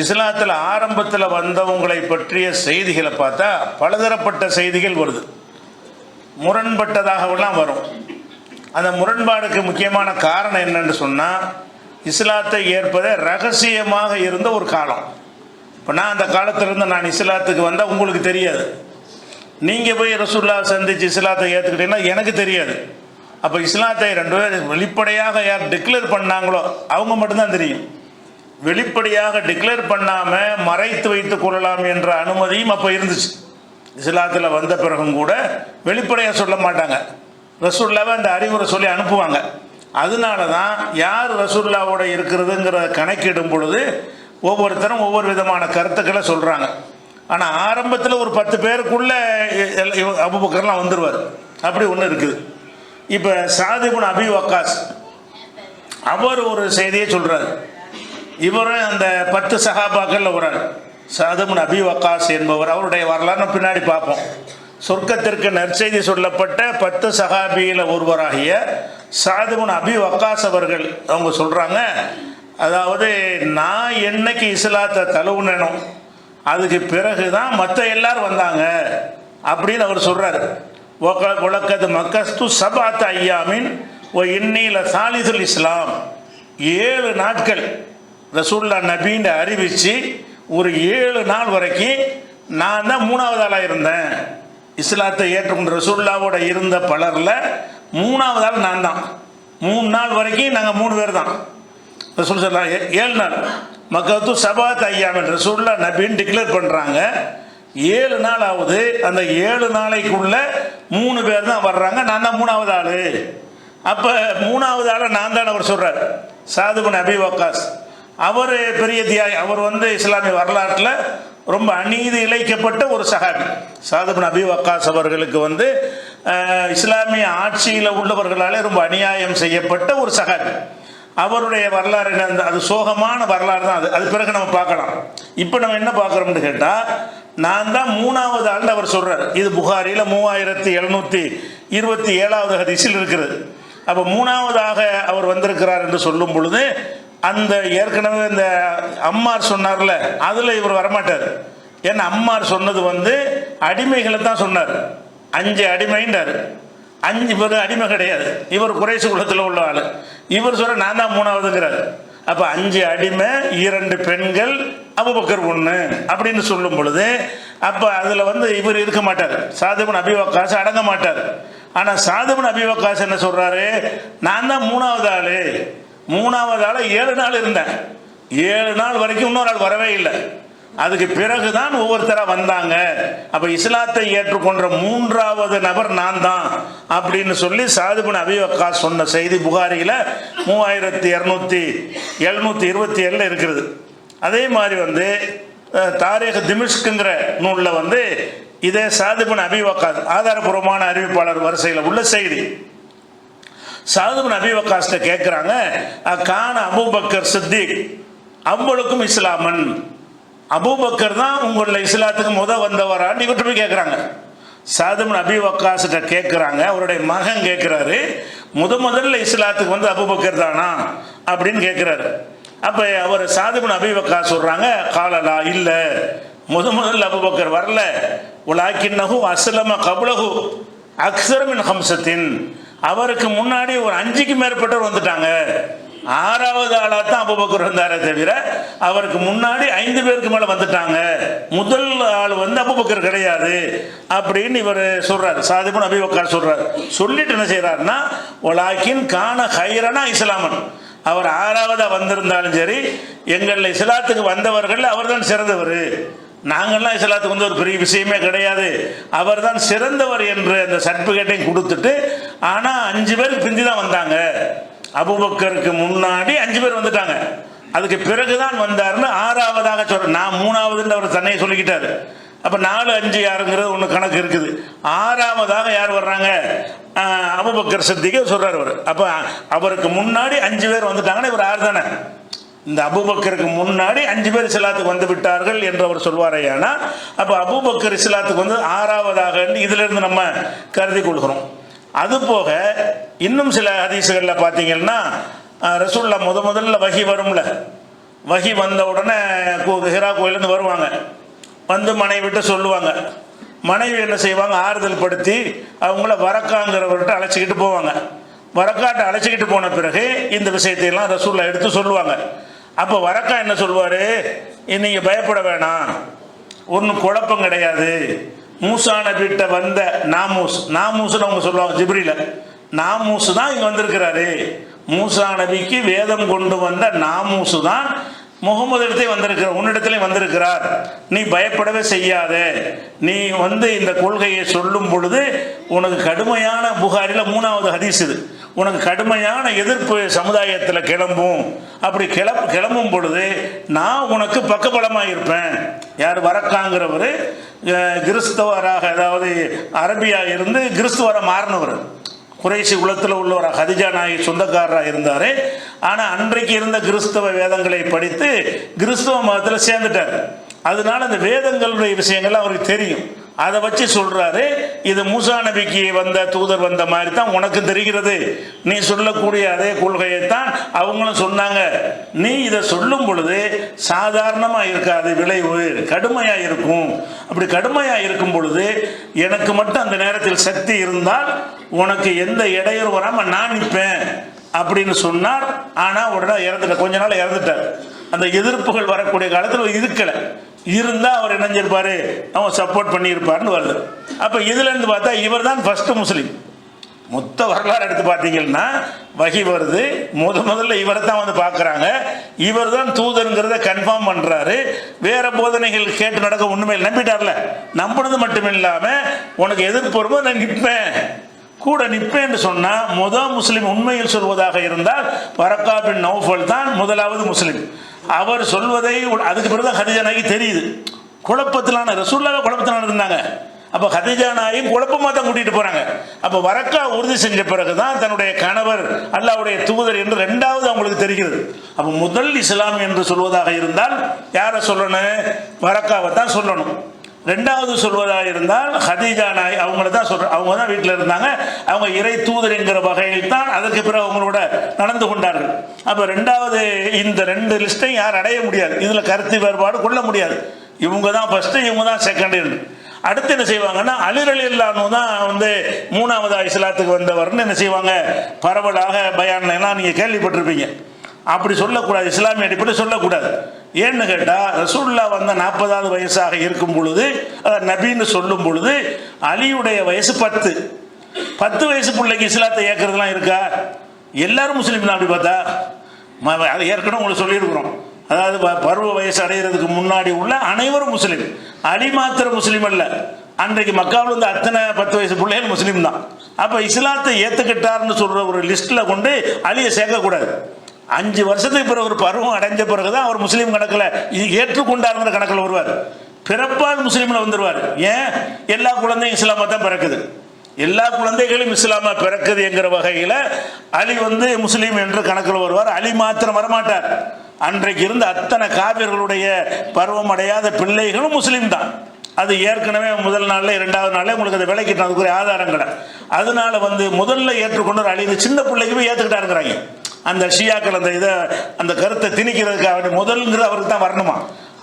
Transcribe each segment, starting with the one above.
இஸ்லாத்தில் ஆரம்பத்தில் வந்தவங்களை பற்றிய செய்திகளை பார்த்தா பலதரப்பட்ட செய்திகள் வருது, முரண்பட்டதாகவெல்லாம் வரும். அந்த முரண்பாடுக்கு முக்கியமான காரணம் என்னன்னு சொன்னால், இஸ்லாத்தை ஏற்பதை ரகசியமாக இருந்த ஒரு காலம். இப்போ நான் அந்த காலத்திலிருந்து நான் இஸ்லாத்துக்கு வந்தால் உங்களுக்கு தெரியாது. நீங்கள் போய் ரசூலுல்லாஹ் சந்தித்து இஸ்லாத்தை ஏற்றுக்கிட்டீங்கன்னா எனக்கு தெரியாது. அப்போ இஸ்லாத்தை ரெண்டு பேர் வெளிப்படையாக யார் டிக்ளேர் பண்ணாங்களோ அவங்க மட்டும்தான் தெரியும். வெளிப்படையாக டிக்ளேர் பண்ணாமல் மறைத்து வைத்து கொள்ளலாம் என்ற அனுமதியும் அப்போ இருந்துச்சு. இஸ்லாத்தில் வந்த பிறகும் கூட வெளிப்படையாக சொல்ல மாட்டாங்க, ரசூலுல்லாவை அந்த அறிவுரை சொல்லி அனுப்புவாங்க. அதனால தான் யார் ரசூலுல்லாவோட இருக்கிறதுங்கிற கணக்கிடும் பொழுது ஒவ்வொருத்தரும் ஒவ்வொரு விதமான கருத்துக்களை சொல்கிறாங்க. ஆனால் ஆரம்பத்தில் ஒரு 10 பேருக்குள்ளே அபூபக்கர்லாம் வந்துடுவார். அப்படி ஒன்று இருக்குது. இப்போ சாத் இப்னு அபி வக்காஸ் அவர் ஒரு செய்தியை சொல்கிறார். இவரும் அந்த 10 சஹாபாக்களில் ஒரு ஆள். சாத் இப்னு அபி வக்காஸ் என்பவர், அவருடைய வரலாறு பின்னாடி பார்ப்போம். சொர்க்கத்திற்கு நற்செய்தி சொல்லப்பட்ட 10 சஹாபியில் ஒருவராகிய சாத் இப்னு அபி வக்காஸ் அவர்கள் அவங்க சொல்கிறாங்க, அதாவது நான் என்னைக்கு இஸ்லாத்தை தழுவுனேனோ அதுக்கு பிறகு தான் மற்ற எல்லாரும் வந்தாங்க அப்படின்னு அவர் சொல்கிறார். உலக்கது மக்கஸ்து சபாத்த ஐயாமின் ஓ இன்னில சாலிதுல் இஸ்லாம். 7 நாட்கள் ரசூலுல்லாஹ் நபின்னு அறிவித்து ஒரு 7 நாள் வரைக்கும் நான் தான் 3வது ஆளாக இருந்தேன். இஸ்லாத்தை ஏற்றுக்கொண்ட ரசூலுல்லாவோட இருந்த பலரில் 3வது ஆள் நான் தான். 3 நாள் வரைக்கும் நாங்கள் 3 பேர் தான். ரசூல் சொல்லலாம் 7 நாள் மக்கத்து சபாத் ஐயாமின் ரசூலுல்லாஹ் நபின்னு டிக்ளேர் பண்ணுறாங்க. 7 நாள் ஆகுது. அந்த 7 நாளைக்குள்ள 3 பேர் தான் வர்றாங்க, நான் தான் 3வது ஆள். அப்போ 3வது ஆளை நான் தான் அவர் சொல்கிறார். சாத் இப்னு அபி வக்காஸ் அவர் பெரிய தியாகி. அவர் இஸ்லாமிய வரலாற்றில் ரொம்ப அநீதி இழைக்கப்பட்ட ஒரு சஹாபி. சாத் இப்னு அபி வக்காஸ் அவர்களுக்கு இஸ்லாமிய ஆட்சியில் உள்ளவர்களாலே ரொம்ப அநியாயம் செய்யப்பட்ட ஒரு சஹாபி. அவருடைய வரலாறு என்ன, அது சோகமான வரலாறு தான். அது பிறகு நம்ம பார்க்கலாம். இப்போ நம்ம என்ன பார்க்குறோம்னு கேட்டால், நான் தான் 3வது ஆண்டு அவர் சொல்கிறார். இது புகாரியில் 3727வது ஹதீஸில் இருக்கிறது. அப்போ 3வதாக அவர் வந்திருக்கிறார் என்று சொல்லும் பொழுது, அந்த ஏற்கனவே இந்த அம்மார் சொன்னார்ல, அதில் இவர் வரமாட்டார். ஏன்னா அம்மார் சொன்னது அடிமைகளை தான் சொன்னார். 5 அடிமைன்றார். 5 இவர் அடிமை கிடையாது. இவர் குறைசி குலத்தில் உள்ள ஆள். இவர் சொல்ற நான் தான் 3வதுங்கிறார். அப்போ 5 அடிமை, 2 பெண்கள், அபூபக்கர் 1 அப்படின்னு சொல்லும் பொழுது, அப்போ அதில் இவர் இருக்க மாட்டார். சாத் இப்னு அபி வக்காஸ் அடங்க மாட்டார். ஆனால் சாத் இப்னு அபி வக்காஸ் என்ன சொல்கிறாரு, நான் தான் 3வது ஆள். 3வது ஆள் 7 நாள் இருந்தேன். 7 நாள் வரைக்கும் இன்னொரு ஆள் வரவே இல்லை. அதுக்கு பிறகுதான் ஒவ்வொருத்தராக வந்தாங்க. அப்போ இஸ்லாத்தை ஏற்றுக்கொண்ட 3வது நபர் நான் தான் அப்படின்னு சொல்லி சாத் இப்னு அபி வக்காஸ் சொன்ன செய்தி புகாரியில் 3727 இருக்கிறது. அதே மாதிரி தாரீக் திமிஷ்குங்கிற நூலில் இதே சாத் இப்னு அபி வக்காஸ் ஆதாரபூர்வமான அறிவிப்பாளர் வரிசையில் உள்ள செய்தி. சாத் இப்னு அபி வக்காஸ்ட்ட கேட்குறாங்க, கான அபூபக்கர் சித்திக் அவ்வளுக்கும் இஸ்லாமன். அபூபக்கர் தான் உங்களில் இஸ்லாத்துக்கு வந்தவரான்னு இவற்றை போய் கேட்குறாங்க. சாத் இப்னு அபி வக்காஸ்கிட்ட கேட்குறாங்க. அவருடைய மகன் கேட்குறாரு, முதல்ல இஸ்லாத்துக்கு அபூபக்கர் தானா அப்படின்னு கேட்குறாரு. அப்போ அவர் சாத் இப்னு அபி வக்காஸ் சொல்கிறாங்க, காலலா இல்லை, முதல்ல அபூபக்கர் வரல. உலாக்கின்னஹு அஸ்லம கபுலஹு அக்ஸர மின் ஹம்சத்தின். அவருக்கு முன்னாடி ஒரு 5க்கு மேற்பட்டவர் வந்துட்டாங்க. 6வது ஆளாக தான் அபூபக்கர் வந்தாரே தவிர அவருக்கு முன்னாடி 5 பேருக்கு மேலே வந்துட்டாங்க. முதல் ஆள் அபூபக்கர் கிடையாது அப்படின்னு இவர் சொல்றாரு. சாத் இப்னு அபி வக்காஸ் சொல்றாரு. சொல்லிட்டு என்ன செய்யறாருன்னா, வலாக்கின் கான ஹைரனா இஸ்லாமன். அவர் 6வதாக வந்திருந்தாலும் சரி, எங்களில் இஸ்லாத்துக்கு வந்தவர்கள் அவர் தான் சிறந்தவர். நாங்கள்லாம் இஸ்லாத்துக்கு ஒரு பெரிய விஷயமே கிடையாது, அவர் தான் சிறந்தவர் என்று அந்த சர்டிஃபிகேட்டையும் கொடுத்துட்டு, ஆனால் 5 பேருக்கு பிந்தி தான் வந்தாங்க. அபூபக்கருக்கு முன்னாடி 5 பேர் வந்துட்டாங்க. அதுக்கு பிறகுதான் வந்தாருன்னு 6வதாக சொல்ற. நான் 3வதுன்னு அவர் தன்னையை சொல்லிக்கிட்டாரு. அப்போ 4, 5 யாருங்கிறது ஒன்று கணக்கு இருக்குது. 6வதாக யார் வர்றாங்க, அபூபக்கர் சித்திக் சொல்றாரு அவர். அப்போ அவருக்கு முன்னாடி 5 பேர் வந்துட்டாங்கன்னா இவர் 6 தானே. இந்த அபூபக்கருக்கு முன்னாடி 5 பேர் இஸ்லாத்துக்கு வந்து விட்டார்கள் என்று அவர் சொல்வாரேயானா, அப்போ அபூபக்கர் இஸ்லாத்துக்கு 6வதாக இதிலிருந்து நம்ம கருதி கொள்கிறோம். அதுபோக இன்னும் சில ஹதீஸுகளில் பார்த்தீங்கன்னா, ரசூலுல்லாஹ் முதல்ல வஹி வரும்ல, வகி வந்த உடனே ஹிரா கோயிலேருந்து வருவாங்க, வந்து மனைவிட்ட சொல்லுவாங்க. மனைவி என்ன செய்வாங்க, ஆறுதல் படுத்தி அவங்கள வரக்காங்கிறவர்கிட்ட அழைச்சிக்கிட்டு போவாங்க. வரக்காட்ட அழைச்சிக்கிட்டு போன பிறகு இந்த விஷயத்தையெல்லாம் ரசூலுல்லாஹ் எடுத்து சொல்லுவாங்க. அப்போ வரக்கா என்ன சொல்வார், நீங்கள் பயப்பட வேணாம், ஒன்றும் குழப்பம் கிடையாது. மூசா நபிகிட்ட வந்த நாமூஸ்னு அவங்க சொல்லுவாங்க, ஜிப்ரீல நாமூஸ் தான் இங்கே வந்திருக்கிறாரு. மூசா நபிக்கு வேதம் கொண்டு வந்த நாமூசு தான் முகமது இடத்தை வந்திருக்கிறார், உன்னிடத்திலே வந்திருக்கிறார். நீ பயப்படவே செய்யாத. நீ இந்த கொள்கையை சொல்லும் பொழுது உனக்கு கடுமையான, புகாரில் 3வது ஹதீஸ் இது, உனக்கு கடுமையான எதிர்ப்பு சமுதாயத்தில் கிளம்பும். அப்படி கிளம்பும் பொழுது நான் உனக்கு பக்கபலமாக இருப்பேன். யார் வரக்காங்கிறவர் கிறிஸ்தவராக, அதாவது அரபியாக இருந்து கிறிஸ்துவரை மாறினவர், குறைசி குலத்தில் உள்ளவர், ஹதிஜா நாயகி சொந்தக்காரராக இருந்தார். ஆனால் அன்றைக்கு இருந்த கிறிஸ்தவ வேதங்களை படித்து கிறிஸ்தவ மதத்தில் சேர்ந்துட்டார். அதனால அந்த வேதங்களுடைய விஷயங்கள் அவருக்கு தெரியும். அதை வச்சு சொல்றாரு, இது மூசா நபிக்கு வந்த தூதர் வந்த மாதிரி தான் உனக்கு தெரிகிறது, நீ சொல்லக்கூடிய அதே கொள்கையைத்தான் அவங்களும் சொன்னாங்க. நீ இதை சொல்லும் பொழுது சாதாரணமாக இருக்காது, விளைவு கடுமையாக இருக்கும். அப்படி கடுமையாக இருக்கும் பொழுது எனக்கு மட்டும் அந்த நேரத்தில் சக்தி இருந்தால் உனக்கு எந்த இடையூறு வராமல் நான் நிற்பேன் அப்படின்னு சொன்னார். ஆனால் உடனே இறந்துட்டார், கொஞ்ச நாள் இறந்துட்டார். அந்த எதிர்ப்புகள் வரக்கூடிய காலத்தில் இருக்கலை, இருந்தால் அவர் இணைஞ்சிருப்பார், அவன் சப்போர்ட் பண்ணியிருப்பார்னு வருது. அப்போ இதுலேருந்து பார்த்தா இவர் தான் ஃபஸ்ட்டு முஸ்லீம். மொத்த வரலாறு எடுத்து பார்த்தீங்கன்னா வகி வருது, முதல்ல இவரை தான் வந்து பார்க்குறாங்க, இவர் தான் தூதருங்கிறத கன்ஃபார்ம் பண்ணுறாரு. வேறு போதனைகள் கேட்டு நடக்க ஒன்றுமே நம்பிட்டார்ல, நம்பினது மட்டும் இல்லாமல் உனக்கு எதிர்ப்பு வரும்போது நான் நிற்பேன், கூட நிற்பேன்னு சொன்னால் முஸ்லீம் உண்மையில் சொல்வதாக இருந்தால் வரக்கா பின் நௌஃபல் தான் முதலாவது முஸ்லீம். அவர் சொல்வதை அதுக்கு பிறகு ஹதீஜா நாயகி தெரியுது, குழப்பத்திலான ரசூலுல்லாஹ் குழப்பத்திலான இருந்தாங்க. அப்போ ஹதீஜா நாயகி குழப்பமாக தான் கூட்டிகிட்டு போகிறாங்க. அப்போ வரக்கா உறுதி செஞ்ச பிறகு தான் தன்னுடைய கணவர் அல்லாஹ்வுடைய தூதர் என்று 2வது அவங்களுக்கு தெரிகிறது. அப்போ முதல் இஸ்லாம் என்று சொல்வதாக இருந்தால் யாரை சொல்லணும், வரக்காவை தான் சொல்லணும். 2வது சொல்வதாக இருந்தால் ஹதீஜா நாய் அவங்கள தான் சொல்கிறேன், அவங்க தான் வீட்டில் இருந்தாங்க, அவங்க இறை தூதர் என்கிற வகையில் தான் அதற்கு பிறகு அவங்களோட நடந்து கொண்டார்கள். அப்போ 2வது இந்த 2 லிஸ்ட்டையும் யார் அடைய முடியாது, இதில் கருத்து வேறுபாடு கொள்ள முடியாது. இவங்க தான் ஃபஸ்ட்டு, இவங்க தான் செகண்ட். அடுத்து என்ன செய்வாங்கன்னா அலி ரலியல்லாஹு தான் 3வது இஸ்லாத்துக்கு வந்தவர்னு என்ன செய்வாங்க, பரவலாக பயான்ல எல்லாம் நீங்கள் கேள்விப்பட்டிருப்பீங்க. அப்படி சொல்லக்கூடாது, இஸ்லாமிய அடிப்படையில் சொல்லக்கூடாது. ஏன்னு கேட்டால் ரசூலுல்லாஹ் 40வது வயசாக இருக்கும் பொழுது நபின்னு சொல்லும் பொழுது அலியுடைய வயசு 10 வயசு பிள்ளைக்கு இஸ்லாத்தை ஏற்கிறதுலாம் இருக்கா? எல்லாரும் முஸ்லீம் தான். அப்படி பார்த்தா அதை ஏற்கனவே உங்களுக்கு சொல்லியிருக்கிறோம். அதாவது பருவ வயசு அடைகிறதுக்கு முன்னாடி உள்ள அனைவரும் முஸ்லீம், அலி மாத்திர முஸ்லீம் அல்ல. அன்றைக்கு மக்காவில் அத்தனை 10 வயசு பிள்ளைகள் முஸ்லீம் தான். அப்போ இஸ்லாத்தை ஏற்றுக்கிட்டார்னு சொல்கிற ஒரு லிஸ்ட்டில் கொண்டு அலியை சேர்க்கக்கூடாது. 5 வருஷத்துக்கு பிறகு ஒரு பருவம் அடைஞ்ச பிறகு தான் அவர் முஸ்லீம் கணக்கில் ஏற்றுக்கொண்டாருங்கிற கணக்கில் வருவார். பிறப்பால் முஸ்லீமில் வந்துடுவார். ஏன், எல்லா குழந்தையும் இஸ்லாமாக தான் பிறக்குது, எல்லா குழந்தைகளும் இஸ்லாமா பிறக்குது என்கிற வகையில் அலி முஸ்லீம் என்று கணக்கில் வருவார். அலி மாத்திரம் வரமாட்டார். அன்றைக்கு இருந்த அத்தனை காவியர்களுடைய பருவம் அடையாத பிள்ளைகளும் முஸ்லீம் தான். அது ஏற்கனவே முதல் நாளில் 2வது நாளில் உங்களுக்கு அதை விளக்கிட்டோம், அதுக்குரிய ஆதாரங்களை. அதனால முதல்ல ஏற்றுக்கொண்டு அலி சின்ன பிள்ளைக்கு போய் ஏற்றுக்கிட்டாருங்கிறாங்க. அந்த ஷியாக்கள் அந்த கருத்தை திணிக்கிறதுக்காக முதல்ங்கிற அவருக்கு தான் வரணுமா.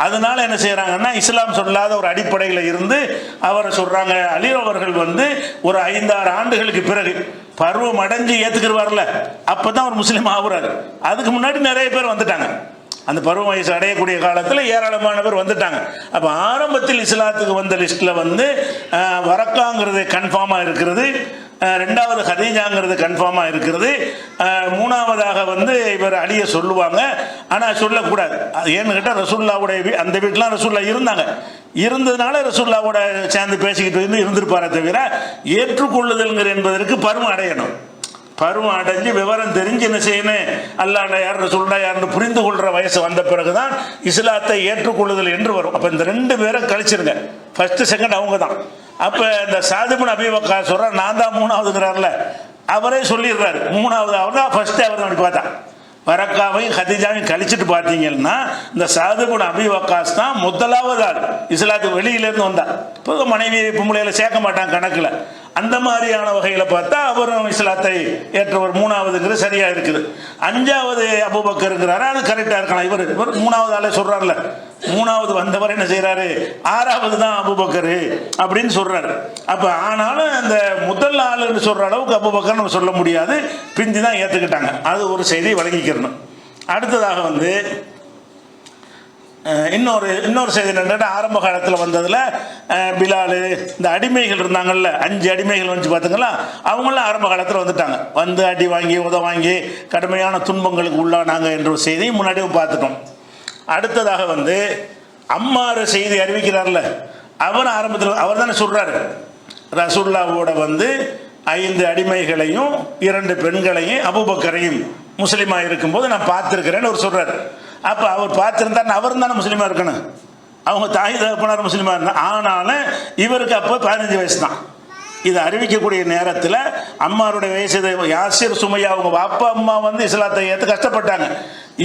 அதனால என்ன செய்யறாங்கன்னா இஸ்லாம் சொல்லாத ஒரு அடிப்படையில் இருந்து அவரை சொல்றாங்க. அலி அவர்கள் ஒரு 5-6 ஆண்டுகளுக்கு பிறகு பருவம் அடைஞ்சு ஏத்துக்கிறவார்ல, அப்பதான் ஒரு முஸ்லீம் ஆகுறாரு. அதுக்கு முன்னாடி நிறைய பேர் வந்துட்டாங்க. அந்த பருவ வயசு அடையக்கூடிய காலத்தில் ஏராளமான பேர் வந்துட்டாங்க. அப்போ ஆரம்பத்தில் இஸ்லாத்துக்கு வந்த லிஸ்ட்டில் வரக்காங்கிறது கன்ஃபார்மாக இருக்கிறது, 2வது ஹதீஜாங்கிறது கன்ஃபார்மாக இருக்கிறது, 3வதாக இவர் அலியை சொல்லுவாங்க. ஆனால் சொல்லக்கூடாது. அது ஏன்னு கேட்டால் ரசூலுல்லாஹ்வுடைய அந்த வீட்டிலாம் ரசூலுல்லாஹ் இருந்ததுனால ரசூலுல்லாஹ்வோட சேர்ந்து பேசிக்கிட்டு இருந்திருப்பாரே தவிர ஏற்றுக்கொள்ளுதல்ங்கிற என்பதற்கு பருவம் அடையணும். பருவம் அடைஞ்சு விவரம் தெரிஞ்சு என்ன செய்யணும், அல்லாஹ் யார் ரசூலுல்லாஹ் யாருன்னு புரிந்து கொள்கிற வயசு வந்த பிறகுதான் இஸ்லாத்தை ஏற்றுக்கொள்ளுதல் என்று வரும். அப்போ இந்த 2 பேரை கழிச்சிருங்க, ஃபர்ஸ்ட் செகண்ட் அவங்க தான். அப்போ இந்த சாத் இப்னு அபீ வக்காஸ் சொல்கிறார், நான் தான் 3வதுங்கிறார்ல, அவரே சொல்லிடுறாரு 3வது அவர் தான், ஃபர்ஸ்ட் அவர் தான். அப்படி பார்த்தா வரக்காவையும் ஹதீஜாவையும் கழிச்சிட்டு பார்த்தீங்கன்னா இந்த சாத் இப்னு அபீ வக்காஸ் தான் முதலாவது ஆள் இஸ்லாத்துக்கு வெளியிலேருந்து வந்தார். இப்போ மனைவி பொம்பளையில சேர்க்க மாட்டாங்க கணக்கில். அந்த மாதிரியான வகையில் பார்த்தா அவரும் இஸ்லாத்தை ஏற்றவர். மூணாவதுங்கிறது சரியா இருக்குது. அஞ்சாவது அபூபக்கர்ங்கிறாரு, அது கரெக்டாக இருக்கலாம். இவர் மூணாவது ஆளே சொல்றாருல, மூணாவது வந்தவர் என்ன செய்யறாரு, ஆறாவது தான் அபூபக்கர் அப்படின்னு சொல்றாரு. அப்ப ஆனாலும் அந்த முதல் ஆளுன்னு சொல்ற அளவுக்கு அபூபக்கர் நம்ம சொல்ல முடியாது, பிந்தி தான் ஏற்றுக்கிட்டாங்க. அது ஒரு செய்தி வழங்கிக்கிறணும். அடுத்ததாக வந்து இன்னொரு செய்தி என்னன்னா, ஆரம்ப காலத்தில் வந்ததில் பிலாலு, இந்த அடிமைகள் இருந்தாங்கல்ல, 5 அடிமைகள் வந்து பார்த்துங்களா, அவங்களாம் ஆரம்ப காலத்தில் வந்துட்டாங்க. வந்து அடி வாங்கி உத வாங்கி கடுமையான துன்பங்களுக்கு உள்ளானாங்க என்ற ஒரு செய்தி முன்னாடியும் பார்த்துட்டோம். அடுத்ததாக வந்து அம்மாறு செய்தி அறிவிக்கிறார்ல, அவர் ஆரம்பத்தில் அவர் தானே சொல்றாரு, ரசூலுல்லாவோட வந்து 5 அடிமைகளையும் 2 பெண்களையும் அபூபக்கரையும் முஸ்லீமா இருக்கும்போது நான் பார்த்துருக்கிறேன்னு அவர் சொல்றாரு. அப்ப அவர் பார்த்திருந்தா அவர் தானே முஸ்லீமா இருக்கணும், அவங்க தாய் தகப்பனார் முஸ்லீமா இருந்தா. ஆனாலும் இவருக்கு அப்போ 15 வயசு தான். இதை அறிவிக்கக்கூடிய நேரத்தில் அம்மாருடைய வயசு யாசிர் சுமையா, அவங்க அப்பா அம்மா வந்து இஸ்லாத்தை ஏற்று கஷ்டப்பட்டாங்க.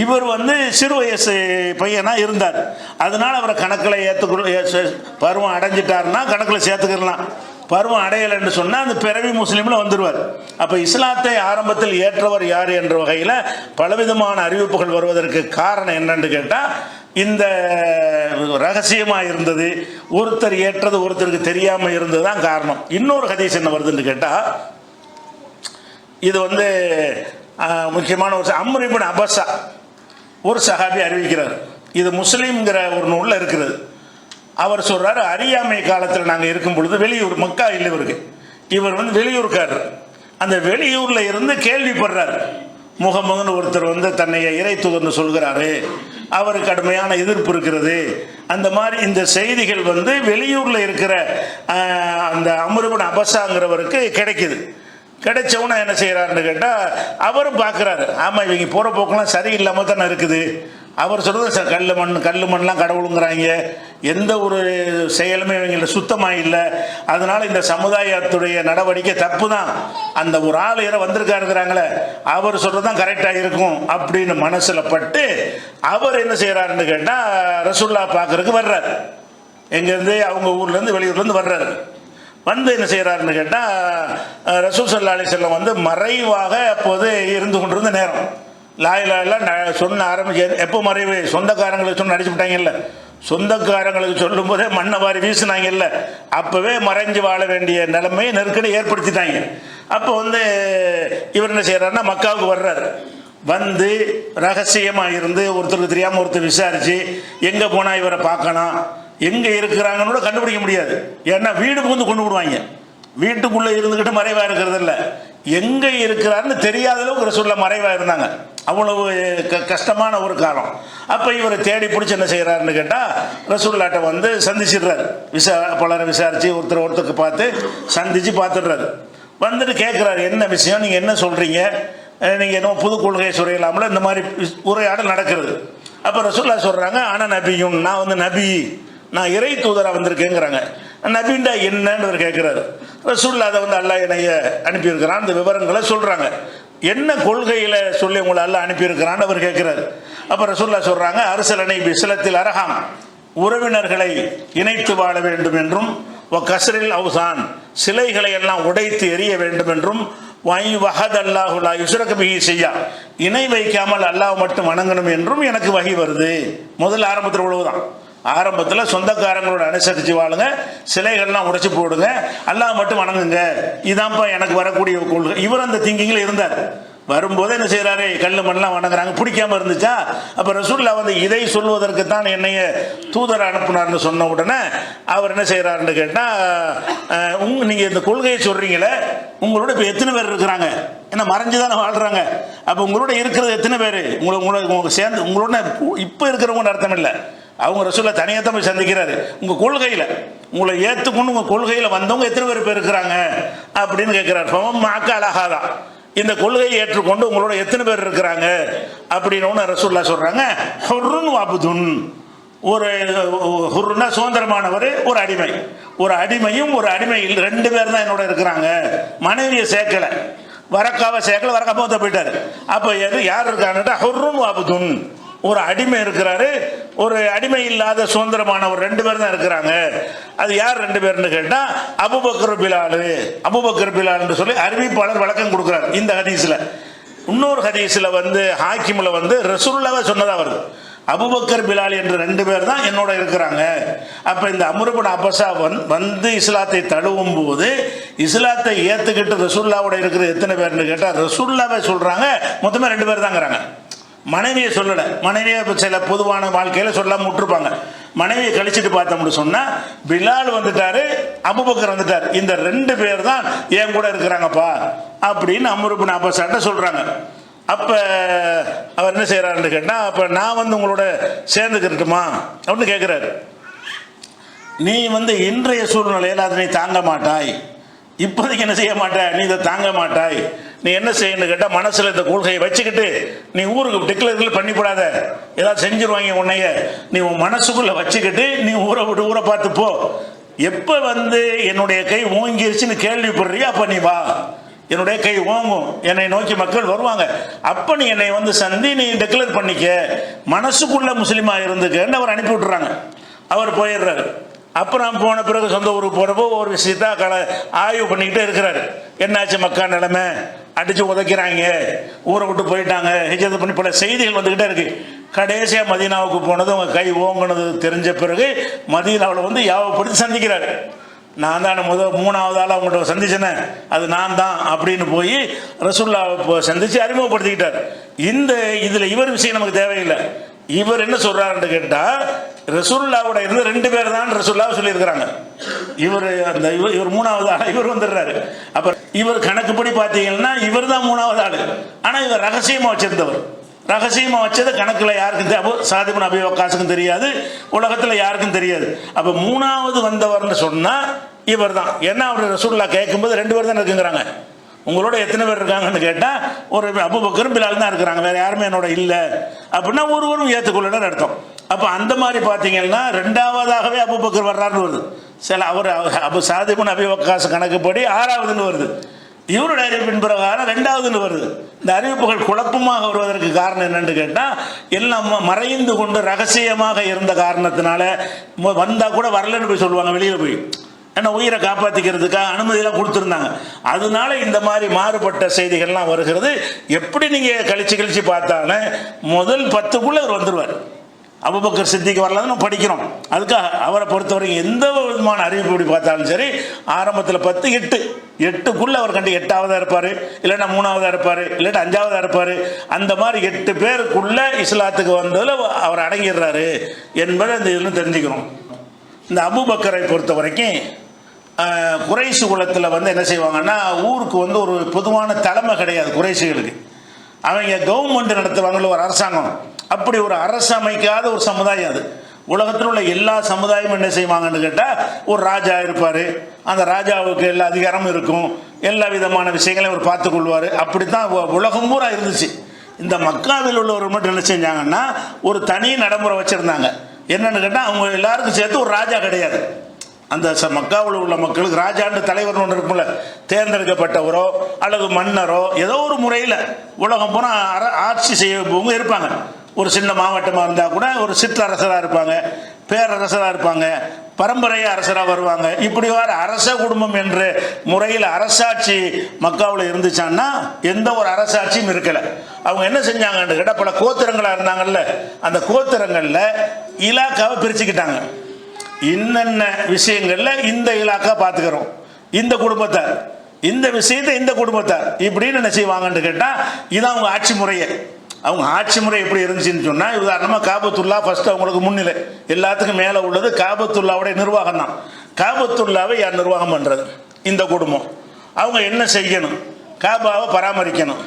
இவர் வந்து சிறு வயசு பையனா இருந்தார். அதனால அவரை கணக்கில் பருவம் அடைஞ்சிட்டாருன்னா கணக்கில் சேர்த்துக்கலாம். பருவம் அடையலைன்னு சொன்னால் அந்த பிறவி முஸ்லீமில் வந்துடுவார். அப்போ இஸ்லாத்தை ஆரம்பத்தில் ஏற்றவர் யார் என்ற வகையில் பலவிதமான அறிவிப்புகள் வருவதற்கு காரணம் என்னன்னு கேட்டால், இந்த ரகசியமாக இருந்தது, ஒருத்தர் ஏற்றது ஒருத்தருக்கு தெரியாமல் இருந்தது தான் காரணம். இன்னொரு ஹதீஸ் என்ன வருதுன்னு கேட்டால், இது வந்து முக்கியமான ஒரு அம்ர் இப்னு அபஸா ஒரு சஹாபி அறிவிக்கிறார். இது முஸ்லீம்ங்கிற ஒரு நூலில் இருக்கிறது. அவர் சொல்றாரு, அறியாமை காலத்தில் நாங்கள் இருக்கும் பொழுது, வெளியூர் மக்கா இல்லை இவருக்கு, இவர் வந்து வெளியூர்காரர். அந்த வெளியூரில் இருந்து கேள்விப்படுறாரு, முகமதுன்னு ஒருத்தர் வந்து தன்னை இறை தூதர்னு சொல்கிறாரு, அவருக்கு கடுமையான எதிர்ப்பு இருக்கிறது. அந்த மாதிரி இந்த செய்திகள் வந்து வெளியூரில் இருக்கிற அந்த அம்ர் இப்னு அபஸாங்கிறவருக்கு கிடைக்குது. கிடைச்சவன என்ன செய்கிறாருன்னு கேட்டால், அவரும் பார்க்குறாரு, ஆமாம் இவங்க போகிற போக்கெல்லாம் சரியில்லாமல் தானே இருக்குது. அவர் சொல்கிறது கல் மண்லாம் கடவுளுங்கிறாங்க, எந்த ஒரு செயலுமே இவங்கள சுத்தமாக இல்லை. அதனால் இந்த சமுதாயத்துடைய நடவடிக்கை தப்பு தான். அந்த ஒரு ஆள் யாரை வந்திருக்காருங்கிறாங்களே, அவர் சொல்கிறது தான் கரெக்டாக இருக்கும் அப்படின்னு மனசில் பட்டு அவர் என்ன செய்கிறாருன்னு கேட்டால், ரசூலுல்லாஹ் பார்க்கறதுக்கு வர்றார். எங்கேருந்து, அவங்க ஊர்லேருந்து வெளியூர்லேருந்து வர்றாரு. வந்து என்ன செய்கிறாருன்னு கேட்டால், ரசூல் ஸல்லல்லாஹு அலைஹி வஸல்லம் வந்து மறைவாக அப்போது இருந்து கொண்டிருந்த நேரம். லாயிலாம் சொன்ன ஆரம்பிச்சு. எப்போ மறைவு, சொந்தக்காரங்களுக்கு சொன்ன அடிச்சு விட்டாங்கல்ல, சொந்தக்காரங்களுக்கு சொல்லும் போதே மண்ணை வாரி வீசினாங்கல்ல, அப்போவே மறைஞ்சு வாழ வேண்டிய நிலைமையை நெருக்கடி ஏற்படுத்திட்டாங்க. அப்போ வந்து இவர் என்ன செய்கிறாருன்னா மக்காவுக்கு வர்றாரு. வந்து ரகசியமாக இருந்து ஒருத்தருக்கு தெரியாமல் ஒருத்தர் விசாரித்து எங்கே போனால் இவரை பார்க்கணும், எங்கே இருக்கிறாங்கன்னு கூட கண்டுபிடிக்க முடியாது. ஏன்னா வீடு புகுந்து கொண்டு விடுவாங்க. வீட்டுக்குள்ளே இருந்துக்கிட்டு மறைவாக இருக்கிறது இல்லை, எங்கே இருக்கிறாருன்னு தெரியாத அளவுக்கு ரசூலுல்லாஹ் மறைவாக இருந்தாங்க. அவ்வளவு கஷ்டமான ஒரு காலம். அப்போ இவரை தேடி பிடிச்சி என்ன செய்கிறாருன்னு கேட்டால், ரசூலுல்லாஹ்ட்ட வந்து சந்திச்சிடுறாரு. பலரை விசாரித்து ஒருத்தருக்கு பார்த்து சந்தித்து பார்த்துடுறாரு. வந்துட்டு கேட்குறாரு, என்ன விஷயம், நீங்கள் என்ன சொல்கிறீங்க, நீங்கள் என்ன புது கொள்கையை சொல்லிடலாம்ல, இந்த மாதிரி உரையாடல் நடக்கிறது. அப்போ ரசூலுல்லாஹ் சொல்கிறாங்க, ஆனால் நபியும், நான் வந்து நபி, நான் இறை தூதராக வந்திருக்கேங்கிறாங்க. நபின்டா என்னன்னு கேட்குறாரு. ரசூலுல்லாஹ் அதை வந்து அல்லாஹ் என்னைய அனுப்பியிருக்கிறான், அந்த விவரங்களை சொல்கிறாங்க. என்ன கொள்கையில் சொல்லி உங்களை அல்லாஹ் அனுப்பியிருக்கிறான்னு அவர் கேட்குறாரு. அப்போ ரசூலுல்லாஹ் சொல்கிறாங்க, அரசலனை பிஸ்லத்தில் அரஹாம், உறவினர்களை இணைத்து வாழ வேண்டும் என்றும், கஸ்ரில் அவுசான், சிலைகளை எல்லாம் உடைத்து எரிய வேண்டும் என்றும், வஹத் அல்லாஹுல்லா யுஸ்ரக பிஹி செய்யா, இணை வைக்காமல் அல்லாஹ் மட்டும் வணங்கணும் என்றும் எனக்கு வகி வருது. முதல் ஆரம்பத்தில் உள்ளதுதான். ஆரம்பத்தில் சொந்தக்காரங்களோட அனுசரித்து வாழுங்க, சிலைகள்லாம் உடைச்சி போடுங்க, அல்லாஹ் மட்டும் வணங்குங்க, இதான்ப்பா எனக்கு வரக்கூடிய கொள்கை. இவர் அந்த திங்கிங்கில் இருந்தார். வரும்போது என்ன செய்கிறாரு, கல் மண்ணெலாம் வணங்குறாங்க, பிடிக்காமல் இருந்துச்சா. அப்போ ரசூலுல்லாஹ் வந்து இதை சொல்வதற்கு தான் என்னைய தூதரை அனுப்புனார்னு சொன்ன உடனே அவர் என்ன செய்கிறாருன்னு கேட்டால், நீங்கள் இந்த கொள்கையை சொல்கிறீங்களே, உங்களோட இப்போ எத்தனை பேர் இருக்கிறாங்க, ஏன்னா மறைஞ்சு தானே வாழ்கிறாங்க, அப்போ உங்களோட இருக்கிறது எத்தனை பேர், உங்களுக்கு சேர்ந்து உங்களோட இப்போ இருக்கிறவங்கன்னு அர்த்தம் இல்லை. அவங்க ரசூலுல்லாஹ் தனியாக தான் போய் சந்திக்கிறாரு. உங்கள் கொள்கையில் உங்களை ஏற்றுக்கொண்டு உங்கள் கொள்கையில் வந்தவங்க எத்தனை பேர் இருக்கிறாங்க அப்படின்னு கேட்குறாரு. மாக்க அழகாதான், இந்த கொள்கையை ஏற்றுக்கொண்டு உங்களோட எத்தனை பேர் இருக்கிறாங்க அப்படின்னு ரசூலுல்லாஹ் சொல்கிறாங்க, ஹுர்ருன் வஅப்துன், ஒரு ஹுர்ருன்னா சுதந்திரமானவர், ஒரு அடிமை, ஒரு அடிமையும் ஒரு அடிமையில் 2 பேர் தான் என்னோட இருக்கிறாங்க. மனைவியை சேர்க்கலை, வரக்காவை சேர்க்கலை, வரக்காவை போயிட்டார். அப்போ யார் இருக்காங்கட்டா ஹுர்ருன் வஅப்துன், ஒரு அடிமை இருக்கிறாரு, ஒரு அடிமை இல்லாத சுதந்திரமான ஒரு 2 பேர் தான் இருக்கிறாங்க. அது யார் 2 பேர்னு கேட்டால் அபூபக்கர் பிலால். அபூபக்கர் பிலால் சொல்லி அறிவிப்பாளர் விளக்கம் கொடுக்குறார் இந்த ஹதீஸில். இன்னொரு ஹதீஸில் வந்து ஹாக்கிமில் வந்து ரசூலுல்லாஹ் சொன்னதாக வருது, அபூபக்கர் பிலால் என்ற 2 பேர் தான் என்னோட இருக்கிறாங்க. அப்போ இந்த அம்ர் இப்னு அபஸா வந்து இஸ்லாத்தை தழுவும் போது இஸ்லாத்தை ஏற்றுக்கிட்டு ரசூலுல்லாவோட இருக்கிற எத்தனை பேர்னு கேட்டால் ரசூலுல்லாவே சொல்கிறாங்க மொத்தமாக 2 பேர் தாங்கிறாங்க. மனைவியை சொல்லலை, மனைவியை சில பொதுவான வாழ்க்கையில் சொல்லாமல் விட்டுருப்பாங்க. மனைவியை கழிச்சிட்டு பார்த்தோம்னு சொன்னால் பிலால் வந்துட்டாரு, அபூபக்கர் வந்துட்டார், இந்த 2 பேர் தான் என் கூட இருக்கிறாங்கப்பா அப்படின்னு அம்ர் இப்னு அபஸாட்ட சொல்கிறாங்க. அப்போ அவர் என்ன செய்கிறாருன்னு கேட்டால், அப்போ நான் வந்து உங்களோட சேர்ந்துக்கிட்டுமா அப்படின்னு கேட்குறாரு. நீ வந்து இன்றைய சூழ்நிலையில் அதை நீ தாங்க மாட்டாய், இப்போதைக்கு என்ன செய்ய மாட்டாய், நீ இதை தாங்க மாட்டாய். நீ என்ன செய்யணும்னு கேட்டால் மனசில் இந்த கொள்கையை வச்சுக்கிட்டு நீ ஊருக்கு டிக்ளேர் பண்ணிவிடாத, ஏதாவது செஞ்சுருவாங்க உன்னைய, நீ உன் மனசுக்குள்ளே வச்சுக்கிட்டு நீ ஊரை விட்டு ஊரை பார்த்து போ. எப்போ வந்து என்னுடைய கை ஓங்கிருச்சுன்னு கேள்விப்படுறியோ அப்போ நீ வா, என்னுடைய கை ஓங்கும், என்னை நோக்கி மக்கள் வருவாங்க, அப்போ நீ என்னை வந்து சந்தி, நீ டிக்ளேர் பண்ணிக்க, மனசுக்குள்ள முஸ்லீமாக இருந்துக்கன்னு அவர் அனுப்பி விட்டுறாங்க. அவர் போயிடுறாரு. அப்புறம் போன பிறகு சொந்த ஊருக்கு போகிறப்போ ஒரு விஷயத்த ஆய்வு பண்ணிக்கிட்டே இருக்கிறாரு. என்னாச்சு மக்கா நிலைமை, அடித்து உதைக்கிறாங்க, ஊரை விட்டு போயிட்டாங்க, ஹிஜ்ரத் பண்ணி பல செய்திகள் வந்துக்கிட்டே இருக்கு. கடைசியாக மதீனாவுக்கு போனது அவங்க கை ஓங்கினது தெரிஞ்ச பிறகு மதீனாவில் வந்து யாவப்படுத்தி சந்திக்கிறாரு. நான் தான் மூணாவது ஆள் அவங்கள்ட்ட சந்திச்சேனே, அது நான் தான் அப்படின்னு போய் ரசூலுல்லாஹ் சந்தித்து அறிமுகப்படுத்திக்கிட்டார். இதில் இவர் விஷயம் நமக்கு தேவையில்லை. இவர் என்ன சொல்றாருன்னு கேட்டால் ரசூலுல்லாஹ்வோட இருந்து 2 பேர் தான் ரசூலுல்லாஹ் சொல்லியிருக்கிறாங்க. இவர் மூணாவது ஆள், இவர் வந்துடுறாரு. அப்போ இவர் கணக்குப்படி பார்த்தீங்கன்னா இவர் தான் மூணாவது ஆள். ஆனால் இவர் ரகசியமாக வச்சிருந்தவர், ரகசியமாக வச்சது கணக்கில் யாருக்கும் சாத் இப்னு அபீ வக்காஸுக்கும் தெரியாது, உலகத்தில் யாருக்கும் தெரியாது. அப்போ மூணாவது வந்தவர்னு சொன்னால் இவர் தான். ஏன்னா அவர் ரசூலுல்லாஹ் கேட்கும்போது 2 பேர் தான் இருக்குங்கிறாங்க. உங்களோட எத்தனை பேர் இருக்காங்கன்னு கேட்டால் ஒரு அபூபக்கரும் பிலால் தான் இருக்கிறாங்க, வேறு யாருமே என்னோட இல்லை அப்படின்னா ஒருவரும் ஏற்றுக்கொள்ளணும்னு அர்த்தம். அப்போ அந்த மாதிரி பார்த்தீங்கன்னா 2ஆவதாகவே அபூபக்கர் வர்றாருன்னு வருது. சில அவர் சாத் இப்னு அபீ வக்காஸ் கணக்குப்படி 6ஆவதுன்னு வருது. இவருடைய அறிவிப்பின் பிரகாரம் 2ஆவதுன்னு வருது. இந்த அறிவிப்புகள் குழப்பமாக வருவதற்கு காரணம் என்னன்னு கேட்டால் எல்லாம் மறைந்து கொண்டு ரகசியமாக இருந்த காரணத்தினால வந்தால் கூட வரலன்னு போய் சொல்லுவாங்க வெளியில் போய், ஏன்னா உயிரை காப்பாற்றிக்கிறதுக்காக அனுமதியெல்லாம் கொடுத்துருந்தாங்க. அதனால இந்த மாதிரி மாறுபட்ட செய்திகள்லாம் வருகிறது. எப்படி நீங்கள் கழிச்சு பார்த்தாலும் முதல் 10க்குள்ளே அவர் வந்துடுவார். அபூபக்கர் சித்திக்கு வரலான்னு நம்ம படிக்கிறோம். அதுக்காக அவரை பொறுத்தவரைக்கும் எந்த விதமான அறிவிப்பு எப்படி பார்த்தாலும் சரி, ஆரம்பத்தில் 10, 8க்குள்ளே அவர் கண்டு 8ஆவதாக இருப்பார், இல்லைன்னா 3ஆவதாக இருப்பார், இல்லாட்டா 5ஆவதாக இருப்பார். அந்த மாதிரி 8 பேருக்குள்ளே இஸ்லாத்துக்கு வந்ததில் அவர் அடங்கிடுறாரு என்பதை இந்த இதில் தெரிஞ்சுக்கிறோம். இந்த அபூபக்கரை பொறுத்த வரைக்கும் குறைஷி குலத்தில் வந்து என்ன செய்வாங்கன்னா, ஊருக்கு வந்து ஒரு பொதுவான தலைமை கிடையாது குறைஷிகளுக்கு. அவங்க கவர்மெண்ட் நடத்துவாங்கள்ல ஒரு அரசாங்கம், அப்படி ஒரு அரசு அமைக்காத ஒரு சமுதாயம் அது. உலகத்தில் உள்ள எல்லா சமுதாயமும் என்ன செய்வாங்கன்னு கேட்டால் ஒரு ராஜா இருப்பார், அந்த ராஜாவுக்கு எல்லா அதிகாரமும் இருக்கும், எல்லா விதமான விஷயங்களையும் அவர் பார்த்துக்கொள்வார். அப்படித்தான் உலகம் பூரா இருந்துச்சு. இந்த மக்காவில் உள்ளவர் மட்டும் என்ன செஞ்சாங்கன்னா ஒரு தனி நடைமுறை வச்சுருந்தாங்க. என்னன்னு கேட்டால் அவங்க எல்லாருக்கும் சேர்த்து ஒரு ராஜா கிடையாது. அந்த மக்காவில் உள்ள மக்களுக்கு ராஜாண்டு தலைவர் ஒன்று இருக்கும்ல, தேர்ந்தெடுக்கப்பட்டவரோ அல்லது மன்னரோ ஏதோ ஒரு முறையில் உலகம் பூரா ஆட்சி செய்யவங்க இருப்பாங்க. ஒரு சின்ன மாவட்டமாக இருந்தால் கூட ஒரு சிற்றரசராக இருப்பாங்க, பேரரசராக இருப்பாங்க, பரம்பரைய அரசராக வருவாங்க. இப்படி வர அரச குடும்பம் என்ற முறையில் அரசாட்சி மக்காவில் இருந்துச்சான்னா எந்த ஒரு அரசாட்சியும் இருக்கலை. அவங்க என்ன செஞ்சாங்கன்னு கேட்டால் பல கோத்திரங்களாக இருந்தாங்கல்ல, அந்த கோத்திரங்களில் இலாக்காவை பிரிச்சுக்கிட்டாங்க. இன்னென்ன விஷயங்களில் இந்த இலாக்கா பார்த்துக்கிறோம், இந்த குடும்பத்தார், இந்த விஷயத்தை இந்த குடும்பத்தார், இப்படின்னு என்ன செய்வாங்கன்னு கேட்டால் இதான் அவங்க ஆட்சி முறையை. அவங்க ஆட்சி முறை எப்படி இருந்துச்சுன்னு சொன்னால், உதாரணமாக காபத்துல்லா ஃபஸ்ட்டு அவங்களுக்கு முன்னிலை, எல்லாத்துக்கும் மேலே உள்ளது காபத்துல்லாவுடைய நிர்வாகம் தான். காபத்துல்லாவை யார் நிர்வாகம் பண்ணுறது? இந்த குடும்பம். அவங்க என்ன செய்யணும்? காபாவை பராமரிக்கணும்,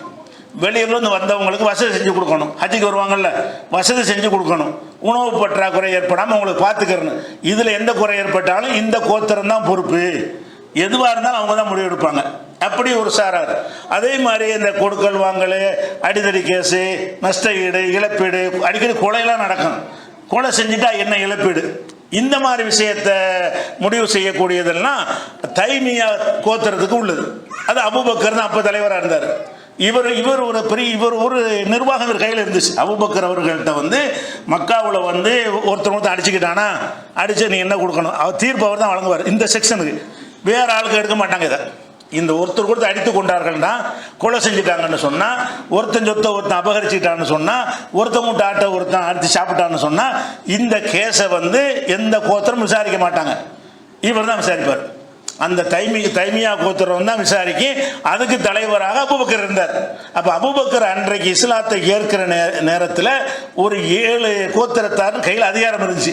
வெளியிலேருந்து வந்தவங்களுக்கு வசதி செஞ்சு கொடுக்கணும், ஹஜ்ஜுக்கு வருவாங்கள்ல வசதி செஞ்சு கொடுக்கணும், உணவு பற்றாக்குறை ஏற்படாமல் அவங்களுக்கு பார்த்துக்கிறணும். இதில் எந்த குறை ஏற்பட்டாலும் இந்த கோத்திரம் தான் பொறுப்பு, எதுவாக இருந்தாலும் அவங்க தான் முடிவெடுப்பாங்க. அப்படி ஒரு சாரார். அதே மாதிரி இந்த கொடுக்கல் வாங்கல், அடிதடி கேஸு, நஷ்ட ஈடு, இழப்பீடு, அடிக்கடி கொலையெல்லாம் நடக்கும். கொலை செஞ்சுட்டா என்ன இழப்பீடு, இந்த மாதிரி விஷயத்தை முடிவு செய்யக்கூடியதெல்லாம் தைமியா கோத்திரத்துக்கு உள்ளது. அது அபூபக்கர் தான் அப்போ தலைவராக இருந்தார். இவர் ஒரு பெரிய ஒரு நிர்வாகம் இவர் கையில் இருந்துச்சு. அபூபக்கர் அவர்கள்ட்ட வந்து மக்காவில் வந்து ஒருத்தர் அடிச்சுக்கிட்டானா, அடிச்சு நீ என்ன கொடுக்கணும், அவர் தீர்ப்பு அவர் தான் வழங்குவார். இந்த செக்ஷனுக்கு வேற ஆளுக்கு எடுக்க மாட்டாங்க. இதை இந்த ஒருத்தர் கொடுத்து அடித்து கொண்டார்கள்னா, கொலை செஞ்சுட்டாங்கன்னு சொன்னால், ஒருத்தன் சொத்தை ஒருத்தன் அபகரிச்சுட்டான்னு சொன்னால், ஒருத்தன் விட்டு ஆட்டை ஒருத்தன் அடித்து சாப்பிட்டான்னு சொன்னால், இந்த கேஸை வந்து எந்த கோத்திரம் விசாரிக்க மாட்டாங்க, இவர் தான் விசாரிப்பார். அந்த தைமியா கோத்திரம் தான் விசாரிக்க. அதுக்கு தலைவராக அபூபக்கர் இருந்தார். அப்போ அபூபக்கர் அன்றைக்கு இஸ்லாத்தை ஏற்கிற நேரத்தில் ஒரு 7 கோத்திரத்தார் கையில் அதிகாரம் இருந்துச்சு.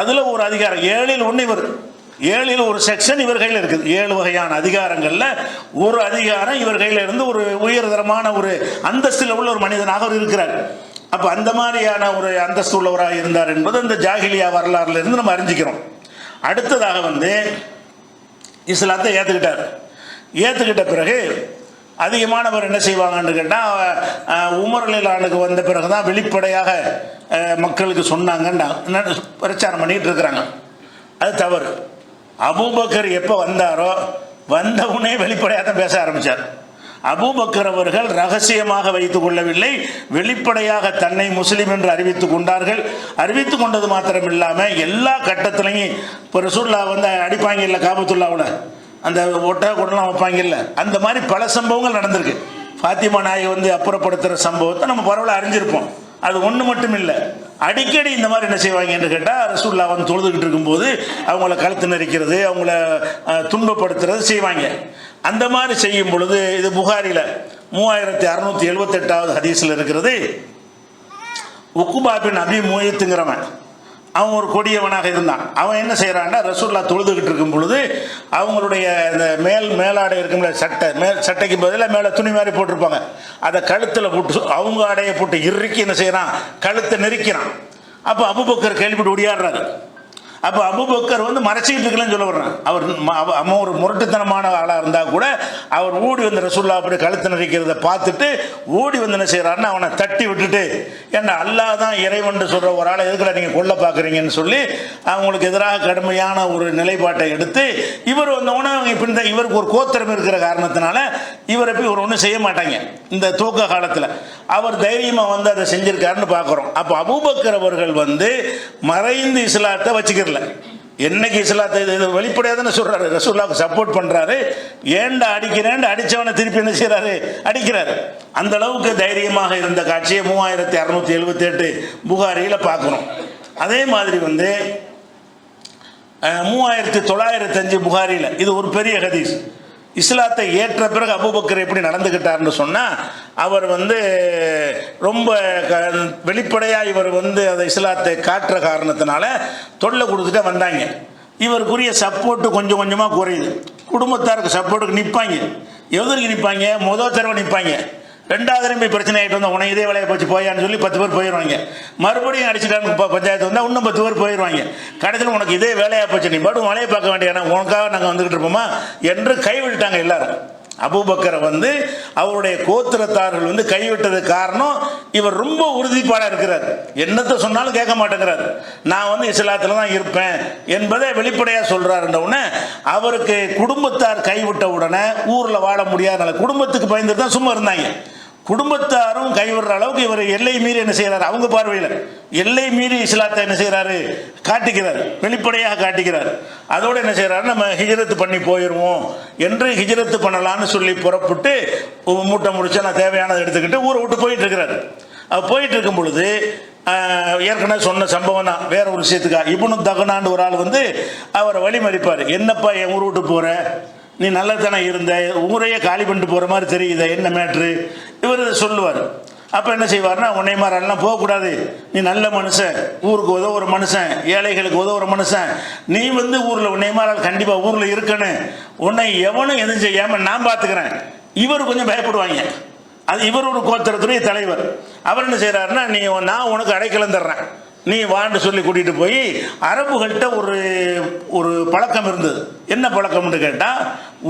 அதில் ஒரு அதிகாரம் 7ல் 1 இவர், 7ல் ஒரு செக்ஷன் இவர் கையில் இருக்குது. 7 வகையான அதிகாரங்களில் ஒரு அதிகாரம் இவர் கையில் இருந்து ஒரு உயர்தரமான ஒரு அந்தஸ்தில் உள்ள ஒரு மனிதனாக அவர் இருக்கிறார். அப்போ அந்த மாதிரியான ஒரு அந்தஸ்து உள்ளவராக இருந்தார் என்பது இந்த ஜாகிலியா வரலாறுல இருந்து நம்ம அறிஞ்சிக்கிறோம். அடுத்ததாக வந்து இஸ்லாத்தை ஏற்றுக்கிட்டார். ஏற்றுக்கிட்ட பிறகு அதிகமானவர் என்ன செய்வாங்கன்னு கேட்டால், உமர் ரலியல்லாஹு வந்த பிறகு தான் வெளிப்படையாக மக்களுக்கு சொன்னாங்கன்னு பிரச்சாரம் பண்ணிகிட்டு இருக்கிறாங்க. அது தவறு. அபூபக்கர் எப்போ வந்தாரோ வந்தவுடனே வெளிப்படையாக தான் பேச ஆரம்பித்தார். அபூபக்கர் அவர்கள் ரகசியமாக வைத்துக் கொள்ளவில்லை, வெளிப்படையாக தன்னை முஸ்லீம் என்று அறிவித்துக் கொண்டார்கள். அறிவித்துக் கொண்டது மாத்திரம் இல்லாமல் எல்லா கட்டத்திலையும் இப்போ ரசூலுல்லாஹ் வந்து அடிப்பாங்க இல்லை, காபத்துல்லாவில் அந்த ஒட்டக கூடலாம் வைப்பாங்க இல்லை, அந்த மாதிரி பல சம்பவங்கள் நடந்திருக்கு. ஃபாத்திமா நாயை வந்து அப்புறப்படுத்துகிற சம்பவத்தை நம்ம பரவலாக அறிஞ்சிருப்போம். அது ஒன்று மட்டும் இல்லை, அடிக்கடி இந்த மாதிரி என்ன செய்வாங்க என்று கேட்டால், ரசூலுல்லாஹ் வந்து தொழுதுகிட்டு இருக்கும்போது அவங்கள கழுத்து நெரிக்கிறது, அவங்கள துன்பப்படுத்துறது செய்வாங்க. அந்த மாதிரி செய்யும் பொழுது, இது புகாரில் 3678வது ஹதீஸில் இருக்கிறது. உக்குபா பின் அபி முய்யித்துங்கிறவன், அவன் ஒரு கொடியவனாக இருந்தான். அவன் என்ன செய்கிறான்னா, ரசூலுல்லாஹ் தொழுதுகிட்டு இருக்கும் பொழுது அவங்களுடைய இந்த மேலாடை இருக்கும்ல, சட்டைக்கு பதிலாக மேலே துணி மாதிரி போட்டிருப்பாங்க, அதை கழுத்தில் போட்டு அவங்க ஆடையை போட்டு இறுக்கி என்ன செய்கிறான், கழுத்தை நெரிக்கிறான். அப்போ அபூபக்கர் கேள்விப்பட்டு ஓடியாடுறாரு. அப்போ அபூபக்கர் வந்து மறைச்சிக்கிட்டு இருக்கலன்னு சொல்ல வர்றான். அவர் ஒரு முரட்டுத்தனமான ஆளாக இருந்தால் கூட அவர் ஓடி வந்து ரசூலுல்லாஹ் அப்படி கழுத்து நெரிக்கிறத பார்த்துட்டு ஓடி வந்து என்ன செய்கிறாருன்னு அவனை தட்டி விட்டுட்டு, ஏன்னா அல்லாஹ் தான் இறைவன் சொல்கிற ஒரு ஆளை எதுக்குள்ள நீங்கள் கொல்ல பார்க்குறீங்கன்னு சொல்லி அவங்களுக்கு எதிராக கடுமையான ஒரு நிலைப்பாட்டை எடுத்து, இவர் வந்தவொன்னே இப்போ இவருக்கு ஒரு கோத்திரம் இருக்கிற காரணத்தினால இவரை போய் ஒரு ஒன்றும் செய்ய மாட்டாங்க. இந்த துவக்க காலத்தில் அவர் தைரியமாக வந்து அதை செஞ்சிருக்காருன்னு பார்க்குறோம். அப்போ அபூபக்கர் அவர்கள் வந்து மறைந்து இஸ்லாத்தை வச்சுக்கிறார். என்னைக்கு இஸ்லாத்தை வெளிப்படையாக தானே சொல்றாரு, ரசூலுல்லாஹ்வுக்கு சப்போர்ட் பண்றாரு. ஏண்டா அடிக்கிறேன், அடிச்சவனை திருப்பி என்ன செய்யறாரு, அடிக்கிறாரு. அந்த அளவுக்கு தைரியமாக இருந்த காட்சியை 3678 புகாரியில் பார்க்கணும். அதே மாதிரி வந்து 3905 புகாரியில், இது ஒரு பெரிய ஹதீஸ். இஸ்லாத்தை ஏற்ற பிறகு அபூபக்கர் எப்படி நடந்துக்கிட்டார்னு சொன்னால், அவர் வந்து ரொம்ப வெளிப்படையாக இவர் வந்து அதை இஸ்லாத்தை காட்டுற காரணத்தினால தொல்லை கொடுத்துட்டே வந்தாங்க. இவருக்குரிய சப்போர்ட்டு கொஞ்சம் கொஞ்சமாக குறையுது. குடும்பத்தாருக்கு சப்போர்ட்டுக்கு நிற்பாங்க. எதற்கு நிற்பாங்க, முதல் தடவை நிற்பாங்க. 2வது தடவை பிரச்சனை ஆகிட்டு வந்தால் உனக்கு இதே வேலையை போச்சு போயான்னு சொல்லி 10 பேர் போயிடுவாங்க. மறுபடியும் அடிச்சுட்டான்னு பஞ்சாயத்து வந்தால் இன்னும் 10 பேர் போயிடுவாங்க. கடைசியில் உனக்கு இதே வேலையாக போச்சு, நீ பாட்டு மழையை பார்க்க வேண்டிய உனக்காக நாங்கள் வந்துக்கிட்டு இருப்போமா என்று கைவிட்டாங்க எல்லாரும். அபூபக்கரை வந்து அவருடைய கோத்திரத்தார்கள் வந்து கைவிட்டது காரணம், இவர் ரொம்ப உறுதிப்பாடாக இருக்கிறார். என்னத்தை சொன்னாலும் கேட்க மாட்டேங்கிறார். நான் வந்து இஸ்லாத்தில் தான் இருப்பேன் என்பதை வெளிப்படையாக சொல்கிறாருன்றவுடனே அவருக்கு குடும்பத்தார் கைவிட்ட உடனே ஊரில் வாழ முடியாதனால குடும்பத்துக்கு பயந்துட்டு தான் சும்மா இருந்தாங்க. குடும்பத்தாரும் கைவிடுற அளவுக்கு இவர் எல்லை மீறி என்ன செய்கிறார், அவங்க பார்வையில் எல்லை மீறி இஸ்லாத்தை என்ன செய்கிறாரு, காட்டிக்கிறார், வெளிப்படையாக காட்டிக்கிறார். அதோடு என்ன செய்கிறாரு, நம்ம ஹிஜ்ரத்து பண்ணி போயிடுவோம் என்று ஹிஜ்ரத்து பண்ணலான்னு சொல்லி புறப்பட்டு மூட்டை முடிச்சு நான் தேவையானதை எடுத்துக்கிட்டு ஊரை விட்டு போயிட்டு இருக்கிறார். அவர் போயிட்டு இருக்கும் பொழுது ஏற்கனவே சொன்ன சம்பவம் தான், வேற ஒரு விஷயத்துக்காக இப்னு தகனான்னு ஒரு ஆள் வந்து அவரை வழிமறிப்பார். என்னப்பா என் ஊர் விட்டு போகிற, நீ நல்லதானே இருந்த, ஊரையே காலி பண்ணிட்டு போகிற மாதிரி தெரியுது, என்ன மேட்ரு, இவர் சொல்லுவார். அப்போ என்ன செய்வார்னா, உன்னை மாதிரிலாம் போகக்கூடாது, நீ நல்ல மனுஷன், ஊருக்கு உதவுற மனுஷன், ஏழைகளுக்கு உதவுற மனுஷன், நீ வந்து ஊரில் உன்னை மாதிரி கண்டிப்பாக ஊரில் இருக்கணும், உன்னை எவனும் எதுவும் செய்யாமல் நான் பார்த்துக்கிறேன். இவர் கொஞ்சம் பயப்படுவாங்க. அது இவர் ஒரு கோத்திரத்துடைய தலைவர். அவர் என்ன செய்கிறாருன்னா, நான் உனக்கு அடைக்கலம் தர்றேன், நீ வான்னு சொல்லி கூட்டிகிட்டு போய், அரபுகள்கிட்ட ஒரு பழக்கம் இருந்தது. என்ன பழக்கம்னு கேட்டால்,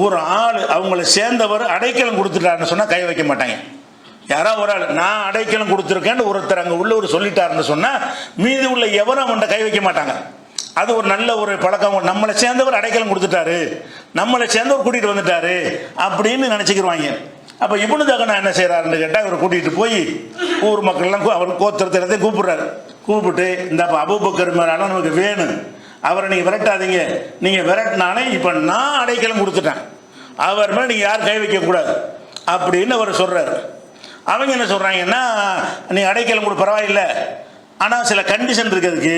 ஒரு ஆள் அவங்கள சேர்ந்தவர் அடைக்கலம் கொடுத்துட்டாருன்னு சொன்னால் கை வைக்க மாட்டாங்க. யாராவது ஒரு ஆள் நான் அடைக்கலம் கொடுத்துருக்கேன்னு ஒருத்தர் அங்கே உள்ளவர் சொல்லிட்டாருன்னு சொன்னால் மீதி உள்ள எவரும் அவன்கிட்ட கை வைக்க மாட்டாங்க. அது ஒரு நல்ல ஒரு பழக்கம். நம்மளை சேர்ந்தவர் அடைக்கலம் கொடுத்துட்டாரு, நம்மளை சேர்ந்தவர் கூட்டிகிட்டு வந்துட்டாரு அப்படின்னு நினச்சிக்கிடுவாங்க. அப்போ இப்னு தகனா என்ன செய்கிறாருன்னு கேட்டால் இவர் கூட்டிகிட்டு போய் ஊர் மக்கள்லாம் அவர் கோத்திரத்தை கூப்பிடுறாரு. கூப்பிட்டு இந்த அபூபக்கர் மேலாலும் நமக்கு வேணும், அவரை நீங்கள் விரட்டாதீங்க, நீங்கள் விரட்டினாலே இப்போ நான் அடைக்கலம் கொடுத்துட்டேன், அவர் மேலே நீங்கள் யாரும் கை வைக்கக்கூடாது அப்படின்னு அவர் சொல்கிறார். அவங்க என்ன சொல்கிறாங்கன்னா, நீ அடைக்கலம் கொடு பரவாயில்லை, ஆனால் சில கண்டிஷன் இருக்குதுக்கு.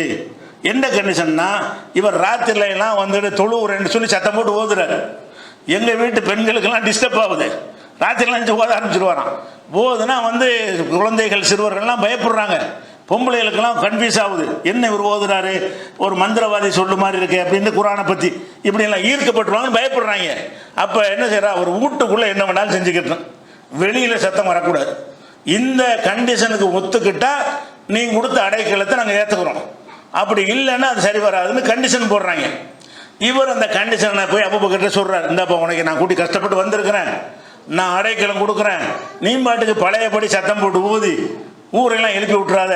என்ன கண்டிஷன்னா, இவர் ராத்திரிலாம் வந்துட்டு தொழுவுறேன்னு சொல்லி சத்தம் போட்டு ஓதுறாரு. எங்கள் வீட்டு பெண்களுக்கெல்லாம் டிஸ்டர்ப் ஆகுது, ராத்திரிலாம் ஓத ஆரம்பிச்சிருவாராம். போதுன்னா வந்து குழந்தைகள் சிறுவர்கள்லாம் பயப்படுறாங்க, பொம்பளைகளுக்கெல்லாம் கன்ஃபியூஸ் ஆகுது, என்ன இவர் ஓதுறாரு, ஒரு மந்திரவாதி சொல்லு மாதிரி இருக்கு அப்படின்னு குரானை பற்றி இப்படியெல்லாம் ஈர்க்கப்பட்டுருவாங்கன்னு பயப்படுறாங்க. அப்போ என்ன செய்யறா, ஒரு வீட்டுக்குள்ளே என்ன வேணாலும் செஞ்சுக்கிட்டோம், வெளியில் சத்தம் வரக்கூடாது. இந்த கண்டிஷனுக்கு ஒத்துக்கிட்டா நீங்கள் கொடுத்த அடைக்கலத்தை நாங்கள் ஏற்றுக்கிறோம், அப்படி இல்லைன்னா அது சரி வராதுன்னு கண்டிஷன் போடுறாங்க. இவர் அந்த கண்டிஷனை போய் அபூபக்கர்ட்ட சொல்கிறார், இந்தாப்பா உனக்கு நான் கூட்டி கஷ்டப்பட்டு வந்திருக்கிறேன், நான் அடைக்கலம் கொடுக்குறேன், நீ பாட்டுக்கு பழையபடி சத்தம் போட்டு ஊதி ஊரெல்லாம் எழுப்பி விட்டுறாத,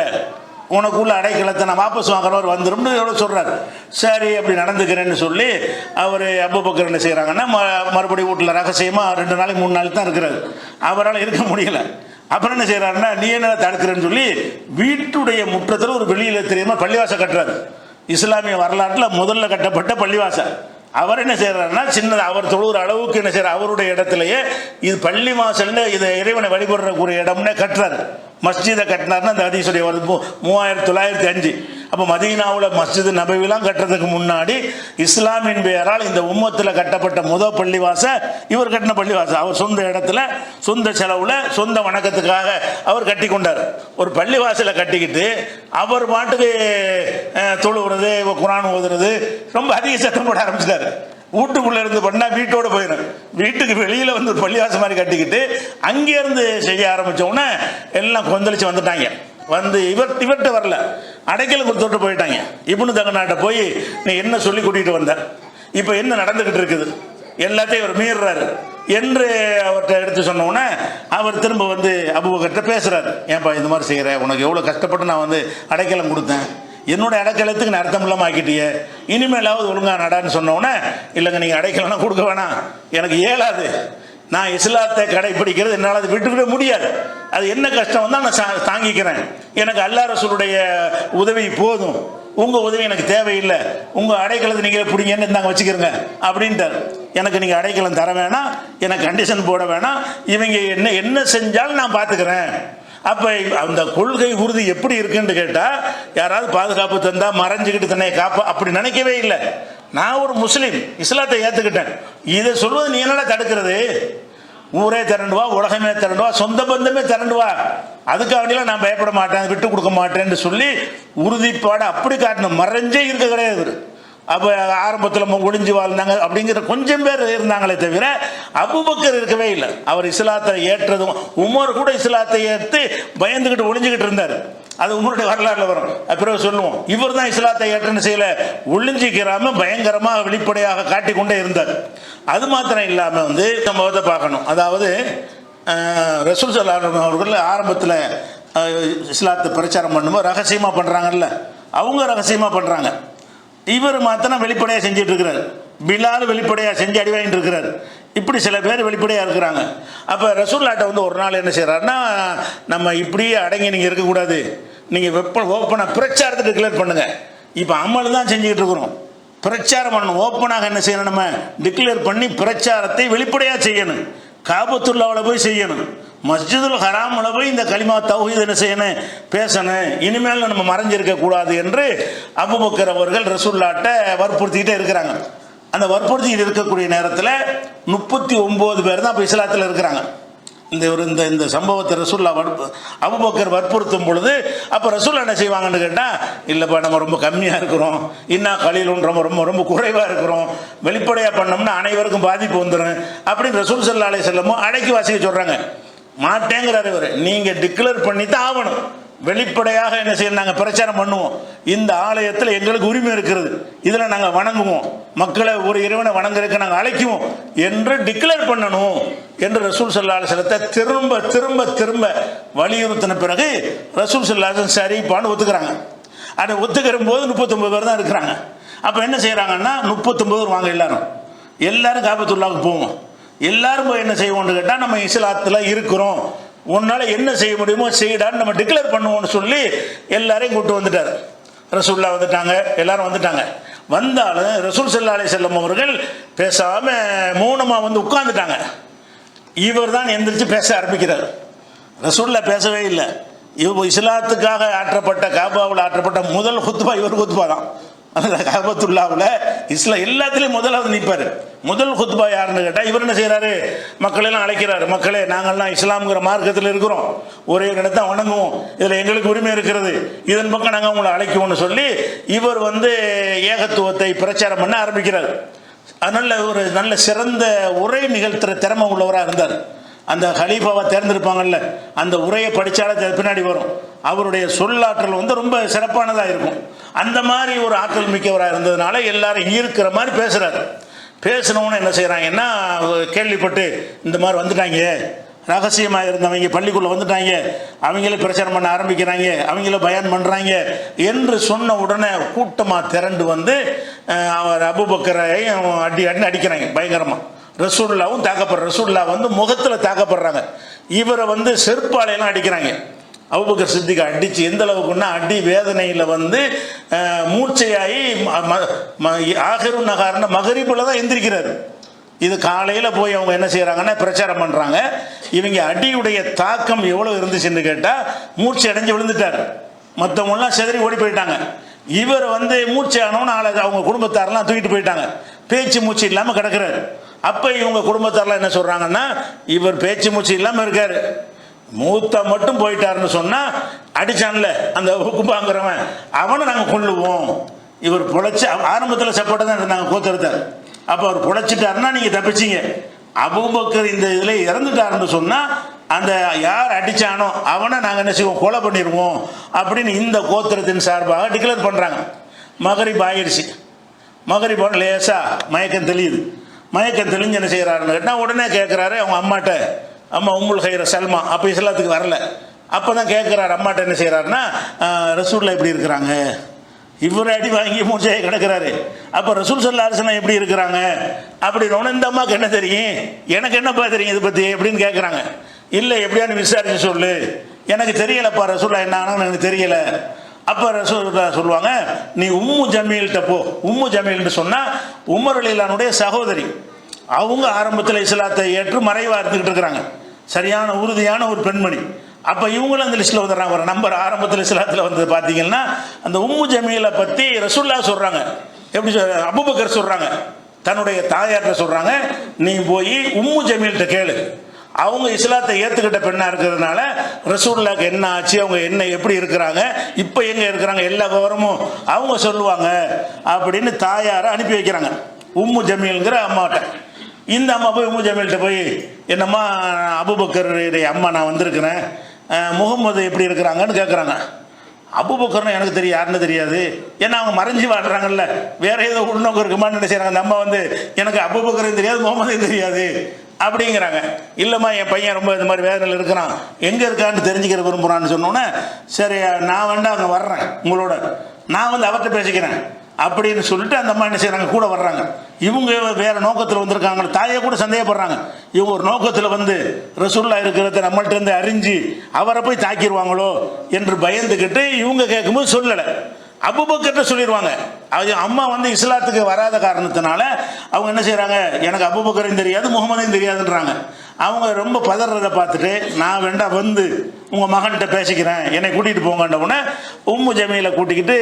உனக்குள்ள அடைக்கலத்தை நான் வாபஸ் வாங்குறவர் வந்துடும் எவ்வளோ சொல்கிறார். சரி அப்படி நடந்துக்கிறேன்னு சொல்லி அவர் அபூபக்கர் என்ன செய்கிறாங்கன்னா, மறுபடியும் வீட்டில் ரகசியமாக 2 நாளைக்கு 3 நாளைக்கு தான் இருக்கிறாரு, அவரால் இருக்க முடியல. அப்புறம் என்ன செய்கிறாருன்னா, நீ என்ன தடுக்கிறேன்னு சொல்லி வீட்டுடைய முற்றத்தில் ஒரு வெளியில் தெரியாமல் பள்ளிவாசல் கட்டுறாரு. இஸ்லாமிய வரலாற்றில் முதல்ல கட்டப்பட்ட பள்ளிவாசல். அவர் என்ன செய்கிறாருன்னா, சின்னது அவர் தொழுகிற அளவுக்கு என்ன செய்கிறார், அவருடைய இடத்துலையே இது பள்ளி வாசல்னு இதை இறைவனை வழிபடுறக்கூடிய இடம்னே கட்டுறாரு. மஸ்ஜிதை கட்டினார்னா அந்த ஹதீஸுடைய வருது 3905. அப்போ மதீனாவில் மஸ்ஜித் நபவிலாம் கட்டுறதுக்கு முன்னாடி இஸ்லாமின் பெயரால் இந்த உம்மத்தில் கட்டப்பட்ட முதல் பள்ளிவாசல் இவர் கட்டின பள்ளிவாசல். அவர் சொந்த இடத்துல சொந்த செலவில் சொந்த வணக்கத்துக்காக அவர் கட்டி கொண்டார். ஒரு பள்ளிவாசலை கட்டிக்கிட்டு அவர் பாட்டுக்கு தொழுகிறது, குரான் ஓதுறது, ரொம்ப அதிக சத்தம் போட ஆரம்பிச்சிட்டாரு. வீட்டுக்குள்ளே இருந்து பண்ணால் வீட்டோடு போயிடும், வீட்டுக்கு வெளியில் வந்து ஒரு பள்ளிவாசல் மாதிரி கட்டிக்கிட்டு அங்கேருந்து செய்ய ஆரம்பித்தோடனே எல்லாம் கொந்தளிச்சு வந்துட்டாங்க. வந்து இவர்கிட்ட வரல, அடைக்கலம் கொடுத்துட்டு போயிட்டாங்க. இப்னு தகனாட்ட போய் நீ என்ன சொல்லி கூட்டிகிட்டு வந்த, இப்போ என்ன நடந்துக்கிட்டு இருக்குது, எல்லாத்தையும் இவர் மீறுறாரு என்று அவர்கிட்ட எடுத்து சொன்னோன்னே அவர் திரும்ப வந்து அபூபக்கர்கிட்ட பேசுகிறாரு. ஏன்பா இந்த மாதிரி செய்கிறேன், உனக்கு எவ்வளோ கஷ்டப்பட்டு நான் வந்து அடைக்கலம் கொடுத்தேன், என்னோடய அடைக்கலத்துக்கு நான் அர்த்தம் இல்லாமல் ஆக்கிட்டியே, இனிமேலாவது ஒழுங்காக நடான்னு சொன்னோன்னே, இல்லைங்க நீங்கள் அடைக்கலம்னா கொடுக்க வேணாம், எனக்கு இயலாது, நான் இஸ்லாத்தை கடைப்பிடிக்கிறது என்னால் அது விட்டுவிட முடியாது, அது என்ன கஷ்டம் தான் நான் தாங்கிக்கிறேன், எனக்கு அல்லாஹ் ரசூலுடைய உதவி போதும், உங்கள் உதவி எனக்கு தேவையில்லை, உங்கள் அடைக்கலத்தை நீங்கள் பிடிங்கன்னு இருந்தாங்க வச்சுக்கிறங்க அப்படின்ட்டார். எனக்கு நீங்கள் அடைக்கலம் தர வேணாம், எனக்கு கண்டிஷன் போட வேணாம், இவங்க என்ன செஞ்சாலும் நான் பார்த்துக்கிறேன். அப்போ அந்த கொள்கை உறுதி எப்படி இருக்குன்னு கேட்டால், யாராவது பாதுகாப்பு தந்தால் மறைஞ்சிக்கிட்டு தன்னை அப்படி நினைக்கவே இல்லை. நான் ஒரு முஸ்லீம், இஸ்லாத்தை ஏற்றுக்கிட்டேன், இதை சொல்வது நீ என்னடா தடுக்கிறது, ஊரே திரண்டு வா, உலகமே திரண்டு வா, சொந்த பந்தமே திரண்டு வா, அதுக்காகலாம் நான் பயப்பட மாட்டேன், விட்டு கொடுக்க மாட்டேன்னு சொல்லி உறுதிப்பாடு அப்படி காட்டணும். மறைஞ்சே இருக்க கிடையாது. அப்போ ஆரம்பத்தில் ஒளிஞ்சு வாழ்ந்தாங்க அப்படிங்கிற கொஞ்சம் பேர் இருந்தாங்களே தவிர அபூபக்கர் இருக்கவே இல்லை. அவர் இஸ்லாத்தை ஏற்றதும், உமர் கூட இஸ்லாத்தை ஏற்று பயந்துக்கிட்டு ஒளிஞ்சுக்கிட்டு இருந்தார். அது உமருடைய வரலாறுல வரும், அப்புறம் சொல்லுவோம். இவர் தான் இஸ்லாத்தை ஏற்றன்னு செய்யல, ஒளிஞ்சிக்கிறாம பயங்கரமாக வெளிப்படையாக காட்டிக்கொண்டே இருந்தார். அது மாத்திரம் இல்லாமல் வந்து சம்பவத்தை பார்க்கணும். அதாவது ரசூல் ஸல்லல்லாஹு அலைஹி வஸல்லம் அவர்கள் ஆரம்பத்தில் இஸ்லாத்தை பிரச்சாரம் பண்ணும்போது ரகசியமாக பண்ணுறாங்கல்ல, அவங்க ரகசியமாக பண்ணுறாங்க, இவர் மாத்திரம் வெளிப்படையாக செஞ்சுட்டு இருக்கிறார். பிலால் வெளிப்படையாக செஞ்சு அடி வாங்கிட்டு இருக்கிறார். இப்படி சில பேர் வெளிப்படையாக இருக்கிறாங்க. அப்போ ரசூலுல்லாஹ்ட்ட வந்து ஒரு நாள் என்ன செய்கிறாருன்னா, நம்ம இப்படியே அடங்கி நீங்கள் இருக்கக்கூடாது, நீங்கள் ஓப்பனாக பிரச்சாரத்தை டிக்ளேர் பண்ணுங்கள். இப்போ அமல் தான் செஞ்சுக்கிட்டு இருக்கிறோம், பிரச்சாரம் பண்ணணும், ஓப்பனாக என்ன செய்யணும், நம்ம டிக்ளேர் பண்ணி பிரச்சாரத்தை வெளிப்படையாக செய்யணும். காபத்துல்லாவில் போய் செய்யணும், மஸ்ஜிதுல் ஹராமில் போய் இந்த கலிமா தௌஹீத் என்ன செய்யணும், பேசணும், இனிமேல் நம்ம மறைஞ்சிருக்கக்கூடாது என்று அபூபக்கர் அவர்கள் ரசூலுல்லாஹ்ட்ட வற்புறுத்திக்கிட்டே இருக்கிறாங்க. அந்த வற்புறுத்திட்டு இருக்கக்கூடிய நேரத்தில் 39 பேர் தான் இப்போ இஸ்லாத்தில் இருக்கிறாங்க. இந்த சம்பவத்தை ரசூலுல்லாஹ் அபூபக்கர் வற்புறுத்தும் பொழுது அப்போ ரசூலுல்லாஹ் என்ன செய்வாங்கன்னு கேட்டால், இல்லைப்பா நம்ம ரொம்ப கம்மியாக இருக்கிறோம், இன்னும் கலீலுன் ரொம்ப ரொம்ப ரொம்ப குறைவாக இருக்கிறோம், வெளிப்படையாக பண்ணோம்னா அனைவருக்கும் பாதிப்பு வந்துடும் அப்படின்னு ரசூல் ஸல்லல்லாஹு அலைஹி வஸல்லம் அடக்கி வாசிக்க சொல்கிறாங்க. மாட்டேங்கிறார் இவர், நீங்கள் டிக்ளேர் பண்ணி தான் ஆகணும், வெளிப்படையாக என்ன செய்யணும், நாங்கள் பிரச்சாரம் பண்ணுவோம், இந்த ஆலயத்தில் எங்களுக்கு உரிமை இருக்கிறது, இதில் நாங்கள் வணங்குவோம், மக்களை ஒரு இறைவனை வணங்குறதுக்கு நாங்கள் அழைக்குவோம் என்று டிக்ளேர் பண்ணணும் என்று ரசூல் ஸல்லல்லாஹு அலைஹி வஸல்லம் திரும்ப திரும்ப திரும்ப வலியுறுத்தின பிறகு ரசூல் ஸல்லல்லாஹு அலைஹி வஸல்லம் சரிப்பான்னு ஒத்துக்கிறாங்க. அதை ஒத்துக்கிற போது 39 பேர் தான் இருக்கிறாங்க. அப்போ என்ன செய்கிறாங்கன்னா, 39 வாங்க எல்லாரும் காபத்துல்லாவுக்கு போவோம், எல்லாரும் போய் என்ன செய்வோம்னு கேட்டால் நம்ம இஸ்லாத்தில் இருக்கிறோம், உன்னால் என்ன செய்ய முடியுமோ செய்யடான்னு நம்ம டிக்ளேர் பண்ணுவோம்னு சொல்லி எல்லாரையும் கூப்பிட்டு வந்துட்டார். ரசூல்லா வந்துட்டாங்க, எல்லாரும் வந்துட்டாங்க. வந்தாலும் ரசூல் ஸல்லல்லாஹு அலைஹி வஸல்லம் அவர்கள் பேசாமல் மௌனமாக வந்து உட்கார்ந்துட்டாங்க. இவர் தான் எந்திரிச்சு பேச ஆரம்பிக்கிறார். ரசூல்லா பேசவே இல்லை. இஸ்லாத்துக்காக ஆற்றப்பட்ட காபாவில் ஆற்றப்பட்ட முதல் குத்பா இவர் குத்பா தான். அந்த காபத்துல்லாவில் எல்லாத்துலேயும் முதலாவது நிற்பார். முதல் குத்பா யாருன்னு கேட்டால் இவர் என்ன செய்கிறாரு, மக்களெல்லாம் அழைக்கிறாரு. மக்களே, நாங்கள்லாம் இஸ்லாம்ங்கிற மார்க்கத்தில் இருக்கிறோம், ஒரே இடத்தை வணங்குவோம், இதில் எங்களுக்கு உரிமை இருக்கிறது, இதன் பக்கம் நாங்கள் உங்களை அழைக்குவோம்னு சொல்லி இவர் வந்து ஏகத்துவத்தை பிரச்சாரம் பண்ண ஆரம்பிக்கிறார். அதனால் ஒரு நல்ல சிறந்த உரை நிகழ்த்துகிற திறமை உள்ளவராக இருந்தார். அந்த ஹலீஃபாவை தேர்ந்தெடுப்பாங்கல்ல, அந்த உரையை படித்தாலே பின்னாடி வரும். அவருடைய சொல்லாற்றல் வந்து ரொம்ப சிறப்பானதாக இருக்கும். அந்த மாதிரி ஒரு ஆற்றல் மிக்கவராக இருந்ததுனால எல்லாரும் ஈர்க்கிற மாதிரி பேசுகிறாரு. பேசினவனு என்ன செய்கிறாங்கன்னா, கேள்விப்பட்டு இந்த மாதிரி வந்துட்டாங்க, ரகசியமாக இருந்தவங்க பள்ளிக்குள்ளே வந்துட்டாங்க, அவங்களே பிரச்சாரம் பண்ண ஆரம்பிக்கிறாங்க, அவங்கள பயான் பண்ணுறாங்க என்று சொன்ன உடனே கூட்டமாக திரண்டு வந்து அவர் அபூபக்கரையும் அடிக்கிறாங்க பயங்கரமாக. ரசூலுல்லாவும் தாக்கப்படுற, ரசூலுல்லா வந்து முகத்தில் தாக்கப்படுறாங்க. இவரை வந்து செருப்பாலையெல்லாம் அடிக்கிறாங்க. அபூபக்கர் சித்திக் அடித்து எந்த அளவுக்குன்னா, அடி வேதனையில் வந்து மூர்ச்சையாகி ஆகிரு நகார்னு மகரிபில் தான் எந்திரிக்கிறாரு. இது காலையில் போய் அவங்க என்ன செய்கிறாங்கன்னா பிரச்சாரம் பண்ணுறாங்க. இவங்க அடியுடைய தாக்கம் எவ்வளோ இருந்துச்சுன்னு கேட்டால் மூர்ச்சை அடைஞ்சு விழுந்துட்டார். மற்றவங்களாம் செதறி ஓடி போயிட்டாங்க. இவர் வந்து மூர்ச்சை ஆனவன்னு அவங்க குடும்பத்தாரெலாம் தூக்கிட்டு போயிட்டாங்க. பேச்சு மூச்சு இல்லாமல் கிடக்கிறாரு. அப்போ இவங்க குடும்பத்தாரெலாம் என்ன சொல்கிறாங்கன்னா, இவர் பேச்சு மூச்சு இல்லாமல் இருக்கார், மூத்தா மட்டும் போயிட்டாருன்னு சொன்னால் அடித்தான்ல அந்த உக்குப்பாங்கிறவன், அவனை நாங்கள் கொள்ளுவோம். இவர் பொழைச்சி ஆரம்பத்தில் சப்போர்ட்டை தான் நாங்கள் கோத்தெடுத்தார். அப்போ அவர் பொழைச்சிட்டாருன்னா நீங்கள் தப்பிச்சிங்க. அபூபக்கர் இந்த இதில் இறந்துட்டாருன்னு சொன்னால் அந்த யார் அடித்தானோ அவனை நாங்கள் என்ன செய்வோம், கொலை பண்ணிடுவோம் அப்படின்னு இந்த கோத்திரத்தின் சார்பாக டிக்ளேர் பண்ணுறாங்க. மகரிப் ஆயிடுச்சு. மகரிப் லேசாக மயக்கம் தெளியுது. மயக்கம் தெளிஞ்சு என்ன செய்கிறாருன்னு கேட்டால் உடனே கேட்குறாரு அவங்க அம்மாட்ட, அம்மா உம்முல் ஹைர சல்மா அப்போ இஸ்லாத்துக்கு வரல. அப்போ தான் கேட்குறாரு அம்மாட்ட, என்ன செய்கிறாருன்னா, ரசூல்லா எப்படி இருக்கிறாங்க, இவர் அடி வாங்கி மூச்சையை கிடக்கிறாரு, அப்போ ரசூல் ஸல்லல்லாஹு அலைஹி வஸல்லம் எப்படி இருக்கிறாங்க அப்படின்னு. இந்த அம்மாவுக்கு என்ன தெரியும், எனக்கு என்னப்பா தெரியும் இதை பற்றி அப்படின்னு கேட்குறாங்க. இல்லை எப்படியானு விசாரிச்சு சொல்லு, எனக்கு தெரியலப்பா ரசூல்லா என்ன ஆனான்னு எனக்கு தெரியலை. அப்போ ரசூலுல்லா சொல்லுவாங்க, நீ உம்மு ஜமீல்கிட்ட போ. உம்மு ஜமீல்னு சொன்னால் உமர் ரலியல்லாஹுடைய சகோதரி. அவங்க ஆரம்பத்தில் இஸ்லாத்தை ஏற்று மறைவாக இருந்துக்கிட்டு இருக்கிறாங்க. சரியான உறுதியான ஒரு பெண்மணி. அப்போ இவங்களும் அந்த லிஸ்ட்டில் வந்துடுறாங்க. ஒரு நம்பர் ஆரம்பத்தில் இஸ்லாத்தில் வந்து பார்த்தீங்கன்னா அந்த உம்மு ஜமீலை பற்றி ரசூலுல்லா சொல்கிறாங்க. எப்படி அபூபக்கர் சொல்கிறாங்க, தன்னுடைய தாயார்கிட்ட சொல்கிறாங்க, நீ போய் உம்மு ஜமீல்கிட்ட கேளு, அவங்க இஸ்லாத்தை ஏற்றுக்கிட்ட பெண்ணாக இருக்கிறதுனால ரசூலுல்லாஹ்க்கு என்ன ஆச்சு, அவங்க என்ன எப்படி இருக்கிறாங்க, இப்போ எங்கே இருக்கிறாங்க, எல்லா விவரமும் அவங்க சொல்லுவாங்க அப்படின்னு தாயாரை அனுப்பி வைக்கிறாங்க உம்மு ஜமீல்ங்கிற அம்மாட்ட. இந்த அம்மா போய் உம்மு ஜமீல்கிட்ட போய், என்னம்மா அபூபக்கருடைய அம்மா நான் வந்திருக்கிறேன், முகமது எப்படி இருக்கிறாங்கன்னு கேட்குறாங்க. அபூபக்கர்னு எனக்கு தெரியும், யாருன்னு தெரியாது, ஏன்னா அவங்க மறைஞ்சு வாழ்கிறாங்கல்ல, வேற ஏதோ உள்நோக்கம் இருக்குமான்னு என்ன செய்கிறாங்க, அந்த அம்மா வந்து எனக்கு அபூபக்கரையும் தெரியாது முகமதையும் தெரியாது அப்படிங்கிறாங்க. இல்லைம்மா என் பையன் ரொம்ப இந்த மாதிரி வேதனையில் இருக்கிறான், எங்கே இருக்கான்னு தெரிஞ்சுக்கிற விரும்புகிறான்னு சொன்னோன்னே, சரி நான் வந்து அங்கே வர்றேன் உங்களோட, நான் வந்து அவர்கிட்ட பேசிக்கிறேன் அப்படின்னு சொல்லிட்டு அந்த அம்மா என்ன செய்கிறாங்க, கூட வர்றாங்க. இவங்க வேறு நோக்கத்தில் வந்திருக்காங்க. தாயை கூட சந்தேகப்படுறாங்க, இவங்க ஒரு நோக்கத்தில் வந்து ரசூலுல்லாஹ் இருக்கிறத நம்மள்ட்ட இருந்து அறிஞ்சு அவரை போய் தாக்கிடுவாங்களோ என்று பயந்துக்கிட்டு இவங்க கேட்கும்போது சொல்லலை. அபூபக்கர்கிட்ட சொல்லிடுவாங்க. அம்மா வந்து இஸ்லாத்துக்கு வராத காரணத்தினால அவங்க என்ன செய்கிறாங்க, எனக்கு அபூபக்கரையும் தெரியாது முகமதையும் தெரியாதுன்றாங்க. அவங்க ரொம்ப பதறதை பார்த்துட்டு, நான் வேண்டாம் வந்து உங்கள் மகன்கிட்ட பேசிக்கிறேன், என்னை கூட்டிகிட்டு போங்கன்றவுடனே உம்மு ஜமீலை கூட்டிக்கிட்டு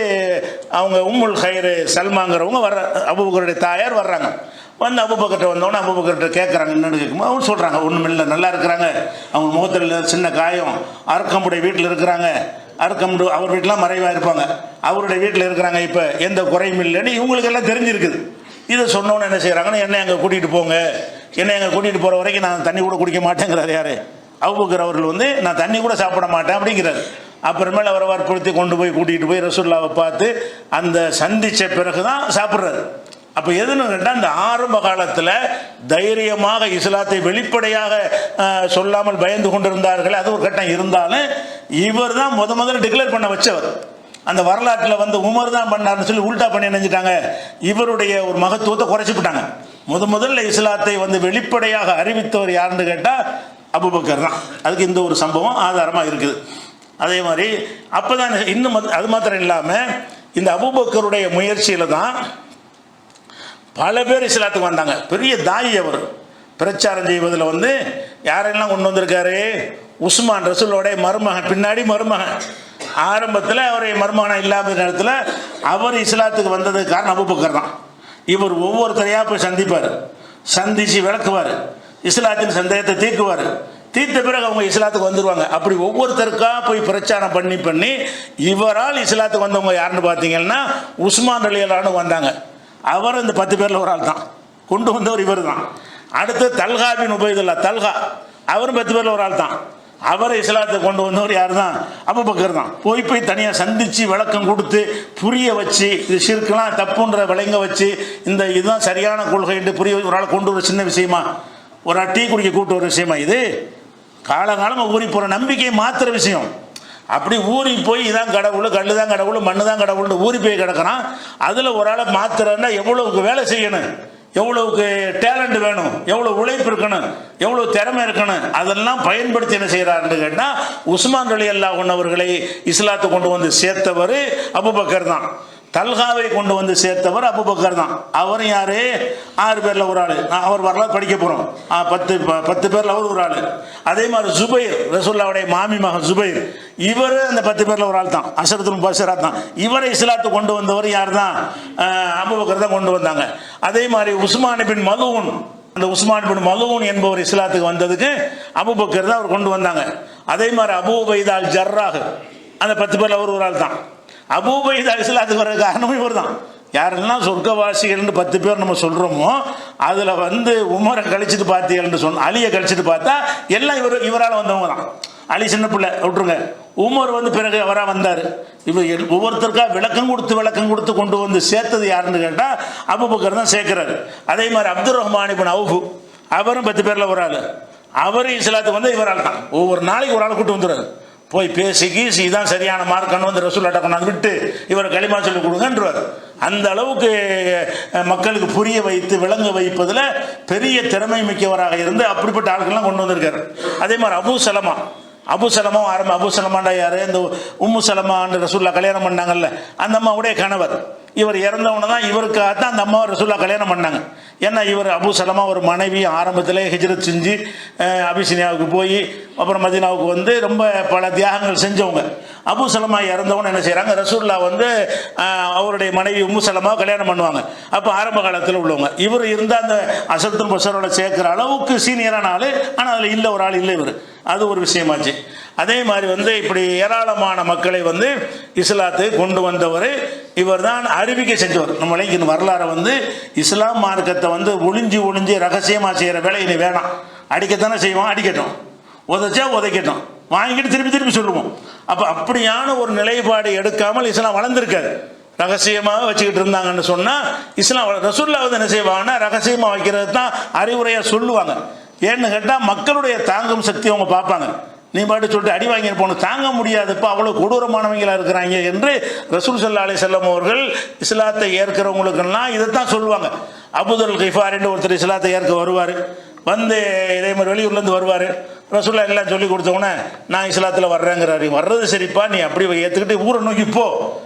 அவங்க உம்முல் ஹைரு சல்மாங்கிறவங்க வர்ற அபூபக்கருடைய தாயார் வர்றாங்க. வந்து அபூபக்கர்கிட்ட வந்தோடனே அபூபக்கர்கிட்ட கேட்குறாங்க, என்னென்னு கேட்கும்போது அவங்க சொல்கிறாங்க, ஒன்றும் இல்லை, நல்லா இருக்கிறாங்க, அவங்க முகத்தில் சின்ன காயம், அர்க்கமுடைய வீட்டில் இருக்கிறாங்க, அர்க்கமுடு அவர் வீட்டிலாம் மறைவாக இருப்பாங்க, அவருடைய வீட்டில் இருக்கிறாங்க, இப்போ எந்த குறையும் இல்லைன்னு இவங்களுக்கு எல்லாம் தெரிஞ்சிருக்குது. இதை சொன்னோன்னு என்ன செய்கிறாங்கன்னா, என்னை அங்கே கூட்டிகிட்டு போங்க, என்னை அங்கே கூட்டிகிட்டு போகிற வரைக்கும் நான் தண்ணி கூட குடிக்க மாட்டேங்கிறார் யார், அபூபக்கர் அவர்கள் வந்து நான் தண்ணி கூட சாப்பிட மாட்டேன் அப்படிங்கிறார். அப்புறமேல அவரை வற்புறுத்தி கொண்டு போய் கூட்டிகிட்டு போய் ரசூலுல்லாவை பார்த்து அந்த சந்தித்த பிறகு தான் சாப்பிட்றாரு. அப்போ எதுன்னு கேட்டால், இந்த ஆரம்ப காலத்தில் தைரியமாக இஸ்லாத்தை வெளிப்படையாக சொல்லாமல் பயந்து கொண்டிருந்தார்கள், அது ஒரு கட்டம். இருந்தாலும் இவர் தான் முதல்ல டிக்ளேர் பண்ண வச்சவர். அந்த வரலாற்றில் வந்து உமர் தான் பண்ணார்னு சொல்லி உல்டா பண்ணி நினைஞ்சிட்டாங்க. இவருடைய ஒரு மகத்துவத்தை குறைச்சி விட்டாங்க. முதல்ல இஸ்லாத்தை வந்து வெளிப்படையாக அறிவித்தவர் யாருன்னு கேட்டால் அபூபக்கர் தான். அதுக்கு இந்த ஒரு சம்பவம் ஆதாரமாக இருக்குது. அதே மாதிரி அப்போ தான் இன்னும் அது மாத்திரம் இல்லாமல் இந்த அபூபக்கருடைய முயற்சியில் தான் பல பேர் இஸ்லாத்துக்கு வந்தாங்க. பெரிய தாயி அவர். பிரச்சாரம் செய்வதில் வந்து யாரெல்லாம் கொண்டு வந்திருக்காரு? உஸ்மான், ரசூலுடைய மருமகன், பின்னாடி மருமகன். ஆரம்பத்தில் அவருடைய மருமகன் இல்லாத நேரத்தில் அவர் இஸ்லாத்துக்கு வந்ததுக்கு காரணம் அபூபக்கர் தான். இவர் ஒவ்வொருத்தரையாக போய் சந்திப்பார், சந்தித்து விளக்குவார், இஸ்லாத்தின் சந்தேகத்தை தீர்க்குவார். தீர்த்த பிறகு அவங்க இஸ்லாத்துக்கு வந்துடுவாங்க. அப்படி ஒவ்வொருத்தருக்காக போய் பிரச்சாரம் பண்ணி இவரால் இஸ்லாத்துக்கு வந்தவங்க யாருன்னு பார்த்தீங்கன்னா உஸ்மான் ரலியல்லாஹு வந்தாங்க. அவர் இந்த 10 பேரில் ஒரு ஆள் தான். கொண்டு வந்தவர் இவர் தான். அடுத்து தல்ஹா பின் உபைதுல்லா, தல்ஹா, அவரும் 10 பேரில் ஒரு ஆள் தான். அவரை இஸ்லாத்தை கொண்டு வந்தவர் யார் தான்? அபூபக்கர் தான். போய் தனியாக சந்தித்து விளக்கம் கொடுத்து புரிய வச்சு இது ஷிர்க்லாம் தப்புன்ற விளங்க வச்சு இந்த இதுதான் சரியான கொள்கை என்று புரிய ஒரு ஆள் கொண்டு வர சின்ன விஷயமா? ஒரு ஆள் டீ குடிக்க கூப்பிட்டு ஒரு விஷயமா இது? காலகாலமாக ஊறி போகிற நம்பிக்கையை மாற்றுற விஷயம். அப்படி ஊறி போய் இதான் கடவுள், கல் தான் கடவுள், மண்ணு தான் கடவுள்னு ஊறி போய் கிடக்கிறான். அதில் ஒரு ஆளை மாற்றுறன்னா எவ்வளவுக்கு வேலை செய்யணும், எவ்வளவுக்கு டேலண்ட் வேணும், எவ்வளோ உழைப்பு இருக்கணும், எவ்வளோ திறமை இருக்கணும், அதெல்லாம் பயன்படுத்தி என்ன செய்கிறாருன்னு கேட்டால் உஸ்மான் ரலியல்லாஹு அன்ஹு அவர்களை இஸ்லாத்தை கொண்டு வந்து சேர்த்தவர் அபூபக்கர் தான். தல்ஹாவை கொண்டு வந்து சேர்த்தவர் அபூபக்கர் தான். அவரும் யார்? 6 பேரில் ஒரு ஆள். அவர் வரலாறு படிக்க போகிறோம். 10 பேரில் அவர் ஒரு ஆள். அதே மாதிரி ஜுபைர், ரசூலுல்லாஹ்வுடைய மாமி மகன் ஜுபைர், இவர் அந்த 10 பேரில் ஒரு ஆள் தான். அஷரத்துல் முபஷ்ஷிரா தான். இவரை இஸ்லாத்தை கொண்டு வந்தவர் யார் தான்? அபூபக்கர் தான் கொண்டு வந்தாங்க. அதே மாதிரி உஸ்மான் பின் மலூன், அந்த உஸ்மான் பின் மலூன் என்பவர் இஸ்லாத்துக்கு வந்ததுக்கு அபூபக்கர் தான் அவர் கொண்டு வந்தாங்க. அதே மாதிரி அபூ உபைதா அல் ஜர்ராஹ், அந்த 10 பேரில் அவர் ஒரு ஆள் தான். அபூ உபைதா இஸ்லாத்துக்கு வர காரணமும் இவர் தான். யாரெல்லாம் சொர்க்கவாசிகள்னு 10 பேர் நம்ம சொல்கிறோமோ அதில் வந்து உமரை கழிச்சிட்டு பார்த்தீங்கன்னு அலியை கழிச்சிட்டு பார்த்தா எல்லாம் இவரால் வந்தவங்க தான். அலி சின்ன பிள்ளை விட்டுருங்க. உமர் வந்து பிறகு அவராக வந்தார். இவர் ஒவ்வொருத்தருக்காக விளக்கம் கொடுத்து கொண்டு வந்து சேர்த்தது யாருன்னு கேட்டால் அபூபக்கர் தான் சேர்க்கிறாரு. அதே மாதிரி அப்துர் ரஹ்மான் இப்னு அவுஃப், அவரும் 10 பேரில் ஒரு ஆள். அவரும் இஸ்லாத்துக்கு வந்து இவரால் தான். ஒவ்வொரு நாளைக்கு ஒரு ஆள் கூட்டு வந்துடுறாரு. போய் பேசி இதான் சரியான மார்க்கன்னு வந்து ரசூலுல்லாஹ்ட்ட கொண்டாந்து விட்டு இவரை களிமா சொல்லி கொடுங்கன்றவர். அந்த அளவுக்கு மக்களுக்கு புரிய வைத்து விளங்க வைப்பதில் பெரிய திறமை மிக்கவராக இருந்து அப்படிப்பட்ட ஆட்கள்லாம் கொண்டு வந்திருக்காரு. அதே மாதிரி அபூ சலமா அபூ சலமாண்டா யார்? இந்த உம்மு சலமான்னு ரசூலுல்லாஹ் கல்யாணம் பண்ணாங்கல்ல, அந்த அம்மாவுடைய கணவர். இவர் இறந்தவன தான் இவருக்காகத்தான் அந்த அம்மாவை ரசூலுல்லாஹ் கல்யாணம் பண்ணாங்க. ஏன்னா இவர் அபூ சலமா ஒரு மனைவி ஆரம்பத்தில் ஹிஜ்ரத் செஞ்சு அபிசினியாவுக்கு போய் அப்புறம் மதீனாவுக்கு வந்து ரொம்ப பல தியாகங்கள் செஞ்சவங்க. அபூ சலமா இறந்தவங்க என்ன செய்கிறாங்க? ரசூலுல்லாஹ் வந்து அவருடைய மனைவி உம்மு சலமாவை கல்யாணம் பண்ணுவாங்க. அப்போ ஆரம்ப காலத்தில் உள்ளவங்க. இவர் இருந்தால் அந்த அஷரத்துல் முபஷ்ஷிரோட சேர்க்குற அளவுக்கு சீனியரான ஆள். ஆனால் அதில் இல்லை, ஒரு ஆள் இல்லை இவர். அது ஒரு விஷயமாச்சு. அதே மாதிரி வந்து இப்படி ஏராளமான மக்களை வந்து இஸ்லாத்தை கொண்டு வந்தவர் இவர் தான். அறிவிக்க செஞ்சவர். நம்மளுக்கு இந்த வரலாறை வந்து இஸ்லாம் மார்க்கத்தை வந்து ஒளிஞ்சு ரகசியமாக செய்கிற வேலை இனி வேணாம். அடிக்கத்தானே செய்வோம், அடிக்கட்டும். உதைச்சா உதைக்கட்டும், வாங்கிட்டு திருப்பி சொல்லுவோம். அப்போ அப்படியான ஒரு நிலைப்பாடு எடுக்காமல் இஸ்லாம் வளர்ந்துருக்காது. ரகசியமாக வச்சுக்கிட்டு இருந்தாங்கன்னு சொன்னால் இஸ்லாம் ரசூலுல்லாஹ் வந்து என்ன செய்வாங்கன்னா ரகசியமாக வைக்கிறது தான் அறிவுரையாக சொல்லுவாங்க. ஏன்னு கேட்டால் மக்களுடைய தாங்கும் சக்தி அவங்க பார்ப்பாங்க. நீ பாட்டு சொல்லிட்டு அடி வாங்கிட்டு போகணும், தாங்க முடியாதுப்பா, அவ்வளோ கொடூரமானவங்களாக இருக்கிறாங்க என்று ரசூல் ஸல்லல்லாஹு அலைஹி வஸல்லம் அவர்கள் இஸ்லாத்தை ஏற்கிறவங்களுக்கெல்லாம் இதைத்தான் சொல்லுவாங்க. அபூதர் கிஃபாரின்னு ஒருத்தர் இஸ்லாத்தை ஏற்க வருவார். வந்து இதே மாதிரி வெளியூர்லேருந்து வருவார். ரசூலுல்லாஹ் எல்லாம் சொல்லி கொடுத்தவொடனே நான் இஸ்லாத்தில் வர்றேங்கிறாரு. வர்றது சரிப்பா, நீ அப்படி ஏற்றுக்கிட்டு ஊரை நோக்கி போ.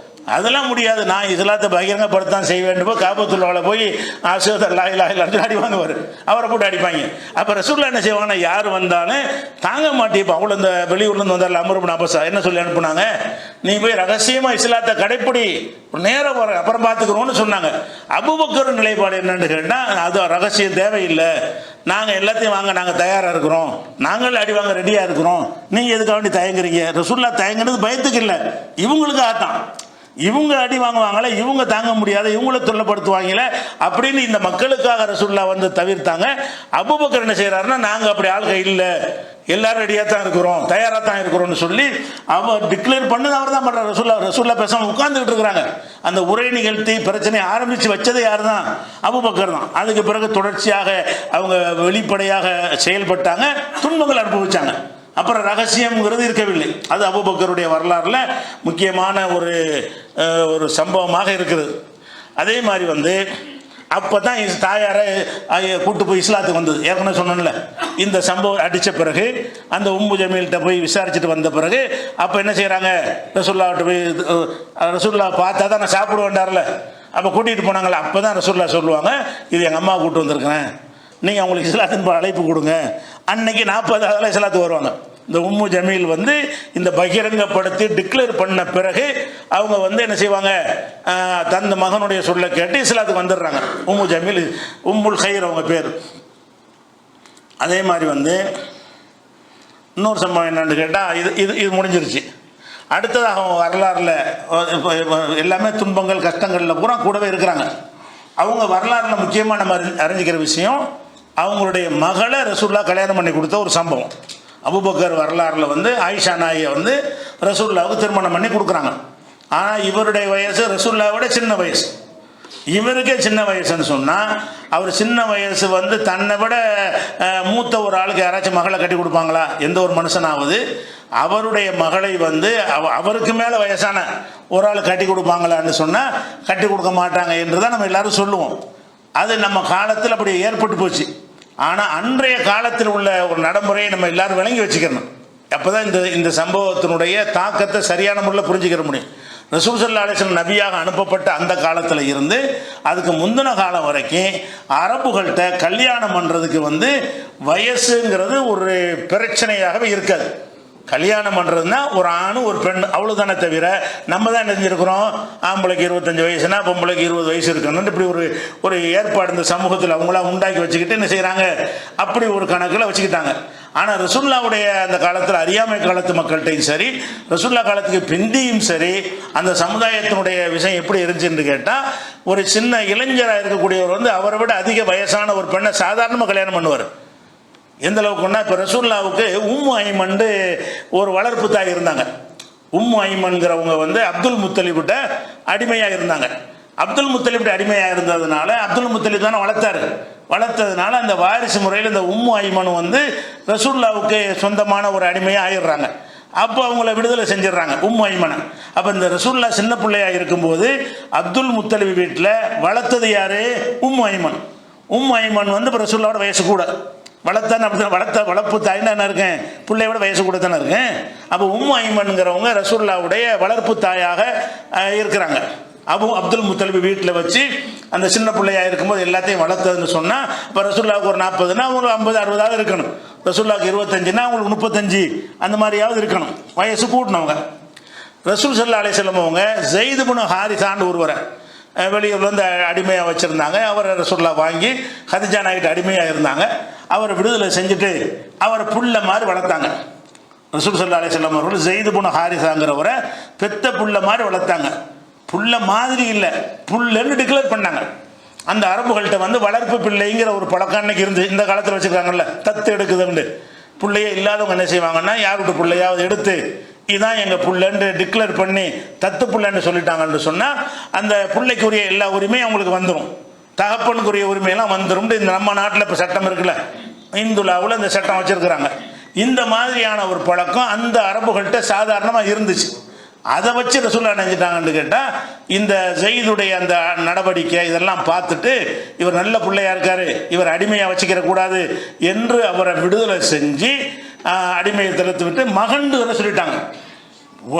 அதெல்லாம் முடியாது, நான் இஸ்லாத்தை பகிரங்கப்படுத்தான் செய்ய வேண்டும். காபத்துல்லாஹ்ல போய் அஷ்ஹது அல்லா இலாஹ இல்லல்லாஹ் அடி வாங்குவார். அவரை போட்டு அடிப்பாங்க. அப்போ ரசூலுல்லாஹ் என்ன செய்வாங்கன்னா யார் வந்தாலும் தாங்க மாட்டேப்பா. அவ்வளோ இந்த வெளியூர்லேருந்து வந்தார் அம்ர் இப்னு அப்பாஸ் என்ன சொல்லி அனுப்புனாங்க? நீ போய் ரகசியமாக இஸ்லாத்தை கடைப்பிடி, நேரம் வர அப்புறம் பார்த்துக்கிறோன்னு சொன்னாங்க. அபூபக்கர் நிலைப்பாடு என்னன்னு கேட்டால் அது ரகசியம் தேவையில்லை, நாங்கள் எல்லாத்தையும் வாங்க நாங்கள் தயாராக இருக்கிறோம், நாங்கள் அடி வாங்க ரெடியாக இருக்கிறோம், நீங்கள் எதுக்காக வேண்டி தயங்குறீங்க? ரசூலுல்லாஹ் தயங்குறது பயத்துக்கு இல்லை, இவங்களுக்காக தான். இவங்க அடி வாங்குவாங்களே, இவங்க தாங்க முடியாத, இவங்களை தொல்லைப்படுத்துவாங்களே அப்படின்னு இந்த மக்களுக்காக ரசூலுல்லாஹ் வந்து தவிர்த்தாங்க. அபூபக்கர் என்ன செய்கிறாருன்னா நாங்கள் அப்படி ஆள்கை இல்லை, எல்லாரும் ரெடியாக தான் இருக்கிறோம், தயாராக தான் இருக்கிறோம்னு சொல்லி அவர் டிக்ளேர் பண்ணது அவர் தான் பண்ணுறார். ரசூலுல்லாஹ் பேசாமல் உட்கார்ந்துக்கிட்டு இருக்கிறாங்க. அந்த உரை நிகழ்த்தி பிரச்சனையை ஆரம்பித்து வச்சது யார் தான்? அபூபக்கர் தான். அதுக்கு பிறகு தொடர்ச்சியாக அவங்க வெளிப்படையாக செயல்பட்டாங்க, துன்பங்கள் அனுபவிச்சாங்க. அப்புறம் ரகசியம்ங்கிறது இருக்கவில்லை. அது அபூபக்கருடைய வரலாறுல முக்கியமான ஒரு சம்பவமாக இருக்குது. அதே மாதிரி வந்து அப்போ தான் தாயாரை கூட்டு போய் இஸ்லாத்துக்கு வந்தது. ஏற்கனவே சொன்னோம்ல, இந்த சம்பவம் அடித்த பிறகு அந்த உம்மு ஜமீல்கிட்ட போய் விசாரிச்சுட்டு வந்த பிறகு அப்போ என்ன செய்கிறாங்க, ரசூல்லாவிட்ட போய் ரசூல்லா பார்த்தா தான் நான் சாப்பிட வேண்டார்ல, அப்போ கூட்டிகிட்டு போனாங்களே. அப்போ தான் ரசூல்லா சொல்லுவாங்க, இது எங்கள் அம்மா கூப்பிட்டு வந்திருக்கிறேன், நீங்கள் அவங்களுக்கு இஸ்லாத்தின் அழைப்பு கொடுங்க. அன்னைக்கு 40 இஸ்லாத்துக்கு வருவாங்க. இந்த உம்மு ஜமீல் வந்து இந்த பகிரங்கப்படுத்தி டிக்ளேர் பண்ண பிறகு அவங்க வந்து என்ன செய்வாங்க, தந்த மகனுடைய சொல்ல கேட்டு இஸ்லாத்துக்கு வந்துடுறாங்க. உம்மு ஜமீல், உம்முல் ஹைர் அவங்க பேர். அதே மாதிரி வந்து இன்னொரு சம்பவம் என்னன்னு கேட்டால், இது முடிஞ்சிருச்சு. அடுத்ததாக அவங்க வரலாறுல எல்லாமே துன்பங்கள் கஷ்டங்களில் பூரா கூடவே இருக்கிறாங்க. அவங்க வரலாறுல முக்கியமாக நம்ம அறிஞ்சிக்கிற விஷயம், அவங்களுடைய மகளை ரசூல்லா கல்யாணம் பண்ணி கொடுத்த ஒரு சம்பவம். அபூபக்கர் வரலாறுல வந்து ஆயிஷா நாயை வந்து ரசூல்லாவுக்கு திருமணம் பண்ணி கொடுக்குறாங்க. ஆனால் இவருடைய வயசு ரசூல்லாவோட சின்ன வயசு. இவருக்கே சின்ன வயசுன்னு சொன்னால், அவர் சின்ன வயசு வந்து தன்னை விட மூத்த ஒரு ஆளுக்கு யாராச்சும் மகளை கட்டி கொடுப்பாங்களா? எந்த ஒரு மனுஷனாவது அவருடைய மகளை வந்து அவருக்கு மேலே வயசான ஒரு ஆள் கட்டி கொடுப்பாங்களான்னு சொன்னால் கட்டி கொடுக்க மாட்டாங்க என்று தான் நம்ம எல்லாரும் சொல்லுவோம். அது நம்ம காலத்தில் அப்படி ஏற்பட்டு போச்சு. ஆனால் அன்றைய காலத்தில் உள்ள ஒரு நடைமுறையை நம்ம எல்லாரும் விளங்கி வச்சுக்கணும். அப்போ தான் இந்த சம்பவத்தினுடைய தாக்கத்தை சரியான முறையில் புரிஞ்சுக்கிற முடியும். ரசூல் ஸல்லல்லாஹு அலைஹி வஸல்லம் நபியாக அனுப்பப்பட்ட அந்த காலத்தில் இருந்து அதுக்கு முந்தின காலம் வரைக்கும் அரபுகள்கிட்ட கல்யாணம் பண்ணுறதுக்கு வந்து வயசுங்கிறது ஒரு பிரச்சனையாகவே இருக்காது. கல்யாணம் பண்ணுறதுனா ஒரு ஆண் ஒரு பெண் அவ்வளோதானே தவிர, நம்ம தான் நினைஞ்சிருக்கிறோம் ஆம்பளைக்கு 25 வயசுனா பொம்பளைக்கு 20 வயசு இருக்கணும்னு இப்படி ஒரு ஏற்பாடு இந்த சமூகத்தில் அவங்களா உண்டாக்கி வச்சுக்கிட்டு என்ன செய்கிறாங்க, அப்படி ஒரு கணக்கில் வச்சுக்கிட்டாங்க. ஆனால் ரசூல்லாவுடைய அந்த காலத்தில் அறியாமை காலத்து மக்கள்கிட்டையும் சரி, ரசூல்லா காலத்துக்கு பிந்தியும் சரி, அந்த சமுதாயத்தினுடைய விஷயம் எப்படி இருந்துச்சுன்னு கேட்டால், ஒரு சின்ன இளைஞராக இருக்கக்கூடியவர் வந்து அவரை விட அதிக வயசான ஒரு பெண்ணை சாதாரணமாக கல்யாணம் பண்ணுவார். எந்த அளவுக்குன்னா, இப்போ ரசூல்லாவுக்கு உம்மு ஐமன் ஒரு வளர்ப்பு தாய் இருந்தாங்க. உம்மு ஐமன்கிறவங்க வந்து அப்துல் முத்தலிப்கிட்ட அடிமையாக இருந்தாங்க. அப்துல் முத்தலிப்கிட்ட அடிமையாக இருந்ததுனால அப்துல் முத்தலிப் தானே வளர்த்ததுனால அந்த வாரிசு முறையில் இந்த உம்மு ஐமன் வந்து ரசூல்லாவுக்கு சொந்தமான ஒரு அடிமையாக ஆயிடுறாங்க. அப்போ அவங்கள விடுதலை செஞ்சிடறாங்க உம்மு ஐமனை. அப்போ இந்த ரசூல்லா சின்ன பிள்ளையாக இருக்கும்போது அப்துல் முத்தலிப் வீட்டில் வளர்த்தது யார்? உம்மு ஐமன். உம்மு ஐமன் வந்து இப்போ ரசூல்லாவோட வயசு கூட வளர்த்தானே, அப்படி தான் வளர்ப்பு தாயின்னு என்ன இருக்கேன், பிள்ளையோட வயசு கூட தானே இருக்கேன். அப்போ உம்மு ஐமன்கிறவங்க ரசூல்லாவுடைய வளர்ப்பு தாயாக இருக்கிறாங்க. அப்துல் முத்தலிப் வீட்டில் வச்சு அந்த சின்ன பிள்ளையாக இருக்கும்போது எல்லாத்தையும் வளர்த்ததுன்னு சொன்னால், இப்போ ரசூல்லாவுக்கு ஒரு 40னா அவங்களுக்கு 50-60 இருக்கணும். ரசூல்லாவுக்கு 25னா அவங்களுக்கு 35 அந்த மாதிரியாவது இருக்கணும், வயசு கூட்டினவங்க. ரசூல் ஸல்லல்லாஹு அலைஹி வஸல்லம் அவங்க ஸைத் இப்னு ஹாரிஸான்னு ஒருவரை வெளியூரில் வந்து அடிமையாக வச்சுருந்தாங்க. அவரை ரசூல்லா வாங்கி ஹதிஜா நாய்கிட்ட அடிமையாக இருந்தாங்க. அவரை விடுதலை செஞ்சுட்டு அவரை புள்ள மாதிரி வளர்த்தாங்க. ரசூல் ஸல்லல்லாஹு அலைஹி வஸல்லம் அவர்கள் ஸைத் இப்னு ஹாரிஸாங்கிறவரை பெத்த புள்ள மாதிரி வளர்த்தாங்க. புள்ள மாதிரி இல்லை, புள்ளன்னு டிக்ளேர் பண்ணாங்க. அந்த அரபுகள்கிட்ட வந்து வளர்ப்பு பிள்ளைங்கிற ஒரு பழக்கம் அன்னைக்கு இருந்து இந்த காலத்தில் வச்சுருக்காங்கல்ல, தத்து எடுக்குதுன்னு. பிள்ளையே இல்லாதவங்க என்ன செய்வாங்கன்னா, யாருக்கிட்ட பிள்ளையாவது எடுத்து இதுதான் எங்கள் புள்ளன்னு டிக்ளேர் பண்ணி தத்து புள்ளன்னு சொல்லிட்டாங்கன்னு சொன்னால் அந்த பிள்ளைக்குரிய எல்லா உரிமையும் அவங்களுக்கு வந்துடும், தகப்பனுக்குரிய உரிமையெல்லாம் வந்துடும். இந்த நம்ம நாட்டில் இப்போ சட்டம் இருக்குல்ல, இந்துலாவில் இந்த சட்டம் வச்சுருக்குறாங்க. இந்த மாதிரியான ஒரு பழக்கம் அந்த அரபுகள்கிட்ட சாதாரணமாக இருந்துச்சு. அதை வச்சு ரசூல்லா நினைச்சிட்டாங்கன்னு கேட்டால், இந்த ஸைதுடைய அந்த நடவடிக்கை இதெல்லாம் பார்த்துட்டு இவர் நல்ல பிள்ளையா இருக்காரு, இவர் அடிமையாக வச்சுக்கிற கூடாது என்று அவரை விடுதலை செஞ்சு அடிமையை தடுத்து விட்டு மகண்டு சொல்லிட்டாங்க.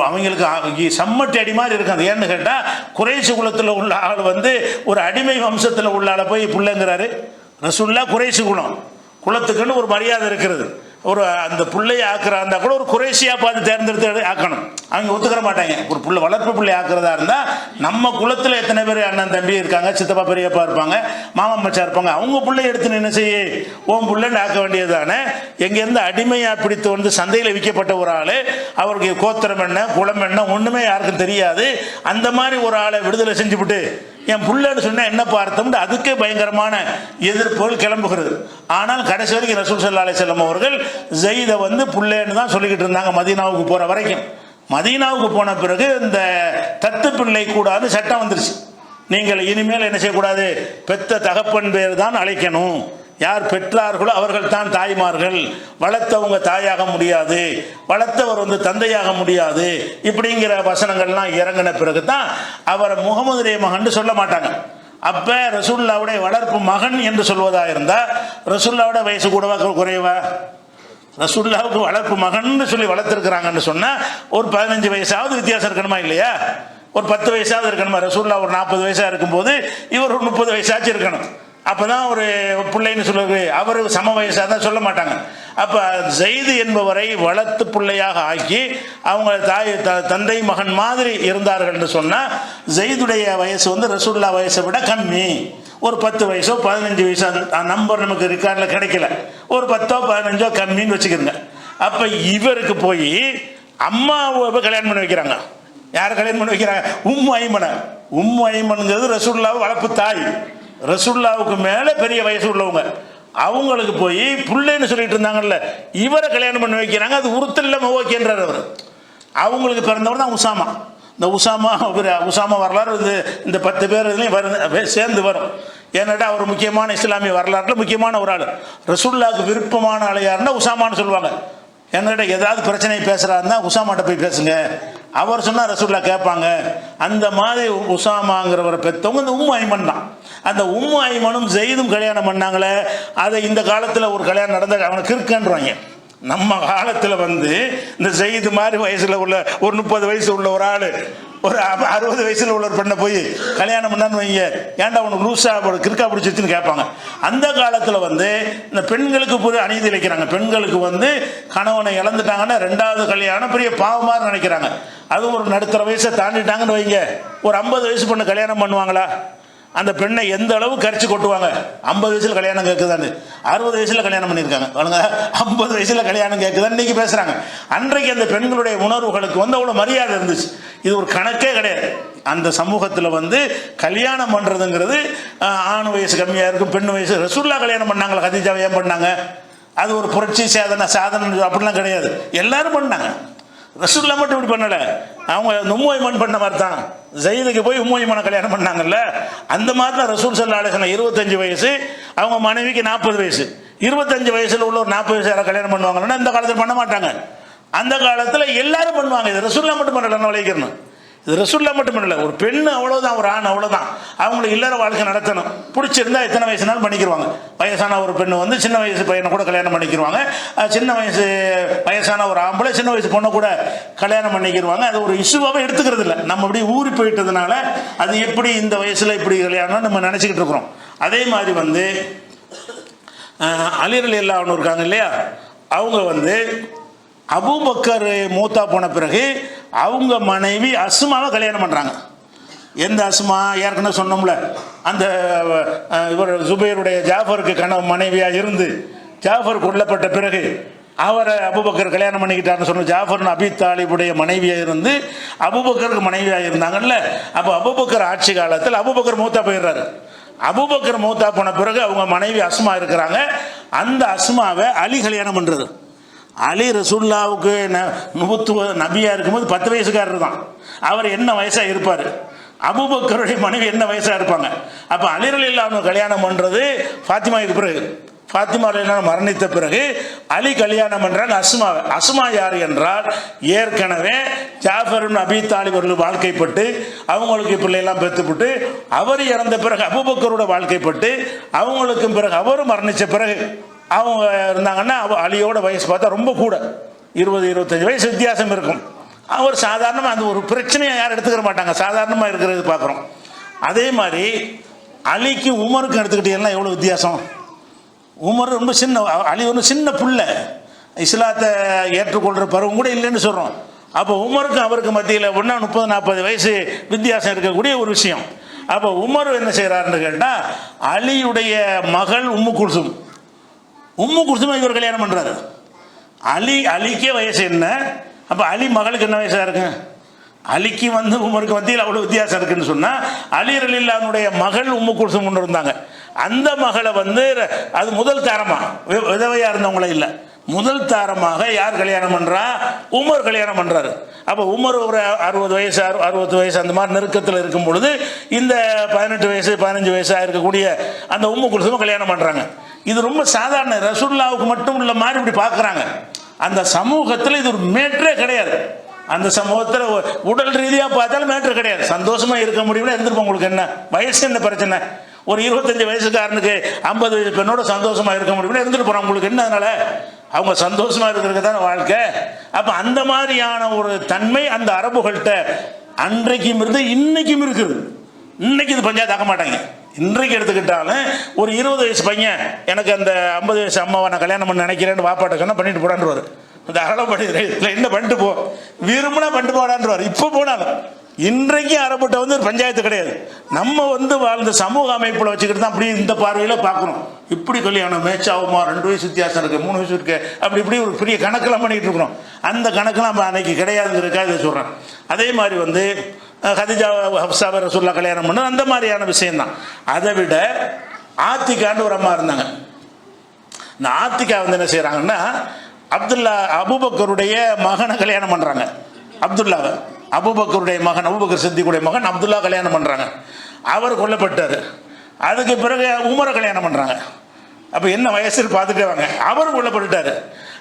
அவங்களுக்கு சம்மட்டி அடி மாதிரி இருக்காது. ஏன்னு கேட்டால், குறைஷி குலத்தில் உள்ள ஆள் வந்து ஒரு அடிமை வம்சத்தில் உள்ள ஆளை போய் பிள்ளைங்கிறாரு. ரசூல்லா குறைஷி குலத்துக்குன்னு ஒரு மரியாதை இருக்கிறது. ஒரு அந்த பிள்ளையை ஆக்குறாந்தா கூட ஒரு குறைஷியாக பார்த்து தேர்ந்தெடுத்து ஆக்கணும். அவங்க ஒத்துக்கிற மாட்டாங்க. ஒரு பிள்ளை வளர்ப்பு பிள்ளை ஆக்குறதா இருந்தால், நம்ம குலத்தில் எத்தனை பேர் அண்ணன் தம்பி இருக்காங்க, சித்தப்பா பெரியப்பா இருப்பாங்க, மாமா மச்சா இருப்பாங்க, அவங்க பிள்ளை எடுத்து என்ன செய்ய ஓம் பிள்ளைன்னு ஆக்க வேண்டியது தானே. எங்கேருந்து அடிமையாக பிடித்து வந்து சந்தையில் விற்கப்பட்ட ஒரு ஆள், அவருக்கு கோத்திரம் என்ன குளம் என்ன ஒன்றுமே யாருக்கும் தெரியாது, அந்த மாதிரி ஒரு ஆளை விடுதலை செஞ்சுவிட்டு என் புள்ளன்னு சொன்னால் என்ன பார்த்தோம்னு அதுக்கே பயங்கரமான எதிர்ப்புகள் கிளம்புகிறது. ஆனால் கடைசி வரைக்கும் ரசூல் ஸல்லல்லாஹு அலைஹி வஸல்லம் அவர்கள் ஸைதை வந்து புள்ளேன்னு தான் சொல்லிக்கிட்டு இருந்தாங்க மதீனாவுக்கு போகிற வரைக்கும். மதீனாவுக்கு போன பிறகு இந்த தத்து பிள்ளை கூடாது சட்டம் வந்துருச்சு. நீங்கள் இனிமேல் என்ன செய்யக்கூடாது, பெத்த தகப்பன் பேர் தான் அழைக்கணும் யார் பெற்றார்களோ அவர்கள் தான் தாய்மார்கள், வளர்த்தவங்க தாயாக முடியாது, வளர்த்தவர் தந்தையாக முடியாது, இப்படிங்கிற வசனங்கள்லாம் இறங்கின பிறகு தான் அவரை முகமதுடைய மகன் சொல்ல மாட்டாங்க. அப்போ ரசூலுல்லாவுடைய வளர்ப்பு மகன் என்று சொல்வதா இருந்தால் ரசூலுல்லாவோட வயசு கூடவா குறைவா? ரசூலுல்லாவுக்கு வளர்ப்பு மகன் சொல்லி வளர்த்துருக்குறாங்கன்னு சொன்னால் ஒரு 15 வயசாவது வித்தியாசம் இருக்கணுமா இல்லையா? ஒரு 10 வயசாவது இருக்கணுமா? ரசூலுல்லாஹ் ஒரு 40 வயசாக இருக்கும்போது இவர் ஒரு 30 வயசாச்சும் இருக்கணும். அப்போ தான் ஒரு பிள்ளைன்னு சொல்லுறது. அவர் சம வயசாக தான் சொல்ல மாட்டாங்க. அப்போ ஸைது என்பவரை வளர்த்து பிள்ளையாக ஆக்கி அவங்க தந்தை மகன் மாதிரி இருந்தார்கள்னு சொன்னால் ஸைதுடைய வயசு ரசூலுல்லாஹ் வயசை விட கம்மி. ஒரு 10 வயசோ 15 வயசோ நம்பர் நமக்கு ரெக்கார்டில் கிடைக்கல. ஒரு 10ஓ 15ஓ கம்மின்னு வச்சுக்கிறோங்க. அப்போ இவருக்கு போய் அம்மாவை கல்யாணம் பண்ணி வைக்கிறாங்க. யாரை கல்யாணம் பண்ணி வைக்கிறாங்க? உம்மு ஐமனை. உம்மு ஐமனுங்கிறது ரசூலுல்லாஹ் வளர்ப்பு தாய். ரசூலுல்லாவுக்கு மேலே பெரிய வயசு உள்ளவங்க. அவங்களுக்கு போய் பிள்ளைன்னு சொல்லிட்டு இருந்தாங்கல்ல, இவரை கல்யாணம் பண்ணி வைக்கிறாங்க. அது உறுத்தல்ல ஓகேன்றார் அவர். அவங்களுக்கு பிறந்தவர் தான் உசாமா. இந்த உசாமா வரலாறு இந்த 10 பேர் இதுலேயும் சேர்ந்து வரும். ஏன்னாடா அவர் முக்கியமான இஸ்லாமிய வரலாற்றில் முக்கியமான ஒரு ஆள். ரசூலுல்லாவுக்கு விருப்பமான ஆள் யாருன்னா உசாமான்னு சொல்லுவாங்க. என்னடா ஏதாவது பிரச்சனை பேசுகிறாருன்னா உசாமாட்ட போய் பேசுங்க, அவர் சொன்னால் ரசூலுல்லாஹ் கேட்பாங்க. அந்த மாதிரி உசாமாங்கிறவரை பெற்றவங்க இந்த உம்மு ஐமன் தான். அந்த உம்மு ஐமனும் ஸைதும் கல்யாணம் பண்ணாங்களே, அதை இந்த காலத்தில் ஒரு கல்யாணம் நடந்த அவனுக்கு இருக்குன்றாங்க. நம்ம காலத்தில் இந்த ஸைது மாதிரி வயசில் உள்ள ஒரு 30 வயசு உள்ள ஒரு ஆள் ஒரு 60 வயசில் உள்ள ஒரு பெண்ணை போய் கல்யாணம் பண்ணான்னு வைங்க, ஏன்டா உனக்கு லூஸா கிறுக்கா பிடிச்சிச்சுன்னு கேட்பாங்க. அந்த காலத்தில் இந்த பெண்களுக்கு புது அநீதி இழைக்கிறாங்க. பெண்களுக்கு கணவனை இழந்துட்டாங்கன்னா 2வது கல்யாணம் பெரிய பாவமாக நினைக்கிறாங்க. அதுவும் ஒரு நடுத்தர வயசை தாண்டிட்டாங்கன்னு வைங்க, ஒரு 50 வயசு பொண்ணு கல்யாணம் பண்ணுவாங்களா? அந்த பெண்ணை எந்த அளவு கரிச்சு கொட்டுவாங்க. 50 வயசில் கல்யாணம் கேட்குதான்னு 60 வயசில் கல்யாணம் பண்ணியிருக்காங்க. 50 வயசில் கல்யாணம் கேட்குதான்னு இன்றைக்கி பேசுகிறாங்க. அன்றைக்கு அந்த பெண்களுடைய உணர்வுகளுக்கு அவ்வளோ மரியாதை இருந்துச்சு. இது ஒரு கணக்கே கிடையாது. அந்த சமூகத்தில் கல்யாணம் பண்ணுறதுங்கிறது ஆண் வயசு கம்மியாக இருக்கும், பெண் வயசு. ரசூலுல்லாஹ் கல்யாணம் பண்ணாங்களா? கதீஜாவை ஏன் பண்ணாங்க? அது ஒரு புரட்சி சாதனை அப்படிலாம் கிடையாது. எல்லாரும் பண்ணாங்க. ரசூலுல்லாஹ் மட்டும் இப்படி பண்ணலை. அவங்க உம்மு ஐமன் பண்ண மாதிரி தான். ஸைதுக்கு போய் உம்மு ஐமனை கல்யாணம் பண்ணாங்கல்ல, அந்த மாதிரி தான் ரசூல் ஸல்லல்லாஹு அலைஹி வஸல்லம் 25 வயசு, அவங்க மனைவிக்கு 40 வயசு. 25 வயசில் உள்ள ஒரு 40 வயசு யாரை கல்யாணம் பண்ணுவாங்கன்னா இந்த காலத்தில் பண்ண மாட்டாங்க. அந்த காலத்தில் எல்லாரும் பண்ணுவாங்க. இது ரசூலுல்லாஹ் மட்டும் பண்ணலன்னு விளைக்கிறணும். இது ரசூலுல்லாஹ் மட்டும் பண்ணல. ஒரு பெண் அவ்வளோதான், ஒரு ஆண் அவ்வளோதான். அவங்களுக்கு இல்லற வாழ்க்கை நடத்தணும். பிடிச்சிருந்தா எத்தனை வயசுனாலும் பண்ணிக்கிடுவாங்க. வயசான ஒரு பெண்ணு சின்ன வயசு பையனை கூட கல்யாணம் பண்ணிக்கிடுவாங்க. சின்ன வயசான ஒரு ஆம்பளை சின்ன வயசு பொண்ணை கூட கல்யாணம் பண்ணிக்கிடுவாங்க. அது ஒரு இஷ்யூவாகவே எடுத்துக்கிறது இல்லை. நம்ம அப்படி ஊறி போயிட்டதுனால அது எப்படி இந்த வயசில் இப்படி கல்யாணம் நம்ம நினச்சிக்கிட்டு இருக்கிறோம். அதே மாதிரி அலி ரலியல்லாஹு அன்ஹு இருக்காங்க இல்லையா, அவங்க அபூபக்கர் மூத்தா போன பிறகு அவங்க மனைவி அஸ்மாவை கல்யாணம் பண்ணுறாங்க. எந்த அஸ்மா? ஏற்கனவே சொன்னோம்ல, அந்த இவர் ஜுபைருடைய ஜாஃபருக்கு மனைவியாக இருந்து ஜாஃபர் கொல்லப்பட்ட பிறகு அவரை அபூபக்கர் கல்யாணம் பண்ணிக்கிட்டாருன்னு சொன்ன ஜாஃபர்னு அபி தாலிபுடைய மனைவியாக இருந்து அபூபக்கருக்கு மனைவியாக இருந்தாங்கல்ல. அப்போ அபூபக்கர் ஆட்சி காலத்தில் அபூபக்கர் மூத்தா போயிடுறாரு. அபூபக்கர் மூத்தா போன பிறகு அவங்க மனைவி அஸ்மா இருக்கிறாங்க. அந்த அஸ்மாவை அலி கல்யாணம் பண்ணுறது. அலி ரசூலுல்லாவுக்கு நபியாக இருக்கும்போது 10 வயசுக்காரர் தான். அவர் என்ன வயசாக இருப்பார்? அபூபக்கருடைய மனைவி என்ன வயசாக இருப்பாங்க? அப்போ அலி ரலியல்லாஹு அன்ஹு கல்யாணம் பண்ணுறது ஃபாத்திமாவுக்கு பிறகு. ஃபாத்திமா ரலியல்லாஹு அன்ஹா மரணித்த பிறகு அலி கல்யாணம் பண்ணுறாங்க அஸ்மாவை. அஸ்மா யார் என்றால் ஏற்கனவே ஜாஃபர் இப்னு அபி தாலிப் அவர்கள் வாழ்க்கைப்பட்டு அவங்களுக்கு பிள்ளையெல்லாம் பெற்றுப்பட்டு அவர் இறந்த பிறகு அபூபக்கரோட வாழ்க்கைப்பட்டு அவங்களுக்கும் பிறகு அவரும் மரணித்த பிறகு அவங்க இருந்தாங்கன்னா அலியோட வயசு பார்த்தா ரொம்ப கூட 20-25 வயசு வித்தியாசம் இருக்கும். அவர் சாதாரணமாக அந்த ஒரு பிரச்சனையை யாரும் எடுத்துக்கிற மாட்டாங்க, சாதாரணமாக இருக்கிறது பார்க்குறோம். அதே மாதிரி அலிக்கு உமருக்கு எடுத்துக்கிட்டீங்கன்னா எவ்வளோ வித்தியாசம். உமர் ரொம்ப சின்ன, அலி ஒன்று சின்ன புள்ள, இஸ்லாத்தை ஏற்றுக்கொள்கிற பருவம் கூட இல்லைன்னு சொல்கிறோம். அப்போ உமருக்கும் அவருக்கு மத்தியில் ஒன்றா 30-40 வயசு வித்தியாசம் இருக்கக்கூடிய ஒரு விஷயம். அப்போ உமர் என்ன செய்கிறாருன்னு கேட்டால் அலியுடைய மகள் உம்மு குல்சும் இவர் கல்யாணம் பண்ணுறாரு. அலிக்கே வயசு என்ன? அப்போ அலி மகளுக்கு என்ன வயசாக இருக்கு? அலிக்கு உமருக்கு மத்தியில் அவ்வளோ வித்தியாசம் இருக்குன்னு சொன்னால் அலி ரலியல்லாஹு அன்ஹுடைய மகள் உம்மு குல்சும் கொண்டு இருந்தாங்க. அந்த மகளை அது முதல் தாரமாக விதவையாக இருந்தவங்களே இல்லை, முதல் தாரமாக யார் கல்யாணம் பண்ணுறா? உமர் கல்யாணம் பண்ணுறாரு. அப்போ உமர் ஒரு 60 வயசு 60 வயசு அந்த மாதிரி நெருக்கத்தில் இருக்கும் பொழுது இந்த 18 வயசு 15 வயசாக இருக்கக்கூடிய அந்த உம்மு குல்சும் கல்யாணம் பண்ணுறாங்க. இது ரொம்ப சாதாரண, ரசூலுல்லாவுக்கு மட்டும் உள்ள மாதிரி இப்படி பார்க்குறாங்க. அந்த சமூகத்தில் இது ஒரு மேற்றே கிடையாது. அந்த சமூகத்தில் உடல் ரீதியாக பார்த்தாலும் மேட்ரு கிடையாது. சந்தோஷமாக இருக்க முடியும்னா இருந்திருப்போம். உங்களுக்கு என்ன வயசு, என்ன பிரச்சனை? ஒரு 25 வயசுக்காரனுக்கு 50 வயசு பெண்ணோட சந்தோஷமாக இருக்க முடியும்னா இருந்துட்டு போகிறோம். உங்களுக்கு என்ன அதனால்? அவங்க சந்தோஷமாக இருக்கிறது தானே வாழ்க்கை. அப்போ அந்த மாதிரியான ஒரு தன்மை அந்த அரபுகள்கிட்ட அன்றைக்கும் இருந்து இன்னைக்கும் இருக்குது. இன்னைக்கு இது பஞ்சாயத்து ஆக்க மாட்டாங்க. இன்றைக்கு எடுத்துக்கிட்டாலும் ஒரு 20 வயசு பையன் எனக்கு அந்த 50 வயசு அம்மாவை நான் கல்யாணம் பண்ண நினைக்கிறேன்னு வாப்பாட்டுக்கன்னா பண்ணிட்டு போடான்றாரு. இந்த அகலப்படி என்ன பண்ணிட்டு போ, விரும்பினா பண்ணிட்டு போடான்றார். இப்போ போனாலும் இன்றைக்கு அரபுட்ட வந்து பஞ்சாயத்து கிடையாது. நம்ம வாழ்ந்த சமூக அமைப்பில் வச்சுக்கிட்டு தான் அப்படி இந்த பார்வையில் பார்க்குறோம். இப்படி கல்யாணம் மேட்ச் ஆகுமா, 2 வயசு வித்தியாசம் இருக்குது, 3 வயசு இருக்குது, அப்படி இப்படி ஒரு பெரிய கணக்கெல்லாம் பண்ணிகிட்டு இருக்கிறோம். அந்த கணக்கெல்லாம் நம்ம அன்னைக்கு கிடையாதுங்கிறதுக்காக இதை சொல்கிறேன். அதே மாதிரி கதிஜா ஹப்ஸா ரசூலுல்லாஹ் கல்யாணம் பண்ணது அந்த மாதிரியான விஷயம்தான். அதை விட ஆத்திகான்னு ஒரு அம்மா இருந்தாங்க. இந்த ஆத்திகா என்ன செய்கிறாங்கன்னா, அப்துல்லா அபூபக்கருடைய மகனை கல்யாணம் பண்ணுறாங்க. அப்துல்லாவை அபூபக்கருடைய மகன், அபூபக்கர் சித்திக்குடைய மகன் அப்துல்லா கல்யாணம் பண்ணுறாங்க. அவர் கொல்லப்பட்டார். அதுக்கு பிறகு உமரை கல்யாணம் பண்ணுறாங்க. அப்போ என்ன வயசுன்னு பார்த்துட்டே வாங்க. அவரும் கொல்லப்பட்டுட்டார்.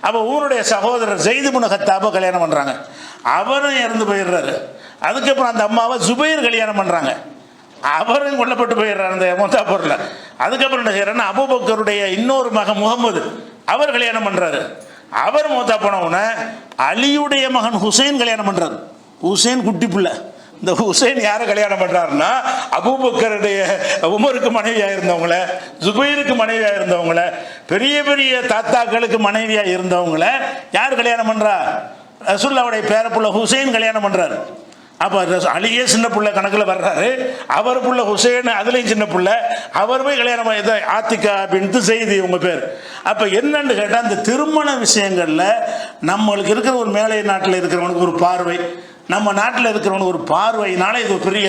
அப்போ ஊருடைய சகோதரர் ஸைத் இப்னு கத்தாபை கல்யாணம் பண்ணுறாங்க. அவரும் இறந்து போயிடுறாரு. அதுக்கப்புறம் அந்த அம்மாவை ஜுபைர் கல்யாணம் பண்ணுறாங்க. அவரும் கொல்லப்பட்டு போயிடுறாரு அந்த மொத்தாப்பூரில். அதுக்கப்புறம் என்ன செய்யறாருன்னா, அபூபக்கருடைய இன்னொரு மகன் முகமது அவர் கல்யாணம் பண்ணுறாரு. அவர் மொத்தா போனவுடனே அலியுடைய மகன் ஹுசைன் கல்யாணம் பண்ணுறாரு. ஹுசைன் குட்டி பிள்ளை. இந்த ஹுசைன் யாரை கல்யாணம் பண்ணுறாருன்னா, அபூபக்கருடைய உமருக்கு மனைவியாக இருந்தவங்கள, ஜுபைருக்கு மனைவியாக இருந்தவங்கள, பெரிய பெரிய தாத்தாக்களுக்கு மனைவியாக இருந்தவங்கள யார் கல்யாணம் பண்ணுறா? ரசூலுல்லாஹ்வுடைய பேரப்புள்ள ஹுசைன் கல்யாணம் பண்ணுறாரு. அப்போ அலியே சின்ன பிள்ளை கணக்கில் வர்றாரு. அவர் புள்ள ஹுசைன் அதுலேயும் சின்ன பிள்ளை. அவர் போய் கல்யாணம் இதை ஆத்திகா பின்த்து செய்தி உங்கள் பேர். அப்போ என்னன்னு கேட்டால், அந்த திருமண விஷயங்களில் நம்மளுக்கு இருக்கிற ஒரு மேலை நாட்டில் இருக்கிறவனுக்கு ஒரு பார்வை, நம்ம நாட்டில் இருக்கிறவனுக்கு ஒரு பார்வையினால இது பெரிய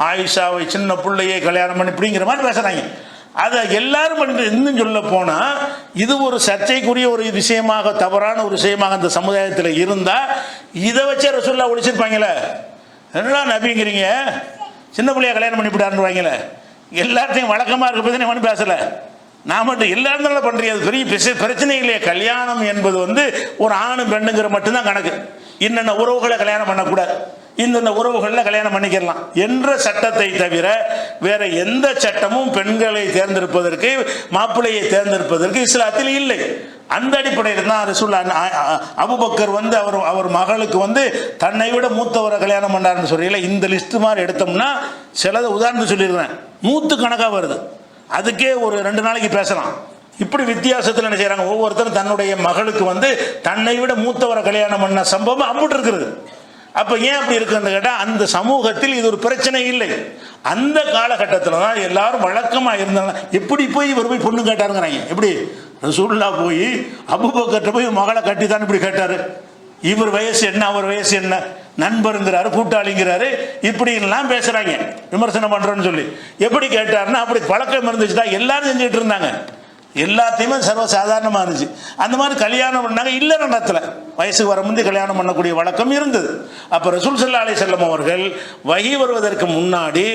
ஆயிஷாவை சின்ன பிள்ளையை கல்யாணம் பண்ணி இப்படிங்கிற மாதிரி பேசுகிறாங்க. அதை எல்லாரும் பண்ணிட்டு இன்னும் சொல்ல போனால் இது ஒரு சர்ச்சைக்குரிய ஒரு விஷயமாக, தவறான ஒரு விஷயமாக அந்த சமுதாயத்தில் இருந்தால் இதை வச்சே ரசூலுல்லாஹ் ஒழிச்சிருப்பாங்களே. என்னடா நபிங்கிறீங்க, சின்ன பிள்ளைய கல்யாணம் பண்ணிவிட்டாருன்னு வாங்கல. எல்லாத்தையும் வழக்கமாக இருக்க பற்றி ஒன்றும் பேசலை. நான் மட்டும் எல்லாரும் தானே பண்ணுறீங்க. அது பெரிய பிரச்சனை இல்லையே. கல்யாணம் என்பது ஒரு ஆணு பெண்ணுங்கிற மட்டும்தான் கணக்கு. இன்னென்ன உறவுகளை கல்யாணம் பண்ணக்கூடாது, இந்தந்த உறவுகளில் கல்யாணம் பண்ணிக்கலாம் என்ற சட்டத்தை தவிர வேற எந்த சட்டமும் பெண்களை தேர்ந்தெடுப்பதற்கு, மாப்பிள்ளையை தேர்ந்தெடுப்பதற்கு இஸ்லாத்தில் இல்லை. அந்த அடிப்படையில் தான் ரசூலுல்லாஹ் அபூபக்கர் அவர் மகளுக்கு தன்னை விட மூத்தவரை கல்யாணம் பண்ணாருன்னு சொல்றீங்களா. இந்த லிஸ்ட் மாதிரி எடுத்தோம்னா சிலதை உதாரணத்துக்கு சொல்லிடுவேன், 100 கணக்காக வருது. அதுக்கே ஒரு 2 நாளைக்கு பேசலாம். இப்படி வித்தியாசத்தில் என்ன செய்யறாங்க, ஒவ்வொருத்தரும் தன்னுடைய மகளுக்கு தன்னை விட மூத்தவரை கல்யாணம் பண்ண சம்பவம் அப்படி இருக்கிறது. அப்போ ஏன் அப்படி இருக்குன்னு கேட்டால், அந்த சமூகத்தில் இது ஒரு பிரச்சனை இல்லை. அந்த காலகட்டத்தில் தான் எல்லாரும் வழக்கமாக இருந்தாங்க. எப்படி போய் இவர் போய் பொண்ணு கேட்டாருங்கிறாங்க. எப்படி ரசூலுல்லாஹ் போய் அபூபக்கர்ட்ட போய் மகளை கட்டி தான் இப்படி கேட்டார். இவர் வயசு என்ன, அவர் வயசு என்ன, நண்பருங்கிறாரு, கூட்டாளிங்கிறாரு, இப்படிலாம் பேசுகிறாங்க, விமர்சனம் பண்ணுறோன்னு சொல்லி. எப்படி கேட்டாருன்னா, அப்படி பழக்கம் இருந்துச்சுன்னா எல்லாரும் செஞ்சுட்டு இருந்தாங்க. எல்லாத்தையுமே சர்வசாதாரணமாக இருந்துச்சு. அந்த மாதிரி கல்யாணம் பண்ணாங்க. இல்லை இடத்துல வயசுக்கு வர முந்தைய கல்யாணம் பண்ணக்கூடிய வழக்கம் இருந்தது. அப்போ ரசூல் ஸல்லல்லாஹு அலைஹி வஸல்லம் அவர்கள் வஹி வருவதற்கு முன்னாடி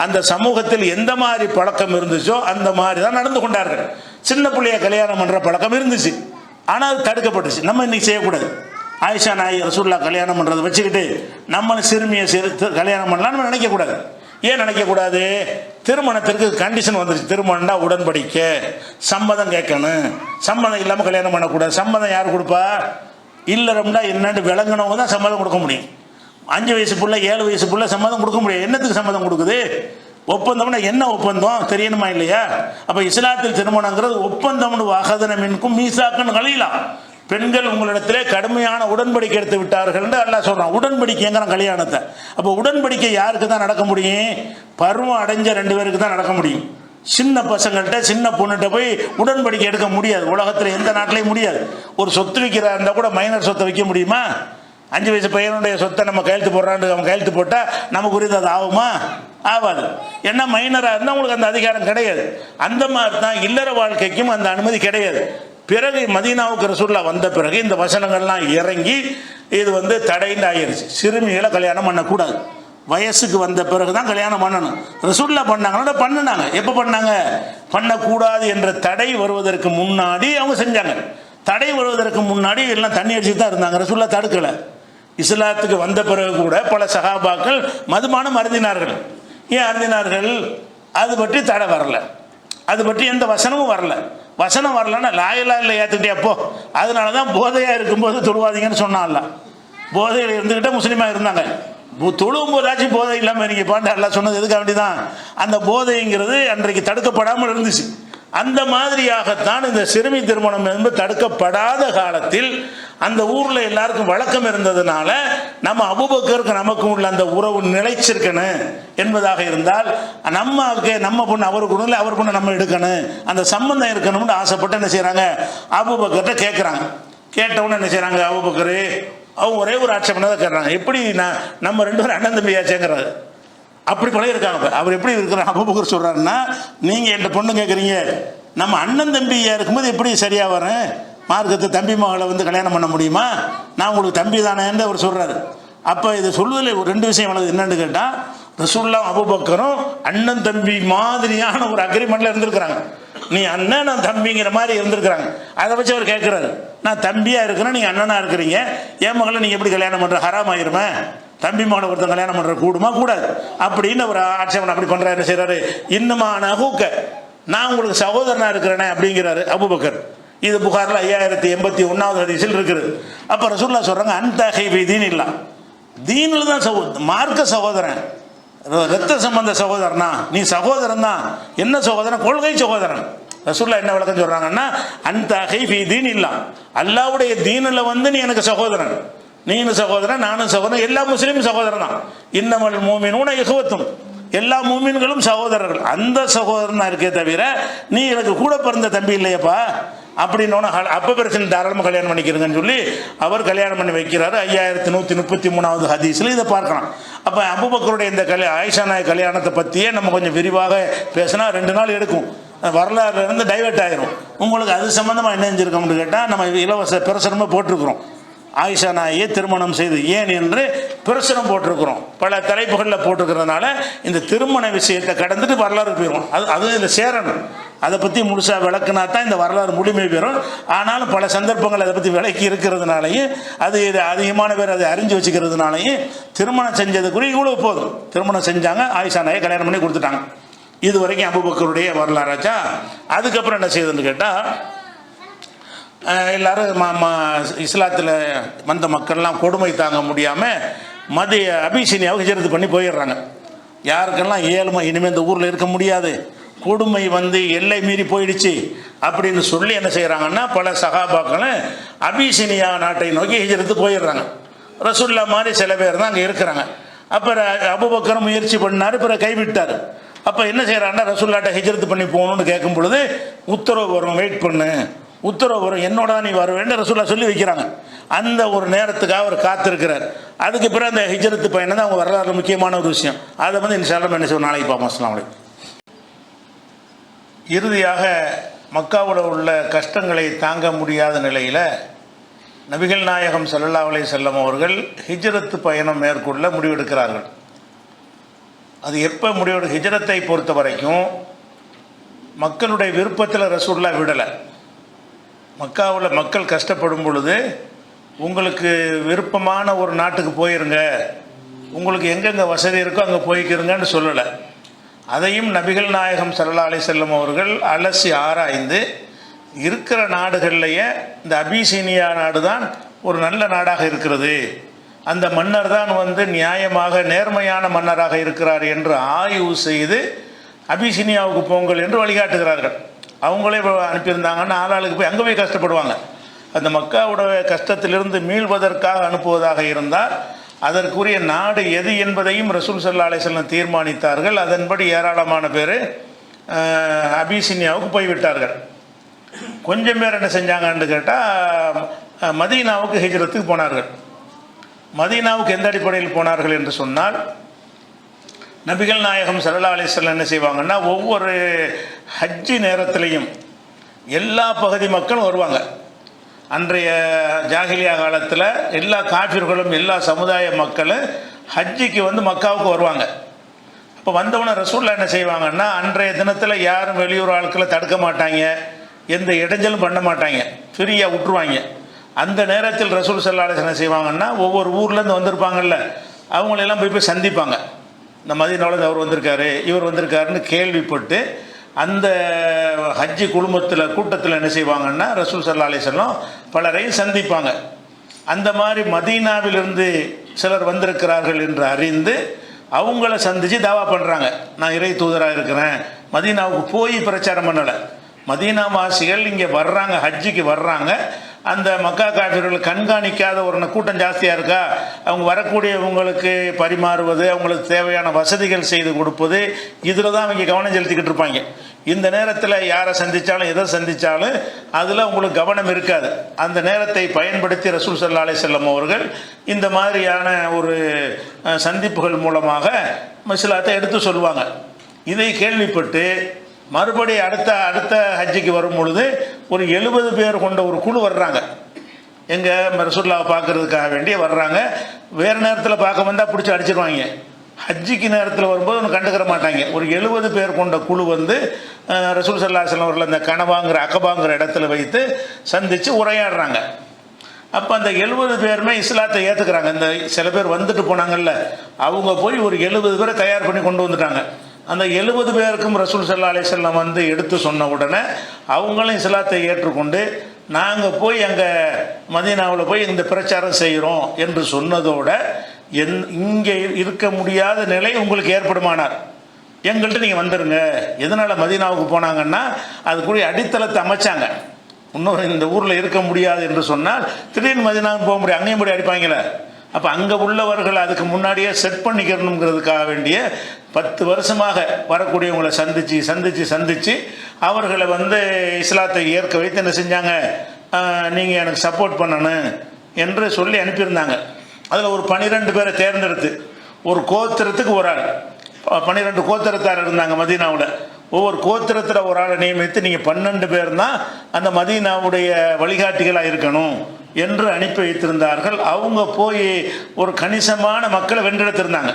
அந்த சமூகத்தில் எந்த மாதிரி பழக்கம் இருந்துச்சோ அந்த மாதிரி தான் நடந்து கொண்டார்கள். சின்ன பிள்ளைய கல்யாணம் பண்ணுற பழக்கம் இருந்துச்சு. ஆனால் அது தடுக்கப்பட்டுச்சு. நம்ம இன்னைக்கு செய்யக்கூடாது. ஆயிஷா நாயகி ரசூலுல்லாஹ் கல்யாணம் பண்ணுறதை வச்சுக்கிட்டு நம்மளும் சிறுமியை கல்யாணம் பண்ணலாம்னு நம்ம நினைக்கக்கூடாது. ஏன் நினைக்கக்கூடாது? திருமணத்திற்கு கண்டிஷன் வந்துருச்சு. திருமணம்னா உடன்படிக்கை, சம்மதம் கேட்கணும். சம்மதம் இல்லாமல் கல்யாணம் பண்ணக்கூடாது. சம்மதம் யார் கொடுப்பா? இல்லறம்னா என்னன்னு விளங்கினவங்க தான் சம்மதம் கொடுக்க முடியும். 5 வயசு பிள்ளை 7 வயசு பிள்ளை சம்மதம் கொடுக்க முடியாது. என்னத்துக்கு சம்மதம் கொடுக்குது? ஒப்பந்தம்னா என்ன ஒப்பந்தம் தெரியணுமா இல்லையா? அப்போ இஸ்லாத்தில் திருமணங்கிறது ஒப்பந்தம்னு வாகதன மின்கும் மீசாக்குன்னு கழியலாம். பெண்கள் உங்களிடத்திலே கடுமையான உடன்படிக்கை எடுத்து விட்டார்கள் என்று அல்லாஹ் சொல்றான். உடன்படிக்கைங்கிறான் கல்யாணத்தை. அப்போ உடன்படிக்கை யாருக்கு தான் நடக்க முடியும்? பருவம் அடைஞ்ச 2 பேருக்கு தான் நடக்க முடியும். சின்ன பசங்கள்கிட்ட சின்ன பொண்ணுகிட்ட போய் உடன்படிக்கை எடுக்க முடியாது. உலகத்தில் எந்த நாட்டிலையும் முடியாது. ஒரு சொத்து விற்கிறா இருந்தால் கூட மைனர் சொத்தை விற்க முடியுமா? 5 வயசு பையனுடைய சொத்தை நம்ம கையெழுத்து போடுறான்னு அவன் கையெழுத்து போட்டால் நமக்கு உரியது அது ஆகுமா? ஆகாது. ஏன்னா மைனராக இருந்தால் உங்களுக்கு அந்த அதிகாரம் கிடையாது. அந்த மாதிரி தான் இல்லற வாழ்க்கைக்கும் அந்த அனுமதி கிடையாது. பிறகு மதீனாவுக்கு ரசூலுல்லாஹ் வந்த பிறகு இந்த வசனங்கள்லாம் இறங்கி இது வந்து தடைன்னு ஆகிருச்சு. சிறுமிகளை கல்யாணம் பண்ணக்கூடாது, வயசுக்கு வந்த பிறகு தான் கல்யாணம் பண்ணணும். ரசூலுல்லாஹ் பண்ணாங்கன்னா பண்ணினாங்க. எப்போ பண்ணாங்க? பண்ணக்கூடாது என்ற தடை வருவதற்கு முன்னாடி அவங்க செஞ்சாங்க. தடை வருவதற்கு முன்னாடி எல்லாம் தண்ணி அடிச்சுட்டு தான் இருந்தாங்க. ரசூலுல்லாஹ் தடுக்கலை. இஸ்லாத்துக்கு வந்த பிறகு கூட பல சஹாபாக்கள் மதுபானம் அருந்தினார்கள். ஏன் அருந்தினார்கள்? அது பற்றி தடை வரல, அது பற்றி எந்த வசனமும் வரல. வசனம் வரலன்னா லாயிலா இல்லை ஏற்றுக்கிட்டே அப்போ. அதனால தான் போதையாக இருக்கும்போது தொழுவாதீங்கன்னு சொன்னான்ல. போதையில் இருந்துக்கிட்டே முஸ்லீமாக இருந்தாங்க. தொழுவும் போதாச்சும் போதை இல்லாமல் நீங்கள் பாட்டு எல்லாம் சொன்னது எதுக்கு வேண்டி தான் அந்த போதைங்கிறது அன்றைக்கு தடுக்கப்படாமல் இருந்துச்சு. அந்த மாதிரியாகத்தான் இந்த சிறுமி திருமணம் என்பது தடுக்கப்படாத காலத்தில் அந்த ஊரில் எல்லாருக்கும் வழக்கம் இருந்ததுனால நம்ம அபூபக்கருக்கு நமக்கும் உள்ள அந்த உறவு நிலைச்சிருக்கணும் என்பதாக இருந்தால் நம்ம பொண்ணு அவர் பொண்ணு அவர் பொண்ணு நம்ம எடுக்கணும், அந்த சம்பந்தம் இருக்கணும்னு ஆசைப்பட்டு என்ன செய்கிறாங்க, அபூபக்கர்கிட்ட கேட்குறாங்க. கேட்டவுடனே என்ன செய்கிறாங்க, அபூபக்கர் அவங்க ஒரே ஒரு ஆட்சேபனை தான் கேட்குறாங்க, எப்படி நம்ம ரெண்டு பேரும் அண்ணன் தம்பியாச்சேங்கிறாரு. அப்படி பழைய இருக்காங்க. அவர் எப்படி இருக்கிறார்? அபூபக்கர் சொல்கிறாருன்னா, நீங்கள் என்கிட்ட பொண்ணு கேட்குறீங்க, நம்ம அண்ணன் தம்பியாக இருக்கும்போது எப்படி சரியாக வரேன்? மார்க்கத்தை தம்பி மகளை வந்து கல்யாணம் பண்ண முடியுமா? நான் உங்களுக்கு தம்பி தானேன்னு அவர் சொல்கிறாரு. அப்போ இதை சொல்வதில் ஒரு ரெண்டு விஷயம் உள்ளது. என்னென்னு கேட்டால், ரசூலுல்லாஹ் அபூபக்கரும் அண்ணன் தம்பி மாதிரியான ஒரு அக்ரிமெண்ட்டில் இருந்திருக்கிறாங்க. நீ அண்ணன் நான் தம்பிங்கிற மாதிரி இருந்திருக்கிறாங்க. அதை வச்சு அவர் கேட்குறாரு, நான் தம்பியாக இருக்கிறேன், நீங்கள் அண்ணனாக இருக்கிறீங்க, என் மகளை நீங்கள் எப்படி கல்யாணம் பண்ணுற? ஹராம் ஆயிருமே, தம்பி மகளை ஒருத்தன் கல்யாணம் பண்ணுற கூடுமா? கூடாது அப்படின்னு ஒரு ஆட்சேபனை அப்படி பண்ணுறாரு. என்ன செய்கிறாரு, இன்னுமா நகூக்க, நான் உங்களுக்கு சகோதரனாக இருக்கிறேனே அப்படிங்கிறாரு அபூபக்கர். இது புகாரில் 5081வது ஹதீஸில் இருக்குது. அப்போ ரசூலுல்லாஹ் சொல்கிறாங்க, அன்தஹி பி தீனில்லா, தீனில் தான் மார்க்க சகோதரன், ரத்த சம்பந்த சகோதரனா, நீ சகோதரன் தான். என்ன சகோதரன்? கொள்கை சகோதரன். ரசூலுல்லாஹ் என்ன விளக்கம் சொல்கிறாங்கன்னா, அன்தஹி பி தீனில்லா, அல்லாஹ்வுடைய தீனில் வந்து நீ எனக்கு சகோதரன், நீனும் சகோதரன் நானும் சகோதரன், எல்லா முஸ்லீமும் சகோதரன் தான். இன்னமல் மூமினூன இஹ்வத்துன், எல்லா மூமின்களும் சகோதரர்கள். அந்த சகோதரனா இருக்கே தவிர நீ எனக்கு கூட பிறந்த தம்பி இல்லையப்பா அப்படின்னோன்னா அப்போ பிரச்சனை, தாராளமாக கல்யாணம் பண்ணிக்கிறதுன்னு சொல்லி அவர் கல்யாணம் பண்ணி வைக்கிறாரு. 5133வது ஹதீஸில் இதை பார்க்கலாம். அப்போ அபூபக்கருடைய இந்த ஆயிஷா நாய் கல்யாணத்தை பற்றியே நம்ம கொஞ்சம் விரிவாக பேசினா 2 நாள் எடுக்கும், வரலாறுலேருந்து டைவெர்ட் ஆகிரும். உங்களுக்கு அது சம்மந்தமாக என்ன செஞ்சுருக்கோம்னு கேட்டால், நம்ம இலவச பிரசுரமாக போட்டிருக்கிறோம், ஆயிஷா நாயை திருமணம் செய்து ஏன் என்று பிரசுரம் போட்டிருக்கிறோம். பல தலைப்புகளில் போட்டிருக்கிறதுனால இந்த திருமண விஷயத்தை கடந்துட்டு வரலாறு போயிடும். அது இதில் சேரணும். அதை பற்றி முழுசாக விளக்குனா தான் இந்த வரலாறு முழுமை பெறும். ஆனாலும் பல சந்தர்ப்பங்கள் அதை பற்றி விளக்கி இருக்கிறதுனாலையும் அது அதிகமான பேர் அதை அறிஞ்சு வச்சுக்கிறதுனாலையும் திருமணம் செஞ்சதுக்குரிய இவ்வளோ போதும். திருமணம் செஞ்சாங்க, ஆயிஷா நாயை கல்யாணம் பண்ணி கொடுத்துட்டாங்க. இது வரைக்கும் அபூபக்கருடைய வரலாறாச்சா. அதுக்கப்புறம் என்ன செய்யுதுன்னு கேட்டால், எல்லாரும் இஸ்லாத்தில் வந்த மக்கள்லாம் கொடுமை தாங்க முடியாமல் அபிசீனியாவுக்கு ஹிஜ்ரத் பண்ணி போயிடுறாங்க. யாருக்கெல்லாம் ஏழ்மை, இனிமேல் இந்த ஊரில் இருக்க முடியாது, கொடுமை வந்து எல்லை மீறி போயிடுச்சு அப்படின்னு சொல்லி என்ன செய்கிறாங்கன்னா, பல சஹாபாக்களும் அபிசீனியா நாட்டை நோக்கி ஹிஜ்ரத்து போயிடுறாங்க. ரசூலுல்லாஹ் மாதிரி சில பேர் தான் அங்கே இருக்கிறாங்க. அப்புறம் அபூபக்கர் முயற்சி பண்ணார், பிறகு கைவிட்டார். அப்போ என்ன செய்கிறாங்கன்னா, ரசூலுல்லாஹ்ட்ட ஹிஜ்ரத் பண்ணி போகணுன்னு கேட்கும் பொழுது, உத்தரவு வரும், வெயிட் பண்ணு, உத்தரவு வரும், என்னோட தான் நீ வருவேன்னு ரசூலுல்லாஹ் சொல்லி வைக்கிறாங்க. அந்த ஒரு நேரத்துக்காக அவர் காத்திருக்கிறார். அதுக்கு பிறகு அந்த ஹிஜ்ரத்து பயணம் தான் அவங்க வரலாறு முக்கியமான ஒரு விஷயம். அதை வந்து இன்ஷா அல்லாஹ் என்ன செய்வோம், நாளைக்கு பார்ப்போம். அஸ்ஸலாமு அலைக்கும். இறுதியாக மக்காவில் உள்ள கஷ்டங்களை தாங்க முடியாத நிலையில் நபிகள் நாயகம் ஸல்லல்லாஹு அலைஹி வஸல்லம் அவர்கள் ஹிஜ்ரத்து பயணம் மேற்கொள்ள முடிவெடுக்கிறார்கள். அது எப்போ ஹிஜ்ரத்தை பொறுத்த வரைக்கும் மக்களுடைய விருப்பத்தில் ரசூலுல்லாஹ் விடலை. மக்காவில் மக்கள் கஷ்டப்படும் பொழுது உங்களுக்கு விருப்பமான ஒரு நாட்டுக்கு போயிருங்க, உங்களுக்கு எங்கெங்கே வசதி இருக்கோ அங்கே போய்க்கிறங்கன்னு சொல்லலை. அதையும் நபிகள் நாயகம் ஸல்லல்லாஹு அலைஹி வஸல்லம் அவர்கள் அலசி ஆராய்ந்து இருக்கிற நாடுகள்லேயே இந்த அபிசீனியா நாடு தான் ஒரு நல்ல நாடாக இருக்கிறது, அந்த மன்னர் தான் வந்து நியாயமாக நேர்மையான மன்னராக இருக்கிறார் என்று ஆய்வு செய்து அபிசீனியாவுக்கு போங்கள் என்று வழிகாட்டுகிறார்கள். அவங்களே அனுப்பியிருந்தாங்கன்னா ஆளாளுக்கு போய் அங்கே போய் கஷ்டப்படுவாங்க. அந்த மக்காவோட கஷ்டத்திலிருந்து மீள்வதற்காக அனுப்புவதாக இருந்தால் அதற்குரிய நாடு எது என்பதையும் ரசூல் ஸல்லல்லாஹு அலைஹி வஸல்லம் தீர்மானித்தார்கள். அதன்படி ஏராளமான பேர் அபிசீனியாவுக்கு போய்விட்டார்கள். கொஞ்சம் பேர் என்ன செஞ்சாங்கன்னு கேட்டால் மதீனாவுக்கு ஹிஜ்ரத்துக்கு போனார்கள். மதீனாவுக்கு எந்த அடிப்படையில் போனார்கள் என்று சொன்னால், நபிகள் நாயகம் ஸல்லல்லாஹு அலைஹி வஸல்லம் என்ன செய்வாங்கன்னா, ஒவ்வொரு ஹஜ்ஜி நேரத்திலையும் எல்லா பகுதி மக்களும் வருவாங்க. அன்றைய ஜாகிலியா காலத்தில் எல்லா காஃபிர்களும் எல்லா சமுதாய மக்களும் ஹஜ்ஜிக்கு வந்து மக்காவுக்கு வருவாங்க. இப்போ வந்தவொடனே ரசூலுல்லாஹ் என்ன செய்வாங்கன்னா, அன்றைய தினத்தில் யாரும் வெளியூர் ஆட்களை தடுக்க மாட்டாங்க, எந்த இடைஞ்சலும் பண்ண மாட்டாங்க, ஃப்ரீயாக விட்டுருவாங்க. அந்த நேரத்தில் ரசூல் ஸல்லல்லாஹு அலைஹி வஸல்லம் என்ன செய்வாங்கன்னா, ஒவ்வொரு ஊர்லேருந்து வந்திருப்பாங்கல்ல, அவங்களெல்லாம் போய் சந்திப்பாங்க. இந்த மதீனாவுல அவர் வந்திருக்காரு, இவர் வந்திருக்காருன்னு கேள்விப்பட்டு அந்த ஹஜ்ஜி குழுமத்தில் கூட்டத்தில் என்ன செய்வாங்கன்னா, ரசூல் ஸல்லல்லாஹு அலைஹி வஸல்லம் பலரையும் சந்திப்பாங்க. அந்த மாதிரி மதீனாவிலிருந்து சிலர் வந்திருக்கிறார்கள் என்று அறிந்து அவங்கள சந்தித்து தாவா பண்ணுறாங்க. நான் இறை தூதராக இருக்கிறேன். மதீனாவுக்கு போய் பிரச்சாரம் பண்ணலை. மதீனா வாசிகள் இங்கே வர்றாங்க, ஹஜ்ஜிக்கு வர்றாங்க. அந்த மக்கா காஃபிர்கள் கண்காணிக்காத ஒரு கூட்டம் ஜாஸ்தியாக இருக்கா, அவங்க வரக்கூடியவங்களுக்கு பரிமாறுவது, அவங்களுக்கு தேவையான வசதிகள் செய்து கொடுப்பது, இதில் தான் அவங்க கவனம் செலுத்திக்கிட்டு இருப்பாங்க. இந்த நேரத்தில் யாரை சந்தித்தாலும் எதை சந்தித்தாலும் அதில் உங்களுக்கு கவனம் இருக்காது. அந்த நேரத்தை பயன்படுத்தி ரசூல் ஸல்லல்லாஹு அலைஹி வஸல்லம் அவர்கள் இந்த மாதிரியான ஒரு சந்திப்புகள் மூலமாக இஸ்லாத்தை எடுத்து சொல்லுவாங்க. இதை கேள்விப்பட்டு மறுபடியும் அடுத்த ஹஜ்ஜிக்கு வரும் பொழுது ஒரு 70 பேர் கொண்ட ஒரு குழு வர்றாங்க. எங்கள் ரசூலுல்லாஹை பார்க்கறதுக்காக வேண்டிய வர்றாங்க. வேறு நேரத்தில் பார்க்க வந்தால் பிடிச்சி அடிச்சிருவாங்க. ஹஜ்ஜிக்கு நேரத்தில் வரும்போது ஒன்று கண்டுக்கிற மாட்டாங்க. ஒரு 70 பேர் கொண்ட குழு வந்து ரசூல் ஸல்லல்லாஹு அலைஹி வஸல்லம் அவர்கள் அந்த கனவாங்கிற அகபாங்கிற இடத்துல வைத்து சந்தித்து உரையாடுறாங்க. அப்போ அந்த 70 பேருமே இஸ்லாத்தை ஏற்றுக்கிறாங்க. இந்த சில பேர் வந்துட்டு போனாங்கல்ல, அவங்க போய் ஒரு 70 பேரை தயார் பண்ணி கொண்டு வந்துட்டாங்க. அந்த 70 பேருக்கும் ரசூல் ஸல்லல்லாஹு அலைஹி வஸல்லம் வந்து எடுத்து சொன்ன உடனே அவங்களும் இஸ்லாத்தை ஏற்றுக்கொண்டு, நாங்கள் போய் எங்கள் மதீனாவில் போய் இந்த பிரச்சாரம் செய்கிறோம் என்று சொன்னதோட இங்கே இருக்க முடியாத நிலை உங்களுக்கு ஏற்படுமானார், எங்கள்கிட்ட நீங்கள் வந்துடுங்க. எதனால் மதீனாவுக்கு போனாங்கன்னா, அதுக்குரிய அடித்தளத்தை அமைச்சாங்க. இன்னொரு இந்த ஊரில் இருக்க முடியாது என்று சொன்னால் திடீர்னு மதீனாவுக்கு போக முடியும், அங்கேயும் போய் அடிப்பாங்களே. அப்போ அங்கே உள்ளவர்கள் அதுக்கு முன்னாடியே செட் பண்ணிக்கணுங்கிறதுக்காக வேண்டிய 10 வருஷமாக வரக்கூடியவங்களை சந்தித்து அவர்களை வந்து இஸ்லாத்தை ஏற்க வைத்து என்ன செஞ்சாங்க, நீங்கள் எனக்கு சப்போர்ட் பண்ணணும் என்று சொல்லி அனுப்பியிருந்தாங்க. அதில் ஒரு 12 பேரை தேர்ந்தெடுத்து ஒரு கோத்திரத்துக்கு ஒரு ஆள், 12 கோத்திரத்தார் இருந்தாங்க மதீனாவில். ஒவ்வொரு கோத்திரத்தில் ஒரு ஆளை நியமித்து நீங்கள் 12 பேர் தான் அந்த மதீனாவுடைய வழிகாட்டிகளாக இருக்கணும் என்று அனுப்பி வைத்திருந்தார்கள். அவங்க போய் ஒரு கணிசமான மக்களை வென்றெடுத்திருந்தாங்க.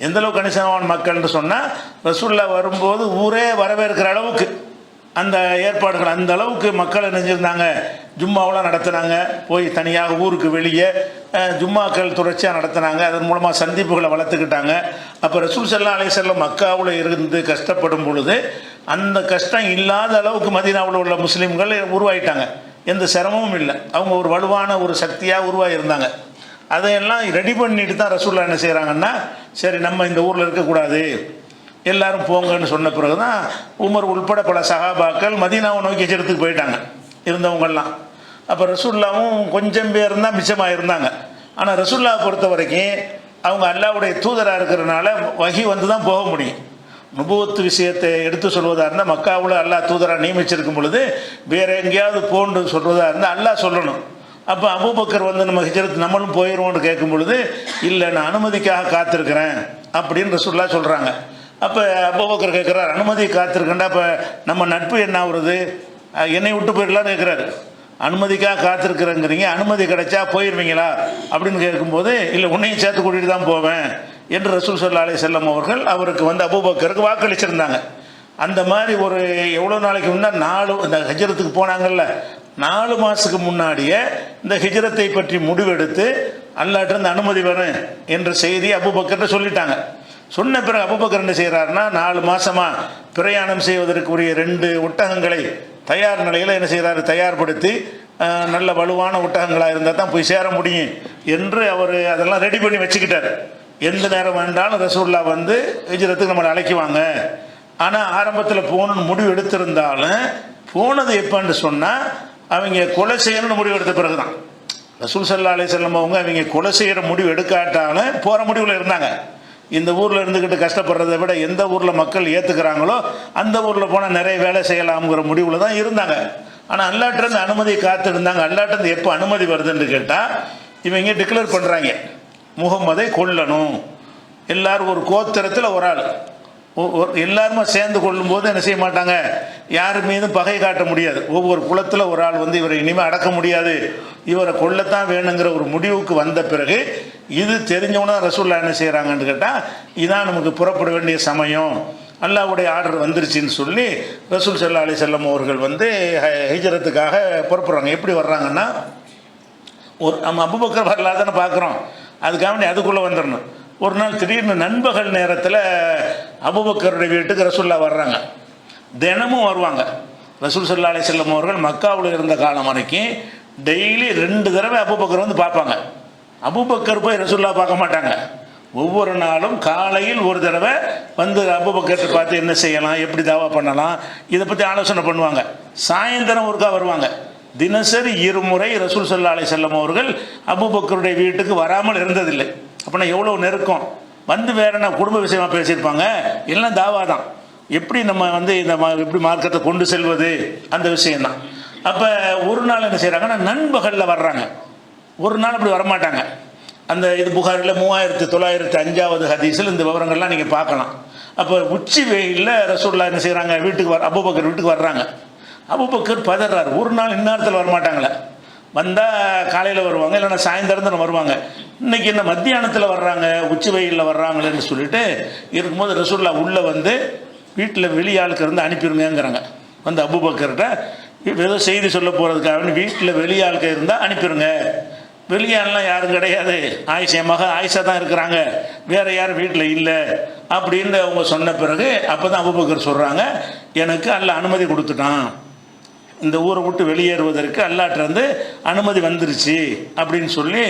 எந்தளவு கணிசமான மக்கள்னு சொன்னால், ரசூலுல்லாஹ் வரும்போது ஊரே வரவேற்கிற அளவுக்கு அந்த ஏற்பாடுகள், அந்த அளவுக்கு மக்கள் நினைஞ்சிருந்தாங்க. ஜும்மாவெலாம் நடத்தினாங்க. போய் தனியாக ஊருக்கு வெளியே ஜும்மாக்கள் தொடர்ச்சியாக நடத்தினாங்க. அதன் மூலமாக சந்திப்புகளை வளர்த்துக்கிட்டாங்க. அப்போ ரசூல் ஸல்லல்லாஹு அலைஹி வஸல்லம் மக்காவில் இருந்து கஷ்டப்படும் பொழுது அந்த கஷ்டம் இல்லாத அளவுக்கு மதீனாவில் உள்ள முஸ்லீம்கள் உருவாயிட்டாங்க. எந்த சிரமமும் இல்லை. அவங்க ஒரு வலுவான ஒரு சக்தியாக உருவாகியிருந்தாங்க. அதையெல்லாம் ரெடி பண்ணிட்டு தான் ரசூலுல்லாஹ் என்ன செய்கிறாங்கன்னா, சரி நம்ம இந்த ஊரில் இருக்கக்கூடாது, எல்லாரும் போங்கன்னு சொன்ன பிறகு தான் உமர் உள்பட பல சஹாபாக்கள் மதீனாவை நோக்கி ஹிஜ்ரத்துக்கு போயிட்டாங்க இருந்தவங்கெல்லாம். அப்போ ரசூலுல்லாவும் கொஞ்சம் பேர் தான் மிச்சமாக இருந்தாங்க. ஆனால் ரசூலுல்லாவை பொறுத்த வரைக்கும் அவங்க அல்லாஹ்வுடைய தூதராக இருக்கிறதுனால வஹி வந்து தான் போக முடியும். நுபுவத்து விஷயத்தை எடுத்து சொல்வதாக இருந்தால் மக்காவில் அல்லாஹ் தூதராக நியமிச்சிருக்கும் பொழுது வேறு எங்கேயாவது போன்று சொல்வதாக இருந்தால் அல்லாஹ் சொல்லணும். அப்போ அபூபக்கர் வந்து நம்ம ஹிஜ்ரத் நம்மளும் போயிடுவோம்னு கேட்கும் பொழுது, இல்லை நான் அனுமதிக்காக காத்திருக்கிறேன் அப்படின்னு ரசூலுல்லாஹ் சொல்கிறாங்க. அப்போ அபூபக்கர் கேட்குறாரு, அனுமதி காத்திருக்கேன்டா, அப்போ நம்ம நட்பு என்ன ஆகுறது, என்னை விட்டு போயிடலான்னு கேட்குறாரு. அனுமதிக்காக காத்திருக்கிறேங்கிறீங்க, அனுமதி கிடைச்சா போயிடுவீங்களா அப்படின்னு கேட்கும்போது, இல்லை உன்னையும் சேர்த்து கூட்டிகிட்டு தான் போவேன் என்று ரசூல் ஸல்லல்லாஹு அலைஹி வஸல்லம் அவர்கள் அவருக்கு வந்து அபூபக்கருக்கு வாக்களிச்சிருந்தாங்க. அந்த மாதிரி ஒரு எவ்வளோ நாளைக்கு முன்னாடி இந்த ஹிஜ்ரத்துக்கு போனாங்கல்ல, 4 மாதத்துக்கு முன்னாடியே இந்த ஹிஜ்ரத்தை பற்றி முடிவெடுத்து அல்லாஹ்ட்ட அனுமதி வரும் என்ற செய்தி அபூபக்கர்கிட்ட சொல்லிட்டாங்க. சொன்ன பிறகு அபூபக்கர் என்ன செய்கிறாருன்னா, 4 மாதமாக பிரயாணம் செய்வதற்குரிய 2 ஒட்டகங்களை தயார் நிலையில் என்ன செய்கிறாரு, தயார்படுத்தி நல்ல வலுவான ஒட்டகங்களாக இருந்தால் தான் போய் சேர முடியும் என்று அவர் அதெல்லாம் ரெடி பண்ணி வச்சுக்கிட்டார். எந்த நேரம் வேண்டாலும் ரசூலுல்லாஹ் வந்து ஹிஜ்ரத்துக்கு நம்மளை அழைக்குவாங்க. ஆனால் ஆரம்பத்தில் போகணுன்னு முடிவு எடுத்திருந்தாலும் போனது எப்போன்னு சொன்னால் அவங்க கொலை செய்யணும்னு முடிவு எடுத்த பிறகு தான். ரசூல் ஸல்லல்லாஹு அலைஹி வஸல்லம் அவங்க கொலை செய்கிற முடிவு எடுக்காட்டாலும் போகிற முடிவில் இருந்தாங்க. இந்த ஊரில் இருந்துக்கிட்டு கஷ்டப்படுறதை விட எந்த ஊரில் மக்கள் ஏற்றுக்கிறாங்களோ அந்த ஊரில் போனால் நிறைய வேலை செய்யலாம்ங்கிற முடிவில் தான் இருந்தாங்க. ஆனால் அல்லாஹ்ட்ட அனுமதி காத்திருந்தாங்க. அல்லாஹ்ட்ட எப்போ அனுமதி வருதுன்னு கேட்டால் இவங்க டிக்ளேர் பண்ணுறாங்க, முகம்மதை கொல்லணும். எல்லாரும் ஒரு கோத்திரத்தில் ஒரு ஆள், எல்லாருமே சேர்ந்து கொள்ளும்போது என்ன செய்ய மாட்டாங்க, யார் மீதும் பகை காட்ட முடியாது. ஒவ்வொரு குலத்தில் ஒரு ஆள் வந்து இவரை இனிமேல் அடக்க முடியாது, இவரை கொல்லத்தான் வேணுங்கிற ஒரு முடிவுக்கு வந்த பிறகு இது தெரிஞ்சவன ரசூல்லா என்ன செய்கிறாங்கன்னு கேட்டால், இதான் நமக்கு புறப்பட வேண்டிய சமயம், அல்லாஹ்வுடைய ஆர்டர் வந்துருச்சுன்னு சொல்லி ரசூல் ஸல்லல்லாஹு அலைஹி வஸல்லம் அவர்கள் வந்து ஹிஜ்ரத்துக்காக புறப்படுறாங்க. எப்படி வர்றாங்கன்னா, ஒரு நம்ம அபூபக்கர் வரலாதானே பார்க்குறோம், அதுக்காக அதுக்குள்ளே வந்துடணும். ஒரு நாள் திடீர்னு நண்பகல் நேரத்தில் அபூபக்கருடைய வீட்டுக்கு ரசூல்லா வர்றாங்க. தினமும் வருவாங்க. ரசூல் ஸல்லல்லாஹு அலைஹி வஸல்லம் அவர்கள் மக்காவில் இருந்த காலம் வரைக்கும் டெய்லி 2 தடவை அபூபக்கர் வந்து பார்ப்பாங்க. அபூபக்கர் போய் ரசூல்லா பார்க்க மாட்டாங்க. ஒவ்வொரு நாளும் காலையில் ஒரு தடவை வந்து அபூபக்கர்ட்ட பார்த்து என்ன செய்யலாம், எப்படி தாவா பண்ணலாம், இதை பற்றி ஆலோசனை பண்ணுவாங்க. சாயந்தரம் ஒருக்கா வருவாங்க. தினசரி 2 முறை ரசூல் ஸல்லல்லாஹு அலைஹி வஸல்லம் அவர்கள் அபூபக்கருடைய வீட்டுக்கு வராமல் இருந்ததில்லை. அப்படின்னா எவ்வளோ நெருக்கம். வந்து வேற என்ன குடும்ப விஷயமா பேசியிருப்பாங்க, எல்லாம் தாவா தான், எப்படி நம்ம வந்து இந்த எப்படி மார்க்கத்தை கொண்டு செல்வது, அந்த விஷயம்தான். அப்போ ஒரு நாள் என்ன செய்கிறாங்கன்னா, நண்பகலில் வர்றாங்க. ஒரு நாள் அப்படி வரமாட்டாங்க. அந்த இது புகாரில் 3905 ஹதீஸில் இந்த விவரங்கள்லாம் நீங்கள் பார்க்கலாம். அப்போ உச்சி வெயிலில் ரசூலுல்லாஹ் என்ன செய்கிறாங்க, வீட்டுக்கு அபூபக்கர் வீட்டுக்கு வர்றாங்க. அபூபக்கர் பதறாரு. ஒரு நாள் இந்நேரத்தில் வரமாட்டாங்களே, வந்தால் காலையில் வருவாங்க, இல்லைன்னா சாயந்தரம் தான் வருவாங்க. இன்றைக்கி என்ன மத்தியானத்தில் வர்றாங்க, உச்சி வெயிலில் வர்றாங்களேன்னு சொல்லிட்டு இருக்கும்போது ரசூலுல்லாஹ் உள்ளே வந்து வீட்டில் வெளியாளுக்கு இருந்து அனுப்பிடுங்கிறாங்க. வந்து அபூபக்கர்கிட்ட ஏதோ செய்தி சொல்ல போகிறதுக்காக வீட்டில் வெளியாளுக்கு இருந்தால் அனுப்பிடுங்க. வெளியாள்லாம் யாரும் கிடையாது, ஆயிஷா தான் இருக்கிறாங்க, வேறு யாரும் வீட்டில் இல்லை அப்படின்னு அவங்க சொன்ன பிறகு அப்போ தான் அபூபக்கர் சொல்கிறாங்க, எனக்கு அல்லாஹ் அனுமதி கொடுத்துட்டான், இந்த ஊரை விட்டு வெளியேறுவதற்கு அல்லாஹ்ட்ட அனுமதி வந்துருச்சு அப்படின்னு சொல்லி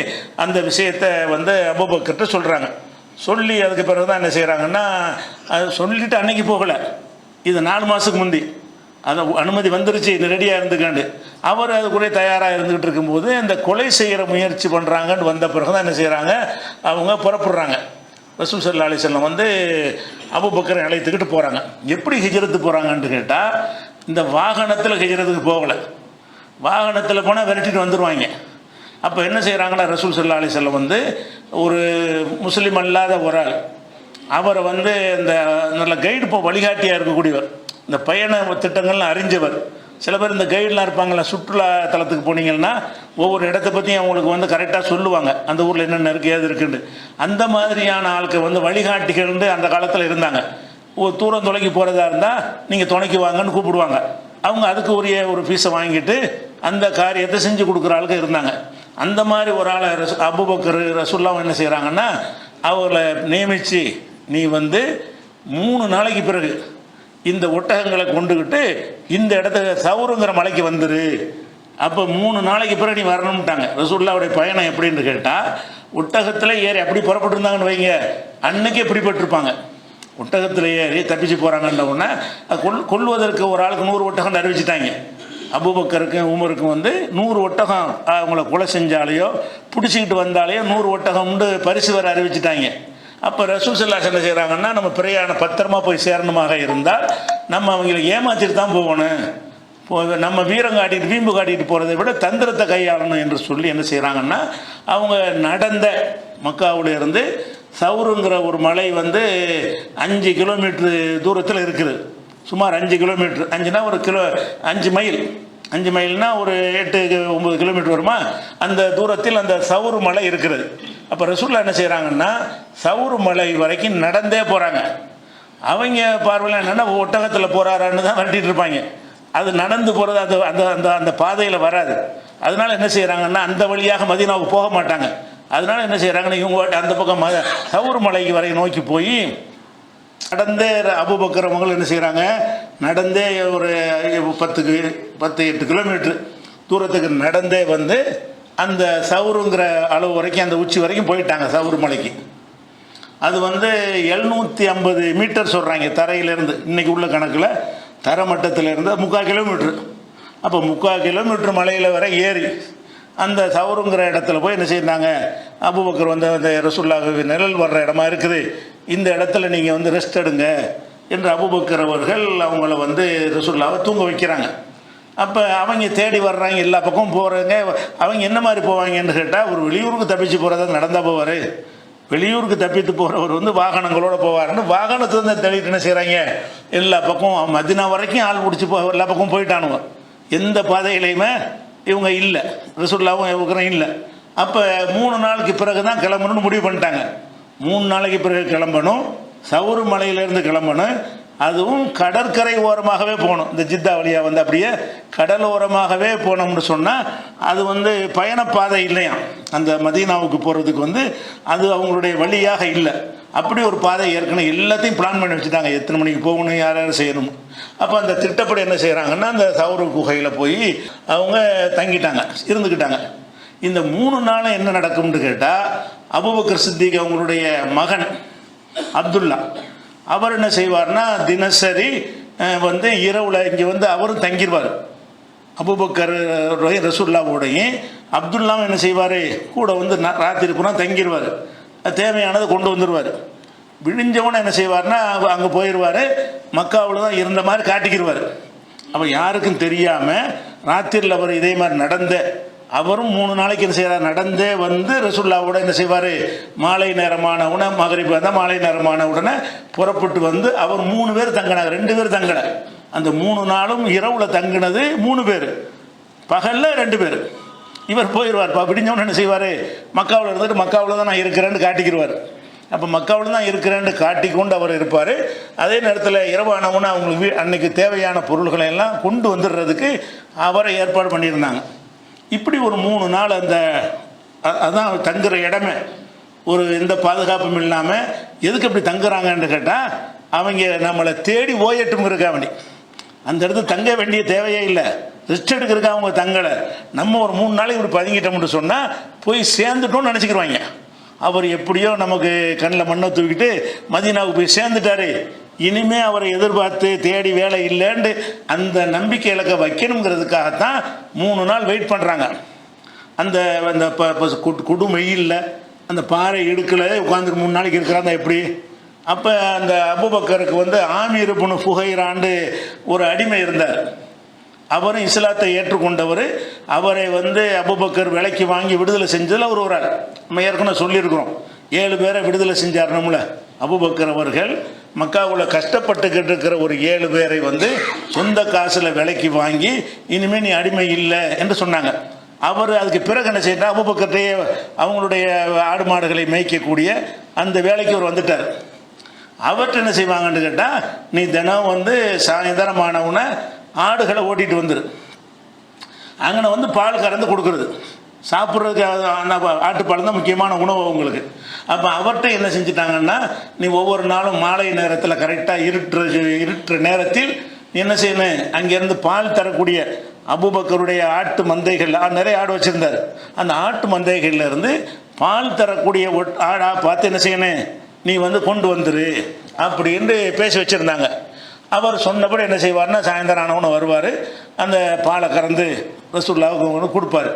அந்த விஷயத்தை வந்து அபூபக்கர்கிட்ட சொல்கிறாங்க. சொல்லி அதுக்கு பிறகு தான் என்ன செய்கிறாங்கன்னா, அது சொல்லிவிட்டு அன்னைக்கு போகலை, இது 4 மாதத்துக்கு முந்தி அதை அனுமதி வந்துருச்சு, இது ரெடியாக இருந்துக்காண்டு அவர் அதுக்குள்ளே தயாராக இருந்துக்கிட்டு இருக்கும்போது இந்த கொலை செய்கிற முயற்சி பண்ணுறாங்கன்னு வந்த பிறகு தான் என்ன செய்கிறாங்க, அவங்க புறப்படுறாங்க. ரசூல் ஸல்லல்லாஹு அலைஹி வஸல்லம் வந்து அபூபக்கரை அழைத்துக்கிட்டு போகிறாங்க. எப்படி ஹிஜ்ரத்து போகிறாங்கன்னு கேட்டால், இந்த வாகனத்தில் ஹிஜ்ரத்துக்கு போகலை, வாகனத்தில் போனால் விரட்டிட்டு வந்துடுவாங்க. அப்போ என்ன செய்கிறாங்கன்னா, ரசூல் ஸல்லல்லாஹு அலைஹி வஸல்லம் வந்து ஒரு முஸ்லீம் அல்லாத ஒரு ஆள், அவரை வந்து இந்த நல்ல கைடு வழிகாட்டியாக இருக்கக்கூடியவர், இந்த பயண திட்டங்கள்லாம் அறிஞ்சவர். சில பேர் இந்த கைடெலாம் இருப்பாங்களா, சுற்றுலா தலத்துக்கு போனீங்கன்னா ஒவ்வொரு இடத்த பற்றியும் அவங்களுக்கு வந்து கரெக்டாக சொல்லுவாங்க, அந்த ஊரில் என்னென்ன இருக்குது ஏது இருக்குன்னு. அந்த மாதிரியான ஆட்கள் வந்து வழிகாட்டிகள் அந்த காலத்தில் இருந்தாங்க. ஒரு தூரம் தொலைக்கு போகிறதா இருந்தால் நீங்கள் துணைக்கு வாங்கன்னு கூப்பிடுவாங்க. அவங்க அதுக்கு உரிய ஒரு ஃபீஸை வாங்கிட்டு அந்த காரியத்தை செஞ்சு கொடுக்குற ஆளுக்கு இருந்தாங்க. அந்த மாதிரி ஒரு ஆளை அபூபக்கர் ரசூலுல்லாஹ் என்ன செய்கிறாங்கன்னா, அவரை நியமித்து நீ வந்து 3 நாளைக்கு பிறகு இந்த ஒட்டகங்களை கொண்டுக்கிட்டு இந்த இடத்துல சவுருங்கிற மலைக்கு வந்துரு. அப்போ 3 நாளைக்கு பிறகு நீ வரணும்ட்டாங்க. ரசூலுல்லாஹ்வுடைய பயணம் எப்படின்னு கேட்டால், ஒட்டகத்தில் ஏறி அப்படி புறப்பட்டுருந்தாங்கன்னு வைங்க, அன்னைக்கே பிடிபட்டிருப்பாங்க. ஒட்டகத்தில் ஏறி தப்பிச்சு போகிறாங்கன்ற உடனே கொல்வதற்கு ஒரு ஆளுக்கு 100 ஒட்டகம் அறிவிச்சிட்டாங்க. அபூபக்கருக்கும் உமருக்கும் வந்து 100 ஒட்டகம் அவங்கள கொலை செஞ்சாலேயோ பிடிச்சிக்கிட்டு வந்தாலேயோ 100 ஒட்டகம்னு பரிசு வர அறிவிச்சிட்டாங்க. அப்போ ரசூல் ஸல்லல்லாஹு அலைஹி வஸல்லம் என்ன செய்கிறாங்கன்னா, நம்ம பிரயாணம் பத்திரமா போய் சேரணுமாக இருந்தால் நம்ம அவங்கள ஏமாற்றிட்டு தான் போகணும், நம்ம வீரம் காட்டிட்டு வீம்பு காட்டிட்டு போகிறதை விட தந்திரத்தை கையாளணும் என்று சொல்லி என்ன செய்கிறாங்கன்னா, அவங்க நடந்த மக்காவில் இருந்து சவுருங்கிற ஒரு மலை வந்து 5 கிலோமீட்டர் தூரத்தில் இருக்குது. சுமார் 5 கிலோமீட்டர், 5னா ஒரு 5 மைல், 5 மைல்னா ஒரு 8-9 கிலோமீட்டர் வருமா, அந்த தூரத்தில் அந்த சவுரு மலை இருக்கிறது. அப்போ ரசூலுல்லாஹ் என்ன செய்கிறாங்கன்னா, சவுரு மலை வரைக்கும் நடந்தே போகிறாங்க. அவங்க பார்வையில் என்னென்னா ஒட்டகத்தில் போகிறாரான்னு தான் விரட்டிகிட்டு இருப்பாங்க. அது நடந்து போகிறது அந்த அந்த அந்த அந்த பாதையில் வராது. அதனால் என்ன செய்கிறாங்கன்னா, அந்த வழியாக மதீனாவுக்கு போக மாட்டாங்க. அதனால் என்ன செய்கிறாங்கன்னா, இவங்க அந்த பக்கம் சவுரு மலைக்கு வரை நோக்கி போய் நடந்தே அபூபக்கர் அவங்களும் என்ன செய்கிறாங்க, நடந்தே ஒரு 10-8 கிலோமீட்டர் தூரத்துக்கு நடந்தே வந்து அந்த சவுருங்கிற அளவு வரைக்கும், அந்த உச்சி வரைக்கும் போயிட்டாங்க சவுரு மலைக்கு. அது வந்து 750 மீட்டர் சொல்கிறாங்க தரையிலேருந்து. இன்றைக்கி உள்ள கணக்கில் தரமட்டத்திலேருந்து 3/4 கிலோமீட்ரு. அப்போ 3/4 கிலோமீட்டர் மலையில் வர ஏறி அந்த சவுருங்கிற இடத்துல போய் என்ன செய்கிறாங்க, அபூபக்கர் வந்து அந்த ரசூலுல்லாஹ் நிழல் வர்ற இடமா இருக்குது, இந்த இடத்துல நீங்கள் வந்து ரெஸ்ட் எடுங்க என்று அபூபக்கர் அவர்கள் அவங்கள வந்து ரசூலுல்லாஹ்வை தூங்க வைக்கிறாங்க. அப்போ அவங்க தேடி வர்றாங்க, எல்லா பக்கமும் போகிறாங்க. அவங்க என்ன மாதிரி போவாங்கன்னு கேட்டால், ஒரு வெளியூருக்கு தப்பிச்சு போகிறதா நடந்தால் போவார், வெளியூருக்கு தப்பித்து போகிறவர் வந்து வாகனங்களோடு போவார்னு வாகனத்தை வந்து தள்ளிட்டு என்ன செய்கிறாங்க, எல்லா பக்கம் மதினா வரைக்கும் ஆள் பிடிச்சி எல்லா பக்கம் போயிட்டானுங்க. எந்த பாதையிலையுமே இவங்க இல்லை, ரசூலுல்லாவும் இவங்க இல்லை. அப்போ 3 நாளுக்கு பிறகு தான் கிளம்பணும்னு முடிவு பண்ணிட்டாங்க. 3 நாளைக்கு பிறகு கிளம்பணும், சவுறு மலையிலேருந்து கிளம்பணும், அதுவும் கடற்கரை ஓரமாகவே போகணும். இந்த ஜித்தா வழியாக வந்து அப்படியே கடல் ஓரமாகவே போனோம்னு சொன்னால் அது வந்து பயணப்பாதை இல்லையா, அந்த மதீனாவுக்கு போகிறதுக்கு வந்து அது அவங்களுடைய வழியாக இல்லை. அப்படி ஒரு பாதை ஏற்கனவே எல்லாத்தையும் பிளான் பண்ணி வச்சுட்டாங்க, எத்தனை மணிக்கு போகணும், யார் யார் செய்யணும். அப்போ அந்த திட்டப்படி என்ன செய்கிறாங்கன்னா, அந்த சவுறு குகையில் போய் அவங்க தங்கிட்டாங்க, இருந்துக்கிட்டாங்க. இந்த 3 நாளும் என்ன நடக்கும்னு கேட்டால், அபூபக்கர் சித்திக் அவங்களுடைய மகன் அப்துல்லா அவர் என்ன செய்வார்னா, தினசரி வந்து இரவில் இங்கே வந்து அவரும் தங்கிடுவார். அபூபக்கர் ரசூலுல்லாவோடையும் அப்துல்லாவும் என்ன செய்வார், கூட வந்து ராத்திரி பூரா தங்கிடுவார். தேவையானதை கொண்டு வந்துடுவார். விழிஞ்சவனை என்ன செய்வார்னா அங்கே போயிடுவார், மக்காவில் தான் இருந்த மாதிரி காட்டிக்கிடுவார். அப்போ யாருக்கும் தெரியாமல் ராத்திரியில் அவர் இதே மாதிரி நடந்த அவரும் 3 நாளைக்கு என்ன செய்கிறார், நடந்தே வந்து ரசூலுல்லாவோட என்ன செய்வார், மாலை நேரமான உடனே மகரிப் வந்தால் மாலை நேரமான உடனே புறப்பட்டு வந்து அவர் 3 பேர் தங்கினாங்க, 2 பேர் தங்கலை. அந்த 3 நாளும் இரவில் தங்கினது 3 பேர், பகலில் 2 பேர். இவர் போயிடுவார். விடிஞ்சவன் என்ன செய்வார், மக்காவில் இருந்துட்டு மக்காவில் தான் நான் இருக்கிறேன்னு காட்டிக்கிடுவார். அப்போ மக்காவில் தான் இருக்கிறேன்னு காட்டிக்கொண்டு அவர் இருப்பார். அதே நேரத்தில் இரவானவுன்னு அவங்களுக்கு அன்னைக்கு தேவையான பொருள்களை எல்லாம் கொண்டு வந்துடுறதுக்கு அவரை ஏற்பாடு பண்ணியிருந்தாங்க. இப்படி ஒரு 3 நாள் அந்த அதான் தங்குற இடமே ஒரு எந்த பாதுகாப்பும் இல்லாமல். எதுக்கு அப்படி தங்குறாங்கன்னு கேட்டால், அவங்க நம்மளை தேடி ஓயட்டுங்கிறக்கா வேண்டி. அந்த இடத்துல தங்க வேண்டிய தேவையே இல்லை, ரெஸ்ட் எடுக்கிறதுக்கு அவங்க தங்கலை. நம்ம ஒரு 3 நாளைக்கு இப்படி பதுங்கிட்டோம்னு சொன்னால் போய் சேர்ந்துட்டோம்னு நினச்சிக்கிடுவாங்க. அவர் எப்படியோ நமக்கு கண்ணில் மண்ணை தூக்கிட்டு மதீனாவுக்கு போய் சேர்ந்துட்டாரு, இனிமே அவரை எதிர்பார்த்து தேடி வேலை இல்லைன்னு அந்த நம்பிக்கை இலக்க வைக்கணுங்கிறதுக்காகத்தான் 3 நாள் வெயிட் பண்ணுறாங்க. அந்த அந்த குடுமையில் அந்த பாறை இடுக்கில் உட்காந்துட்டு 3 நாளைக்கு இருக்கிறாங்க எப்படி. அப்போ அந்த அபூபக்கருக்கு வந்து ஆமீர் இப்னு ஃபுஹைரான்னு ஒரு அடிமை இருந்தார். அவரும் இஸ்லாத்தை ஏற்றுக்கொண்டவர். அவரை வந்து அபூபக்கர் விலைக்கு வாங்கி விடுதலை செஞ்சதில் அவர் ஒரு ஆள். நம்ம ஏற்கனவே சொல்லியிருக்கிறோம், 7 பேரை விடுதலை செஞ்சார் நம்மள அபூபக்கர் அவர்கள். மக்காவில் கஷ்டப்பட்டுக்கிட்டு இருக்கிற ஒரு 7 பேரை வந்து சொந்த காசில் விலைக்கு வாங்கி இனிமேல் நீ அடிமை இல்லை என்று சொன்னாங்க. அவர் அதுக்கு பிறகு என்ன செய்யறார், அபூபக்கர்கிட்டயே அவங்களுடைய ஆடு மாடுகளை மேய்க்கக்கூடிய அந்த வேலைக்கு அவர் வந்துட்டார். அவர்கிட்ட என்ன செய்வாங்கன்னு கேட்டால், நீ தினம் வந்து சாயந்தரமானவுன ஆடுகளை ஓட்டிகிட்டு வந்துரு, அங்கே வந்து பால் கறந்து கொடுக்குறது, சாப்பிட்றதுக்கு ஆட்டுப்பால் தான் முக்கியமான உணவு உங்களுக்கு. அப்போ அவர்கிட்ட என்ன செஞ்சுட்டாங்கன்னா, நீ ஒவ்வொரு நாளும் மாலை நேரத்தில் கரெக்டாக இருட்டுற நேரத்தில் என்ன செய்யணும், அங்கேருந்து பால் தரக்கூடிய அபூபக்கருடைய ஆட்டு மந்தைகள், நிறைய ஆடு வச்சுருந்தார், அந்த ஆட்டு மந்தைகள்ல இருந்து பால் தரக்கூடிய ஆடாக பார்த்து என்ன செய்யணும், நீ வந்து கொண்டு வந்துரு அப்படின்னு பேசி வச்சுருந்தாங்க. அவர் சொன்னபடி என்ன செய்வார்னா, சாயந்தரம் ஆனவனு வருவார், அந்த பாலை கறந்து ரசூலுல்லாவுக்கு கொடுப்பார்.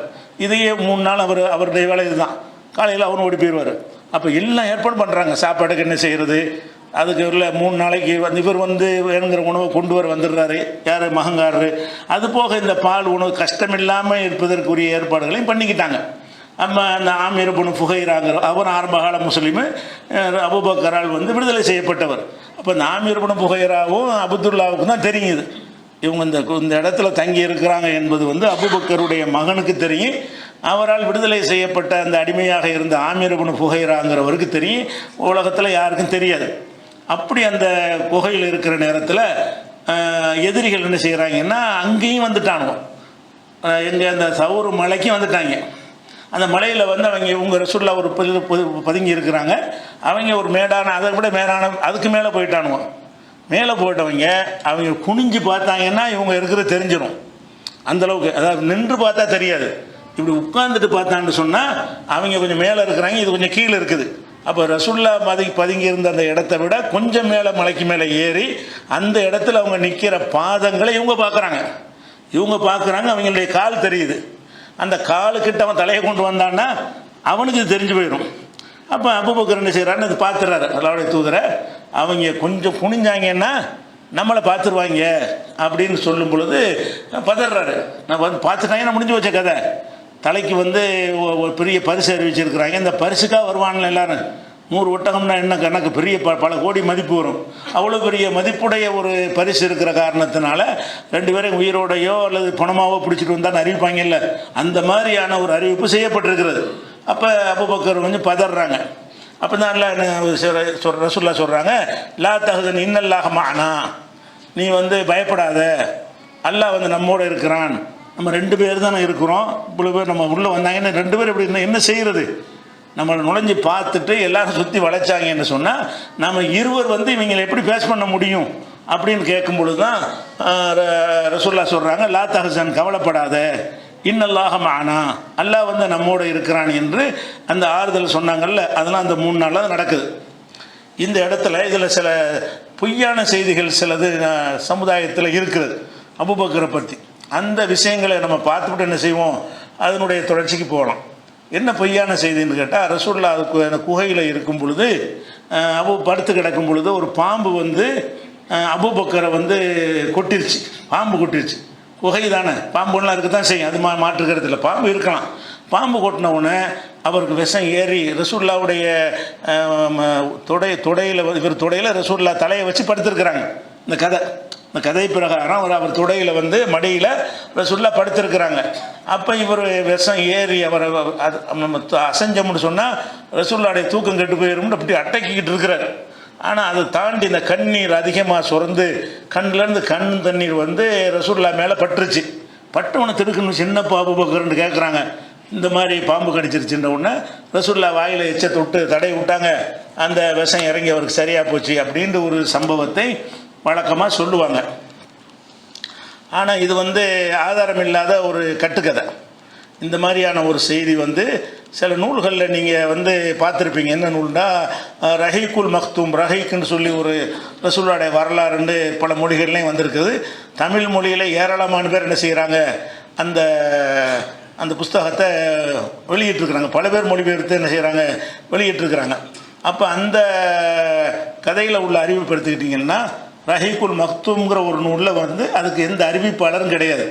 இதையே 3 நாள் அவருடைய வேலை இதுதான். காலையில் அவரும் ஓடி போயிடுவார். அப்போ எல்லாம் ஏற்பாடு பண்ணுறாங்க, சாப்பாடுக்கு என்ன செய்கிறது, அதுக்கு இல்லை 3 நாளைக்கு வந்து இவர் வந்து வேணுங்கிற உணவை கொண்டு வந்துடுறாரு, யார் மகங்காரரு. அது போக இந்த பால் உணவு கஷ்டமில்லாமல் இருப்பதற்குரிய ஏற்பாடுகளையும் பண்ணிக்கிட்டாங்க. நம்ம அந்த ஆமீர் இப்னு ஃபுஹைராங்கிற அவர் ஆரம்பகால முஸ்லீமு, அபூபக்கரால் வந்து விடுதலை செய்யப்பட்டவர். அப்போ இந்த ஆமீர் இப்னு ஃபுஹைராவும் அப்துல்லாவுக்கும் தான் தெரியுது இவங்க இந்த இடத்துல தங்கி இருக்கிறாங்க என்பது வந்து அபூபக்கருடைய மகனுக்கு தெரியும். அவரால் விடுதலை செய்யப்பட்ட அந்த அடிமையாக இருந்த ஆமீர் இப்னு ஃபுஹைராங்கிறவருக்கு தெரியும், உலகத்தில் யாருக்கும் தெரியாது. அப்படி அந்த குகையில் இருக்கிற நேரத்தில் எதிரிகள் என்ன செய்கிறாங்கன்னா, அங்கேயும் வந்துட்டானுங்க, எங்கள் அந்த சவுறு மலைக்கும் வந்துட்டாங்க. அந்த மலையில் வந்து அவங்க இவங்க ரசூலுல்லா ஒரு பதுங்கி இருக்கிறாங்க, அவங்க ஒரு மேடான அதை விட மேடான அதுக்கு மேலே போயிட்டானுங்க. மேலே போயிட்டவங்க அவங்க குனிஞ்சு பார்த்தாங்கன்னா இவங்க இருக்கிறது தெரிஞ்சிடும் அந்தளவுக்கு. அதாவது நின்று பார்த்தா தெரியாது, இப்படி உட்கார்ந்துட்டு பார்த்தான்னு சொன்னால் அவங்க கொஞ்சம் மேலே இருக்கிறாங்க, இது கொஞ்சம் கீழே இருக்குது. அப்போ ரசூலுல்லா பதுங்கி இருந்த அந்த இடத்த விட கொஞ்சம் மேலே மலைக்கு மேலே ஏறி அந்த இடத்துல அவங்க நிற்கிற பாதங்களை இவங்க பார்க்குறாங்க. அவங்களுடைய கால் தெரியுது. அந்த காலுக்கிட்ட அவன் தலையை கொண்டு வந்தான்னா அவனுக்கு இது தெரிஞ்சு போயிடும். அப்போ அபூபக்கர் என்ன செய்கிறான்னு அது பார்த்துறாரு, அல்லாஹ்வுடைய தூதரை அவங்க கொஞ்சம் குனிஞ்சாங்கன்னா நம்மளை பார்த்துருவாங்க அப்படின்னு சொல்லும் பொழுது பதறாரு. நான் வந்து பார்த்துட்டாங்கன்னா முடிஞ்சு வச்ச கதை. தலைக்கு வந்து ஒரு பெரிய பரிசு அறிவிச்சிருக்கிறாங்க, இந்த பரிசுக்காக வருவான்ல எல்லாரும். 100 ஒட்டகம்னா என்ன கணக்கு, பெரிய பல கோடி மதிப்பு வரும். அவ்வளோ பெரிய மதிப்புடைய ஒரு பரிசு இருக்கிற காரணத்தினால 2 பேரும் உயிரோடையோ அல்லது பணமாவோ பிடிச்சிட்டு வந்தான்னு அறிவிப்பாங்கல்ல, அந்த மாதிரியான ஒரு அறிவிப்பு செய்யப்பட்டிருக்கிறது. அப்போ அபூபக்கர் கொஞ்சம் பதறாங்க. அப்போ தான் ரசூலுல்லாஹ் சொல்கிறாங்க, லா தஹ்சன் இன்னல்லாஹ மஅனா, நீ பயப்படாத, அல்லாஹ் நம்மோட இருக்கிறான். நம்ம 2 பேர் தானே இருக்கிறோம், இவ்வளோ பேர் நம்ம உள்ளே வந்தாங்கன்னா 2 பேர் எப்படி என்ன செய்கிறது, நம்மளை நுழைஞ்சி பார்த்துட்டு எல்லாரும் சுற்றி வளைச்சாங்கன்னு சொன்னால் நம்ம இருவர் இவங்களை எப்படி பேஸ் பண்ண முடியும் அப்படின்னு கேட்கும் பொழுது தான் ரசூலுல்லாஹ் சொல்கிறாங்க, லா தஹ்சன், கவலைப்படாத, இன்னல்லாஹ மஅனா, அல்லாஹ் நம்மோட இருக்கிறான் என்று அந்த ஆறுதல் சொன்னாங்கல்ல. அதெல்லாம் அந்த 3 நாளில் தான் நடக்குது. இந்த இடத்துல இதில் சில பொய்யான செய்திகள் சிலது சமுதாயத்தில் இருக்கிறது அபூபக்கரை பற்றி. அந்த விஷயங்களை நம்ம பார்த்துக்கிட்டு என்ன செய்வோம், அதனுடைய தொடர்ச்சிக்கு போகலாம். என்ன பொய்யான செய்தின்னு கேட்டால், ரசூலுல்லாஹ் அந்த குகையில் இருக்கும் பொழுது, படுத்து கிடக்கும் பொழுது ஒரு பாம்பு அபூபக்கரை கொட்டிருச்சு. பாம்பு கொட்டிருச்சு. குகை தானே, பாம்புலாம் இருக்க தான் செய்யும், அது மாற்றுக்கிறதுல பாம்பு இருக்கலாம். பாம்பு கொட்டின உடனே அவருக்கு விஷம் ஏறி ரசூலுல்லாஹ்வுடைய தொடையில் இவர் தொடையில் ரசூலுல்லாஹ் தலையை வச்சு படுத்திருக்கிறாங்க. இந்த கதை பிரகாரம் அவர் தொடையில் மடியில் ரசூலுல்லாஹ் படுத்திருக்கிறாங்க. அப்போ இவர் விஷம் ஏறி அவரை நம்ம அசஞ்சம்னு சொன்னால் ரசூலுல்லாஹ்வுடைய தூக்கம் கெட்டு போயிடும்னு அப்படி அட்டக்கிக்கிட்டு இருக்கிறார். ஆனால் அதை தாண்டி இந்த கண்ணீர் அதிகமாக சுரந்து கண்ணிலேருந்து கண் தண்ணீர் ரசூலுல்லாஹ் மேலே பட்டுருச்சு. பட்டவனை திருக்குன்னு சின்ன அபூபக்கர்னு கேட்குறாங்க. இந்த மாதிரி பாம்பு கடிச்சிருச்சுன்ற உடனே ரசூலுல்லாஹ் வாயில் எச்ச தொட்டு தடை விட்டாங்க. அந்த விஷம் இறங்கி அவருக்கு சரியாக போச்சு அப்படின்ற ஒரு சம்பவத்தை வழக்கமாக சொல்லுவாங்க. ஆனால் இது ஆதாரம் இல்லாத ஒரு கட்டுக்கதை. இந்த மாதிரியான ஒரு செய்தி சில நூல்களில் நீங்கள் பார்த்துருப்பீங்க. என்ன நூல்னா, ரஹீக்குல் மக்தூம், ரஹீக்குன்னு சொல்லி ஒரு ரசூலுல்லாஹ்வுடைய வரலாறுன்னு பல மொழிகள்லையும் வந்திருக்குது. தமிழ் மொழியில் ஏராளமான பேர் என்ன செய்கிறாங்க, அந்த புஸ்தகத்தை வெளியிட்டிருக்கிறாங்க. பல பேர் மொழிபெயர்த்து என்ன செய்கிறாங்க, வெளியிட்டிருக்கிறாங்க. அப்போ அந்த கதையில் உள்ள அறிவிப்பு எடுத்துக்கிட்டிங்கன்னா, ரஹீக்குல் மக்தூம்ங்கிற ஒரு நூலில் அதுக்கு எந்த அறிவிப்பாளரும் கிடையாது.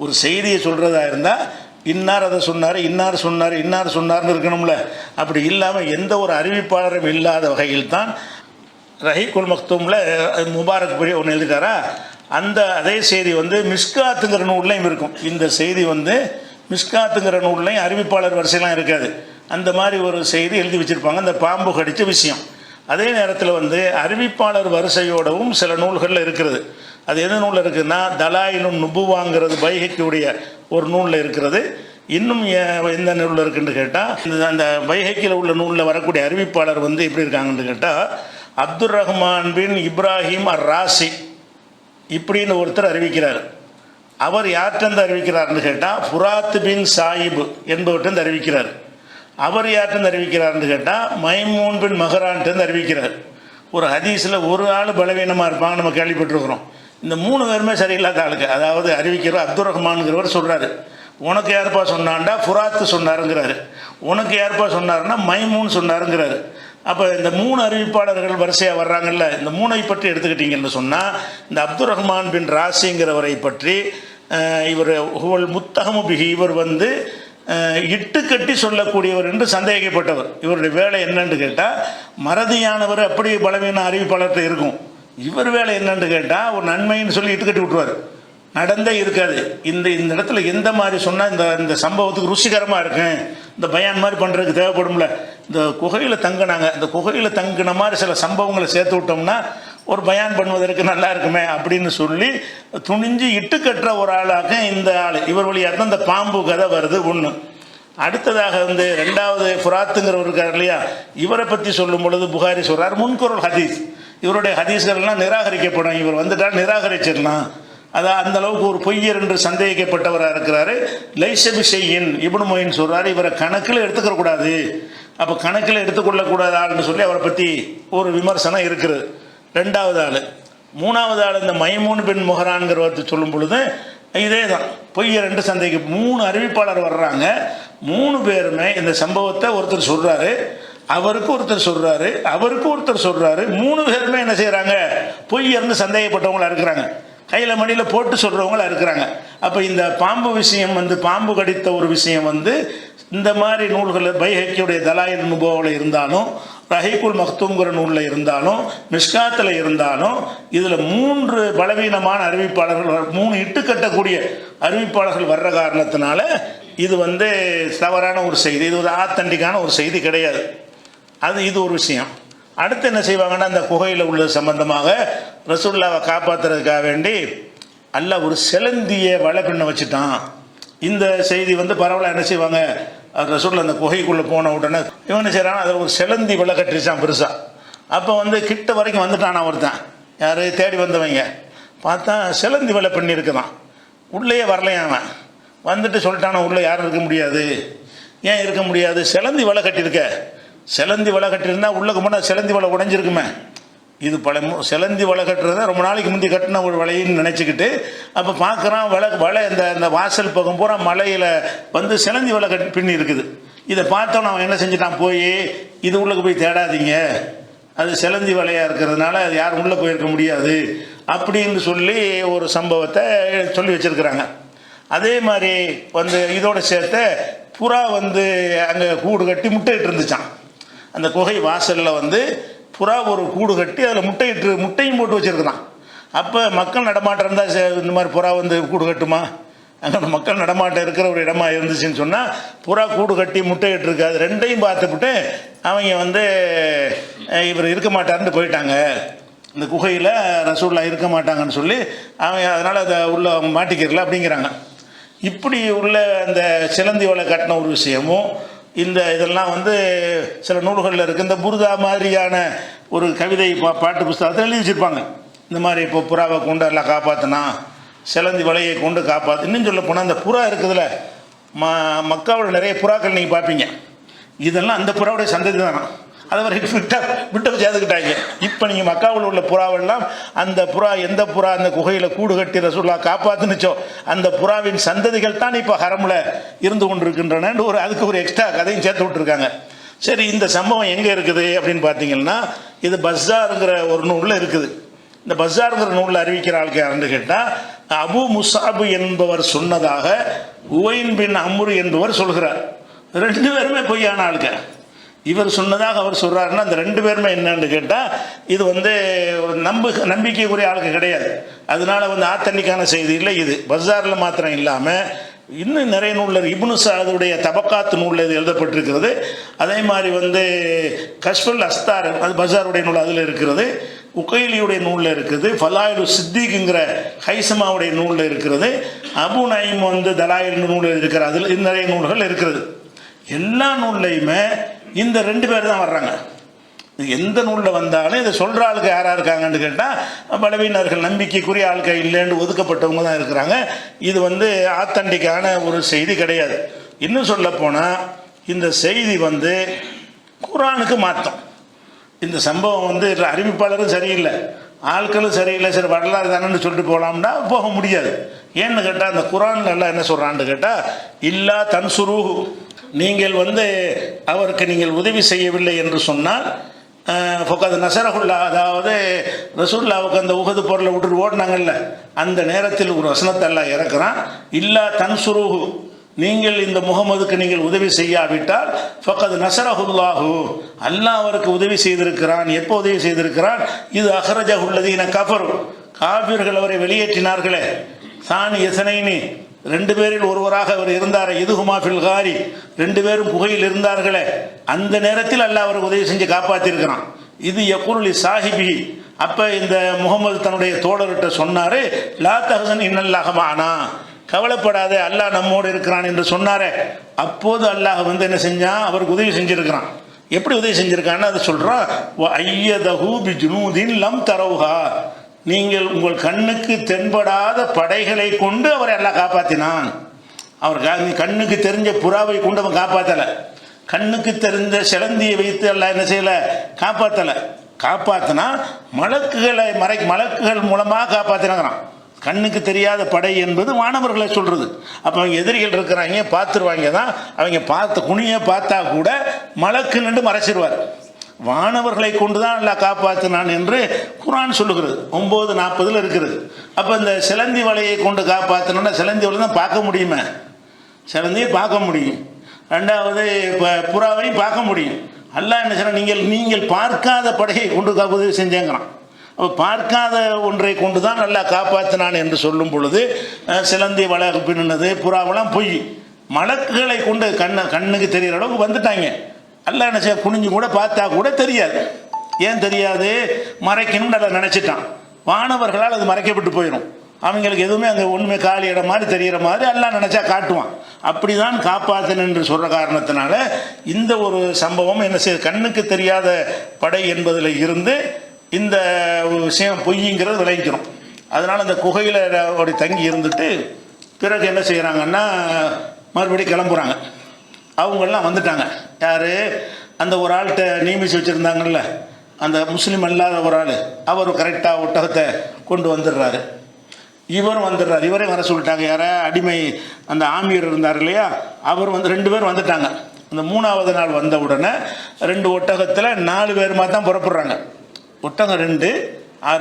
ஒரு செய்தியை சொல்கிறதா இருந்தால் இன்னார் அதை சொன்னார், இன்னார் சொன்னார், இன்னார் சொன்னார்னு இருக்கணும்ல. அப்படி இல்லாமல் எந்த ஒரு அறிவிப்பாளரும் இல்லாத வகையில் தான் ரஹீக்குல் மக்தூமில் முபாரக் படி ஒன்று எழுதிட்டாரா, அதே செய்தி மிஷ்காத்துங்கிற நூல்லையும் இருக்கும். இந்த செய்தி மிஷ்காத்துங்கிற நூல்லையும் அறிவிப்பாளர் வரிசையெல்லாம் இருக்காது. அந்த மாதிரி ஒரு செய்தி எழுதி வச்சுருப்பாங்க, அந்த பாம்பு கடித்த விஷயம். அதே நேரத்தில் அறிவிப்பாளர் வரிசையோடவும் சில நூல்களில் இருக்கிறது. அது எந்த நூலில் இருக்குதுன்னா, தலாயிலும் நுபுவாங்கிறது பைஹக்கியுடைய ஒரு நூலில் இருக்கிறது. இன்னும் எந்த நூலில் இருக்குன்னு கேட்டால், அந்த பைஹக்கியில் உள்ள நூலில் வரக்கூடிய அறிவிப்பாளர் எப்படி இருக்காங்கன்னு கேட்டால், அப்துர் ரஹ்மான் பின் இப்ராஹிம் அர் ராசி இப்படின்னு ஒருத்தர் அறிவிக்கிறார். அவர் யார்கிட்ட அறிவிக்கிறார்னு கேட்டால், ஃபுராத் பின் சாயிப் என்பவர்கிட்ட அறிவிக்கிறார். அவர் யார்கிட்ட அறிவிக்கிறார்னு கேட்டால், மைமூன் பின் மஹரான்ட்டு அறிவிக்கிறார். ஒரு ஹதீஸில் ஒரு ஆள் பலவீனமாக இருப்பாங்க, நம்ம கேள்விப்பட்டிருக்கிறோம். இந்த 3 பேருமே சரியில்லாத ஆளுக்கு. அதாவது அறிவிக்கிறவர் அப்துர் ரஹ்மான்கிறவர் சொல்கிறாரு, உனக்கு யாருப்பா சொன்னான்டா ஃபுராத்து சொன்னாருங்கிறாரு, உனக்கு யாருப்பா சொன்னாருன்னா மைமூன் சொன்னாருங்கிறாரு. அப்போ இந்த 3 அறிவிப்பாளர்கள் வரிசையாக வர்றாங்கல்ல, இந்த 3ஐ பற்றி எடுத்துக்கிட்டிங்கன்னு சொன்னால், இந்த அப்துர் ரஹ்மான் பின் ராசிங்கிறவரை பற்றி இவர் முத்தகமு பிஹி, இவர் இட்டு கட்டி சொல்லக்கூடியவர் என்று சந்தேகப்பட்டவர். இவருடைய வேலை என்னன்னு கேட்டால், மறதியானவர் அப்படி பலவீன அறிவிப்பாளர்கிட்ட இருக்கும். இவர் வேலை என்னன்னு கேட்டால், ஒரு நன்மைன்னு சொல்லி இட்டு கட்டி விட்டுருவார், நடந்தே இருக்காது. இந்த இடத்துல எந்த மாதிரி சொன்னால் இந்த சம்பவத்துக்கு ருசிகரமாக இருக்கும், இந்த பயான் மாதிரி பண்ணுறதுக்கு தேவைப்படும்ல. இந்த குகையில் தங்கினாங்க, இந்த குகையில் தங்கின மாதிரி சில சம்பவங்களை சேர்த்து விட்டோம்னா ஒரு பயான் பண்ணுவதற்கு நல்லா இருக்குமே அப்படின்னு சொல்லி துணிஞ்சு இட்டு கட்டுற ஒரு ஆளாக இந்த ஆள். இவர் வழியாக தான் இந்த பாம்பு கதை வருது. ஒன்று. அடுத்ததாக 2வது ஃபுராத்துங்கிறவர் இருக்கார் இல்லையா, இவரை பற்றி சொல்லும் பொழுது புகாரி சொல்கிறார், முன்குரல் ஹதீஸ், இவருடைய ஹதீஸ்கள்லாம் நிராகரிக்கப்படும், இவர் வந்துட்டால் நிராகரிச்சிடலாம். அதான் அந்த அளவுக்கு ஒரு பொய்யர் என்று சந்தேகிக்கப்பட்டவராக இருக்கிறாரு. லைசபி செய்யின் இப்னு மொயின் சொல்கிறார், இவரை கணக்கில் எடுத்துக்க கூடாது. அப்போ கணக்கில் எடுத்துக்கொள்ளக்கூடாத ஆள்னு சொல்லி அவரை பற்றி ஒரு விமர்சனம் இருக்குது. 2வது ஆள். 3வது ஆள் இந்த மைமூன் பின் முஹரான்கிறவர்த்து சொல்லும் பொழுது இதே தான் பொய்யர் என்று சந்தேகி 3 அறிவிப்பாளர் வர்றாங்க. 3 பேருமே இந்த சம்பவத்தை ஒருத்தர் சொல்கிறாரு, அவருக்கு ஒருத்தர் சொல்கிறாரு, அவருக்கு ஒருத்தர் சொல்கிறாரு. 3 பேருமே என்ன செய்கிறாங்க, பொய்யர்னு சந்தேகப்பட்டவங்களா இருக்கிறாங்க, கையில் மடியில் போட்டு சொல்கிறவங்களா இருக்கிறாங்க. அப்போ இந்த பாம்பு விஷயம் பாம்பு கடித்த ஒரு விஷயம் இந்த மாதிரி நூல்கள் பைஹக்கியுடைய தலாயில் நுபுவாவில் இருந்தாலும் ரஹீக்குல் மக்தூம்ங்கிற நூலில் இருந்தாலும் மிஷ்காத்தில் இருந்தாலும் இதில் 3 பலவீனமான அறிவிப்பாளர்கள், 3 இட்டுக்கட்டக்கூடிய அறிவிப்பாளர்கள் வர்ற காரணத்தினால இது தவறான ஒரு செய்தி, இது ஒரு ஆத்தன்டிக்கான ஒரு செய்தி கிடையாது. இது ஒரு விஷயம். அடுத்து என்ன செய்வாங்கன்னா, அந்த குகையில் உள்ள சம்பந்தமாக ரசூலுல்லாவை காப்பாற்றுறதுக்காக வேண்டி அல்லாஹ் ஒரு சிலந்தியை வலை பின்ன வச்சுட்டான். இந்த செய்தி பரவலாக என்ன செய்வாங்க, ரசூலுல்லாஹ் அந்த குகைக்குள்ளே போன உடனே இவன் செய்கிறான், அதில் ஒரு சிலந்தி வலை கட்டிச்சான் பெருசாக. அப்போ கிட்ட வரைக்கும் வந்துட்டான் ஒருத்தன், யார் தேடி வந்தவங்க பார்த்தா சிலந்தி வலை பண்ணியிருக்குதான். உள்ளேயே வரலையான் அவன். வந்துட்டு சொல்லிட்டான உள்ளே யாரும் இருக்க முடியாது. ஏன் இருக்க முடியாது? சிலந்தி வலை கட்டியிருக்க. சிலந்தி வலை கட்டியிருந்தா உள்ளக்கு போனால் சிலந்தி வலை உடைஞ்சிருக்குமே. இது சிலந்தி வலை கட்டுறத ரொம்ப நாளைக்கு முந்தி கட்டின ஒரு வலைன்னு நினச்சிக்கிட்டு அப்போ பார்க்குறான், வலை இந்த வாசல் பக்கம் பூரா மலையில் சிலந்தி வலை கட்டி பின்னி இருக்குது. இதை பார்த்தோன்னு அவன் என்ன செஞ்சிட்டான், போய் இது உள்ளுக்கு போய் தேடாதீங்க, அது சிலந்தி வலையாக இருக்கிறதுனால அது யாரும் உள்ளே போயிருக்க முடியாது அப்படின்னு சொல்லி ஒரு சம்பவத்தை சொல்லி வச்சுருக்கிறாங்க. அதே மாதிரி இதோட சேர்த்து புறா அங்கே கூடு கட்டி முட்டையிட்டு இருந்துச்சான். அந்த குகை வாசலில் புறா ஒரு கூடு கட்டி அதில் முட்டையும் போட்டு வச்சுருக்குறான். அப்போ மக்கள் நடமாட்டம் இருந்தால் இந்த மாதிரி புறா கூடு கட்டுமா? அங்கே மக்கள் நடமாட்டம் இருக்கிற ஒரு இடமா இருந்துச்சுன்னு சொன்னால் புறா கூடு கட்டி முட்டையிட்டு இருக்காது. ரெண்டையும் பார்த்துவிட்டு அவங்க இவர் இருக்க மாட்டாருன்னு போயிட்டாங்க. இந்த குகையில் ரசூலுல்லாஹ் இருக்க மாட்டாங்கன்னு சொல்லி அவங்க அதனால் அதை உள்ள மாட்டிக்கிறல அப்படிங்கிறாங்க. இப்படி உள்ள அந்த சிலந்தி வலை கட்டின ஒரு விஷயமும் இதெல்லாம் சில நூல்களில் இருக்குது. இந்த புர்தா மாதிரியான ஒரு கவிதை பாட்டு புஸ்தகத்தில் எழுதி வச்சுருப்பாங்க. இந்த மாதிரி இப்போ புறாவை கொண்டு எல்லாம் காப்பாற்றினா, சிலந்தி வலையை கொண்டு காப்பாற்று. இன்னும் சொல்ல போனால் அந்த புறா இருக்குதுல்ல, மக்காவோட நிறைய புறாக்கள் நீங்கள் பார்ப்பீங்க. இதெல்லாம் அந்த புறாவுடைய சந்ததி தானா, அதை வரைக்கும் விட்டு சேர்த்துக்கிட்டாங்க. இப்போ நீங்கள் மக்காவில் உள்ள புறாவெல்லாம் அந்த புறா எந்த புறா அந்த குகையில் கூடு கட்டி ரசூலுல்லாஹ் காப்பாற்றுனுச்சோ அந்த புறாவின் சந்ததிகள் தான் இப்போ ஹரமில் இருந்து கொண்டிருக்கின்றன. அதுக்கு ஒரு எக்ஸ்ட்ரா கதையும் சேர்த்து விட்டுருக்காங்க. சரி, இந்த சம்பவம் எங்கே இருக்குது அப்படின்னு பார்த்தீங்கன்னா, இது பஸ்ஸாருங்கிற ஒரு நூலில் இருக்குது. இந்த பஸ்ஸாருங்கிற நூலில் அறிவிக்கிற ஆளுக்கு யாருன்னு கேட்டால், அபு முஸாப் என்பவர் சொன்னதாக உவைன் பின் அம்ரு என்பவர் சொல்கிறார். 2 பேருமே பொய்யான ஆளுங்க. இவர் சொன்னதாக அவர் சொல்கிறாருன்னா அந்த 2 பேருமே என்னன்னு கேட்டால், இது நம்பிக்கைக்குரிய ஆளுக்கு கிடையாது. அதனால ஆத்தன்டிக்கான செய்தி இல்லை. இது பஸ்ஸாரில் மாத்திரம் இல்லாமல் இன்னும் நிறைய நூலில் இப்னு சாதுடைய தபக்காத் நூலில் இது எழுதப்பட்டிருக்கிறது. அதே மாதிரி கஷ்ஃபுல் அஸ்தார், அது பஸ்ஸாருடைய நூல், அதில் இருக்கிறது. உகைலியுடைய நூலில் இருக்குது. ஃபலாயிலு சித்திக்குங்கிற ஹைசமாவுடைய நூலில் இருக்கிறது. அபு நயீம் தலாயில் நூலில் இருக்கிற அதில் நிறைய நூல்கள் இருக்கிறது. எல்லா நூல்லையுமே இந்த 2 பேர் தான் வர்றாங்க. எந்த நூலில் வந்தாலும் இதை சொல்கிற ஆளுக்கு யாராக இருக்காங்கன்னு கேட்டால் பலவீனர்கள், நம்பிக்கைக்குரிய ஆட்கள் இல்லைன்னு ஒதுக்கப்பட்டவங்க தான் இருக்கிறாங்க. இது ஆத்தன்டிக்கான ஒரு செய்தி கிடையாது. இன்னும் சொல்லப்போனால் இந்த செய்தி குர்ஆனுக்கு மாற்றம். இந்த சம்பவம் அறிவிப்பாளரும் சரியில்லை, ஆட்களும் சரியில்லை, சரி வரலாறு தானேன்னு சொல்லிட்டு போகலாம்னா போக முடியாது. ஏன்னு கேட்டால் அந்த குர்ஆன்ல எல்லாம் என்ன சொல்கிறான்னு கேட்டால், இல்லா தன்சுரூஹு, நீங்கள் அவருக்கு நீங்கள் உதவி செய்யவில்லை என்று சொன்னால் ஃபக்கத் நஸரஹுல்லாஹ், அதாவது ரசூலுல்லாஹ்வுக்கு அந்த உஹது பொருளை விட்டுட்டு ஓடினாங்கல்ல, அந்த நேரத்தில் ஒரு வசனத்தை அல்லாஹ் இறக்குறான். இல்லா தன்சுரூஹு, நீங்கள் இந்த முகமதுக்கு நீங்கள் உதவி செய்யாவிட்டால் ஃபக்கத் நஸரஹுல்லாஹு, அல்லாஹ் அவருக்கு உதவி செய்திருக்கிறான். எப்போ உதவி செய்திருக்கிறான்? இது அஹ்ரஜஹுல்லதீன கஃபரு, காஃபிர்கள் அவரை வெளியேற்றினார்களே. சானி எசனைனி, 2 பேரில் ஒருவராக அவர் இருந்தார். இதுஹுமா ஃபில் காரி, 2 பேரும் புகையில் இருந்தார்களே, அந்த நேரத்தில் அல்லாஹ் அவருக்கு உதவி செஞ்சு காப்பாற்றிருக்கிறான். இது யகுலி சாஹிபி, அப்போ இந்த முகமது தன்னுடைய தோழர்கிட்ட சொன்னார், லா தஹசன் இன்னல்லாஹ மஅனா, கவலைப்படாதே அல்லாஹ் நம்மோடு இருக்கிறான் என்று சொன்னாரே. அப்போது அல்லாஹ் என்ன செஞ்சான்? அவருக்கு உதவி செஞ்சிருக்கிறான். எப்படி உதவி செஞ்சிருக்கான்னு அதை சொல்கிறான். ஐயதஹு பிஜுனூதின் லம் தரவுஹா, நீங்கள் உங்கள் கண்ணுக்கு தென்படாத படைகளை கொண்டு அவரை எல்லாம் காப்பாற்றினான். அவர் கண்ணுக்கு தெரிஞ்ச புறாவை கொண்டு அவன் காப்பாற்றலை, கண்ணுக்கு தெரிஞ்ச சிலந்தியை வைத்து எல்லாம் என்ன செய்யலை, காப்பாற்றலை. காப்பாற்றினா மலக்குகள் மூலமாக காப்பாற்றினாங்கிறான். கண்ணுக்கு தெரியாத படை என்பது வானவர்களை சொல்கிறது. அப்போ அவங்க எதிரிகள் இருக்கிறாங்க, பார்த்துருவாங்க தான், அவங்க குனியை பார்த்தா கூட மலக்கு நின்று மறைச்சிருவார். வானவர்களை கொண்டு தான் அல்லாஹ் காப்பாற்றினான் என்று குர்ஆன் சொல்லுகிறது. 9:40 இருக்கிறது. அப்போ இந்த சிலந்தி வலையை கொண்டு காப்பாற்றினா சிலந்தி வலை தான் பார்க்க முடியுமே, சிலந்தியை பார்க்க முடியும். 2வது இப்போ புறாவையும் பார்க்க முடியும். அல்லாஹ் என்ன செய்யறான், நீங்கள் பார்க்காத படையை கொண்டு உதவி செஞ்சேங்கிறான். அப்போ பார்க்காத ஒன்றை கொண்டு தான் நல்லா காப்பாற்றினான் என்று சொல்லும் பொழுது சிலந்தி வலை பின்னுனது புறாவெல்லாம் பொய். மலக்குகளை கொண்டு கண்ணுக்கு தெரிகிற அளவுக்கு வந்துட்டாங்க. அல்லாஹ் என்ன செய்ய, குனிஞ்சு கூட பார்த்தா கூட தெரியாது. ஏன் தெரியாது? மறைக்கணும்னு நல்லா நினச்சிட்டான். வானவர்களால் அது மறைக்கப்பட்டு போயிடும். அவங்களுக்கு எதுவுமே அங்கே ஒன்றுமே காலி இடம் மாதிரி தெரிகிற மாதிரி எல்லாம் நினச்சா காட்டுவான். அப்படி தான் காப்பாற்றன் என்று சொல்கிற காரணத்தினால இந்த ஒரு சம்பவம் என்ன செய்ய, கண்ணுக்கு தெரியாத படை என்பதில் இருந்து இந்த விஷயம் பொய்ங்கிறது விளைவிக்கிறோம். அதனால் அந்த குகையில் அப்படி தங்கி இருந்துட்டு பிறகு என்ன செய்கிறாங்கன்னா மறுபடியும் கிளம்புறாங்க. அவங்கெல்லாம் வந்துட்டாங்க. யார்? அந்த ஒரு ஆள்கிட்ட நியமித்து வச்சுருந்தாங்கல்ல, அந்த முஸ்லீம் அல்லாத ஒரு ஆள், அவர் கரெக்டாக ஒட்டகத்தை கொண்டு வந்துடுறாரு. இவரும் வந்துடுறாரு. இவரே வர சொல்லிட்டாங்க. யார? அடிமை அந்த ஆமீர் இருந்தார் இல்லையா, அவர் வந்து 2 பேர் வந்துட்டாங்க. அந்த 3ஆவது நாள் வந்த உடனே 2 ஒட்டகத்தில் 4 பேருமா தான் புறப்படுறாங்க. ஒட்டகம் 2,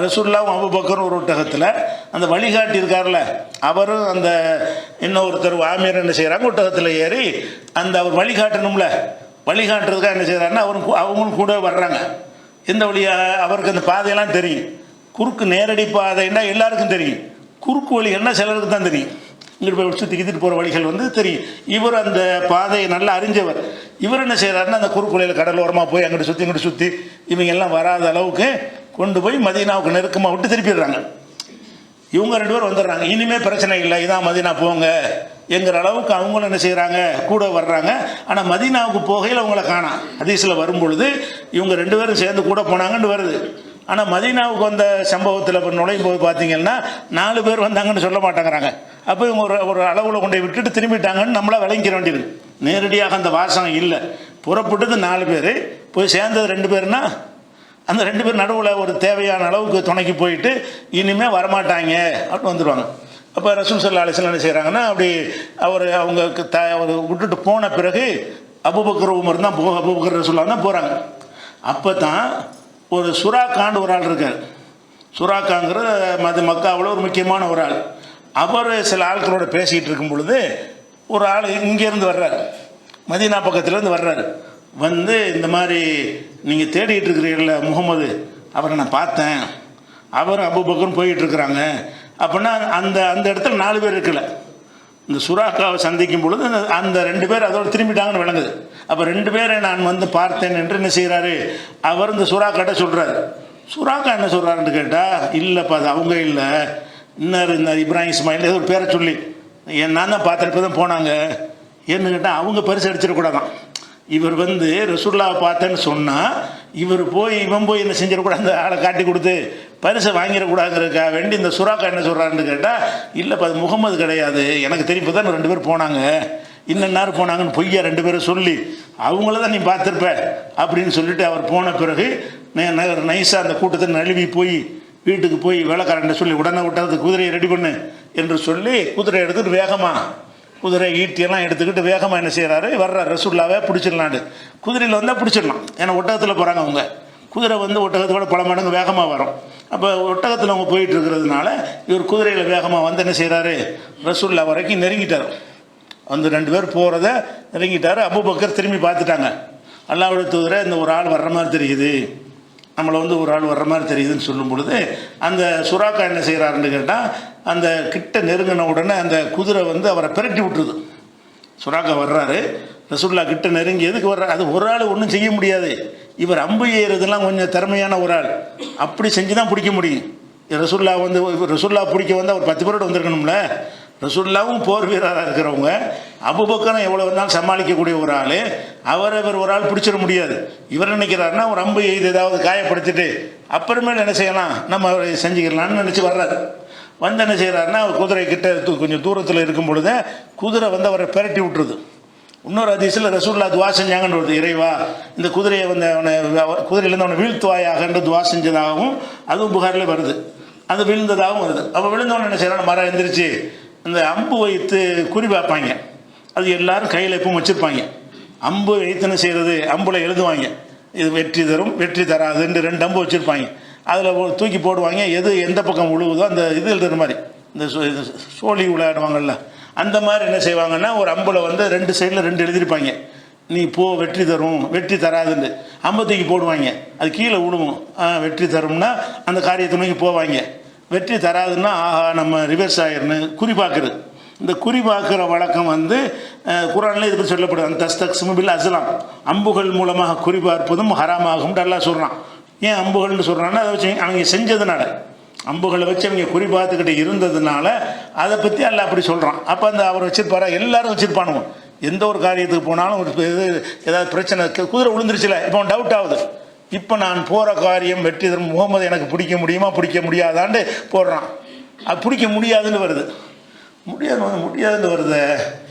ரசூலுல்லாஹும் அபூபக்கரும் ஒரு ஒட்டகத்தில், அந்த வழிகாட்டி இருக்கார்ல அவரும் அந்த இன்னொருத்தர் ஆமீர் என்ன செய்கிறாங்க, ஒட்டகத்தில் ஏறி அந்த அவர் வழிகாட்டணும்ல, வழிகாட்டுறதுக்காக என்ன செய்கிறாருன்னா அவங்களும் கூட வர்றாங்க. எந்த வழியாக? அவருக்கு அந்த பாதையெல்லாம் தெரியும். குறுக்கு நேரடி பாதைன்னா எல்லாருக்கும் தெரியும். குறுக்கு வழிகள்னா சிலருக்கு தான் தெரியும். இங்கிட்டு போய் சுற்றி கித்திட்டு போகிற வழிகள் வந்து தெரியும். இவர் அந்த பாதையை நல்லா அறிஞ்சவர். இவர் என்ன செய்கிறாருன்னா அந்த குறுக்கு வழியில் கடலோரமாக போய் அங்கிட்டு சுற்றி இவங்க எல்லாம் வராத அளவுக்கு கொண்டு போய் மதீனாவுக்கு நெருக்கமாக விட்டு திருப்பிடுறாங்க. இவங்க 2 பேர் வந்துடுறாங்க. இனிமேல் பிரச்சனை இல்லை, இதான் மதீனா போங்க என்கிற அளவுக்கு அவங்களும் என்ன செய்கிறாங்க, கூட வர்றாங்க. ஆனால் மதீனாவுக்கு போகையில் அவங்கள காணாம். ஹதீஸில் வரும்பொழுது இவங்க 2 பேரும் சேர்ந்து கூட போனாங்கன்னு வருது. ஆனால் மதீனாவுக்கு வந்த சம்பவத்தில் இப்போ நுழையும் போது பார்த்தீங்கன்னா 4 பேர் வந்தாங்கன்னு சொல்ல மாட்டேங்கிறாங்க. அப்போ இவங்க ஒரு அளவில் கொண்டு விட்டுட்டு திரும்பிட்டாங்கன்னு நம்மளால் விளங்கிற வேண்டியது. நேரடியாக அந்த வாசகம் இல்லை. புறப்பட்டது 4 பேர், போய் சேர்ந்தது 2 பேர்னா அந்த 2 பேர் நடுவில் ஒரு தேவையான அளவுக்கு துணைக்கு போயிட்டு இனிமேல் வரமாட்டாங்க அப்படின்னு வந்துடுவாங்க. அப்போ ரசூல் ஸல்லல்லாஹு அலைஹி வஸல்லம் என்ன செய்கிறாங்கன்னா அப்படி அவங்க விட்டுட்டு போன பிறகு அபூபக்கர் உமர் தான் அபூபக்கர் ரசூலுல்லாஹ் தான் போகிறாங்க. அப்போ தான் ஒரு சுராக்காண்டு ஒரு ஆள் இருக்கார். சுராக்காங்கிற மக்காவில் ஒரு முக்கியமான ஒரு ஆள். அவர் சில ஆட்களோட பேசிக்கிட்டு இருக்கும் பொழுது ஒரு ஆள் இங்கேருந்து வர்றார், மதீனா பக்கத்துலேருந்து வர்றார். வந்து இந்த மாதிரி நீங்கள் தேடிட்டு இருக்கிறீர்கள முகமது, அவரை நான் பார்த்தேன், அவரும் அபூபக்கரும் போயிட்டுருக்குறாங்க அப்படின்னா அந்த அந்த இடத்துல 4 பேர் இருக்கல. இந்த சுராக்காவை சந்திக்கும் பொழுது அந்த 2 பேர் அதோடு திரும்பிட்டாங்கன்னு விளங்குது. அப்போ 2 பேரை நான் வந்து பார்த்தேன் என்று என்ன செய்கிறாரு, அவர் இந்த சுறாக்காட்ட சொல்கிறாரு. சுறாக்கா என்ன சொல்கிறாருன்னு கேட்டால், இல்லைப்பா அது அவங்க இல்லை, இந்த இப்ராஹிம் இஸ்மாயில் ஏதோ ஒரு பேரை சொல்லி நான் தான் பார்த்தேன், இப்போ தான் போனாங்க. ஏன்னு கேட்டால் அவங்க பரிசு அடிச்சிடக்கூடாதான். இவர் வந்து ரசூலுல்லாஹ் பார்த்தேன்னு சொன்னால் இவன் போய் என்ன செஞ்சிடக்கூடாது, அந்த ஆளை காட்டி கொடுத்து பரிசை வாங்கிடக்கூடாதுங்கிறதுக்காக வேண்டி இந்த சுறாக்கா என்ன சொல்கிறாருன்னு கேட்டால், இல்லைப்பா அது முகமது கிடையாது, எனக்கு தெரியும் தான் 2 பேர் போனாங்க, இன்னும் போனாங்கன்னு பொய்யா 2 பேரும் சொல்லி அவங்கள தான் நீ பார்த்துருப்ப அப்படின்னு சொல்லிட்டு அவர் போன பிறகு நைஸாக அந்த கூட்டத்தை நழுவி போய் வீட்டுக்கு போய் வேலைக்காரன் சொல்லி உடனே விட்டாது குதிரையை ரெடி பண்ணு என்று சொல்லி குதிரையை எடுத்துகிட்டு வேகமாக குதிரை ஈட்டியெல்லாம் எடுத்துக்கிட்டு வேகமாக என்ன செய்கிறாரு, வர்றார். ரசூலுல்லாஹ்வை பிடிச்சிடலான்ட்டு. குதிரையில் வந்தால் பிடிச்சிடலாம், ஏன்னா ஒட்டகத்தில் போகிறாங்க அவங்க. குதிரை வந்து ஒட்டகத்தோட பல மடங்கு வேகமாக வரும். அப்போ ஒட்டகத்தில் அவங்க போயிட்டு இருக்கிறதுனால இவர் குதிரையில் வேகமாக வந்து என்ன செய்கிறாரு, ரசூலுல்லாஹ் வரைக்கும் நெருங்கிட்டார். வந்து 2 பேர் போகிறத நெருங்கிட்டார். அபூபக்கர் திரும்பி பார்த்துட்டாங்க. அல்லாஹ்வுடைய தூதரே, இந்த ஒரு ஆள் வர்ற மாதிரி தெரியுது, நம்மளை வந்து ஒரு ஆள் வர்ற மாதிரி தெரியுதுன்னு சொல்லும் பொழுது அந்த சுறாக்கா என்ன செய்கிறாருன்னு கேட்டால், அந்த கிட்ட நெருங்கின உடனே அந்த குதிரை வந்து அவரை பிரட்டி விட்டுருது. சுறாக்கா வர்றாரு, ரசூலுல்லாஹ் கிட்ட நெருங்கியதுக்கு வர்றாரு. அது ஒரு ஆள் ஒன்றும் செய்ய முடியாது, இவர் அம்பு ஏறுறதுலாம் கொஞ்சம் திறமையான ஒரு ஆள், அப்படி செஞ்சு தான் பிடிக்க முடியும். ரசூலுல்லாஹ் வந்து ரசூலுல்லாஹ் பிடிக்க வந்து அவர் 10 பேரோடு வந்திருக்கணும்ல. ரசூலுல்லாஹ்வும் போர் வீரராக இருக்கிறவங்க, அபூபக்கரும் எவ்வளோ வந்தாலும் சமாளிக்கக்கூடிய ஒரு ஆள், இவர் ஒரு ஆள் பிடிச்சிட முடியாது. இவர் நினைக்கிறாருன்னா ஒரு அம்பு எய்து ஏதாவது காயப்படுத்திட்டு அப்புறமேல என்ன செய்யலாம், நம்ம அவரை செஞ்சுக்கலான்னு நினச்சி வர்றாரு. வந்து என்ன செய்கிறாருன்னா குதிரை கிட்ட கொஞ்சம் தூரத்தில் இருக்கும் பொழுது குதிரை வந்து அவரை பிரட்டி விட்டுருது. இன்னொரு ஹதீஸில் ரசூலுல்லாஹ் துவா செஞ்சாங்கன்னு வருது, இறைவா இந்த குதிரையை வந்து குதிரையிலேருந்து அவனை வீழ்த்துவாயாகன்ற துவா செஞ்சதாகவும் அதுவும் புகாரில் வருது. அது விழுந்ததாகவும் வருது. அப்போ விழுந்தவொன்னு என்ன செய்யறாங்க, மரம் எந்திரிச்சு இந்த அம்பு வைத்து குறி பார்ப்பாங்க. அது எல்லாரும் கையில் எப்பவும் வச்சுருப்பாங்க. அம்பு வைத்துன்னு செய்கிறது, அம்புல எழுதுவாங்க, இது வெற்றி தரும் வெற்றி தராதுன்னு 2 அம்பு வச்சுருப்பாங்க. அதில் தூக்கி போடுவாங்க, எது எந்த பக்கம் விழுவுதோ அந்த இது எழுதுற மாதிரி, இந்த சோழி விளையாடுவாங்கள்ல அந்த மாதிரி என்ன செய்வாங்கன்னா ஒரு அம்பில் வந்து 2 சைடில் 2 எழுதியிருப்பாங்க. நீ போ வெற்றி தரும், வெற்றி தராதுன்னு அம்பத்துக்கு போடுவாங்க, அது கீழே விழுவும். வெற்றி தரும்னா அந்த காரியத்தை நோக்கி போவாங்க, வெற்றி தராதுன்னா ஆஹா நம்ம ரிவர்ஸ் ஆயிருன்னு குறிப்பாக்குறது. இந்த குறிப்பாக்குற வழக்கம் வந்து குர்ஆனில் இதுக்கு சொல்லப்படுது. அந்த தஸ்தக்ஸிமுபில் அஸ்லாம், அம்புகள் மூலமாக குறிப்பார்ப்பதும் ஹராமாகும் அல்லாஹ் சொல்கிறான். ஏன் அம்புகள்னு சொல்கிறான்னா அதை வச்சு அவங்க செஞ்சதுனால, அம்புகளை வச்சு அவங்க குறிப்பாத்துக்கிட்டு இருந்ததுனால அதை பற்றி அல்லாஹ் அப்படி சொல்கிறான். அப்போ அந்த அவர் வச்சுருப்பாரா, எல்லாரும் வச்சுருப்பானுங்க. எந்த ஒரு காரியத்துக்கு போனாலும் ஒரு ஏதாவது பிரச்சனை, குதிரை விழுந்துருச்சுல, இப்போ டவுட் ஆகுது, இப்போ நான் போகிற காரியம் வெற்றி தரும், முகமது எனக்கு பிடிக்க முடியுமா பிடிக்க முடியாதான்னு போடுறான். அது பிடிக்க முடியாதுன்னு வருது, முடியாதுன்னு வருது.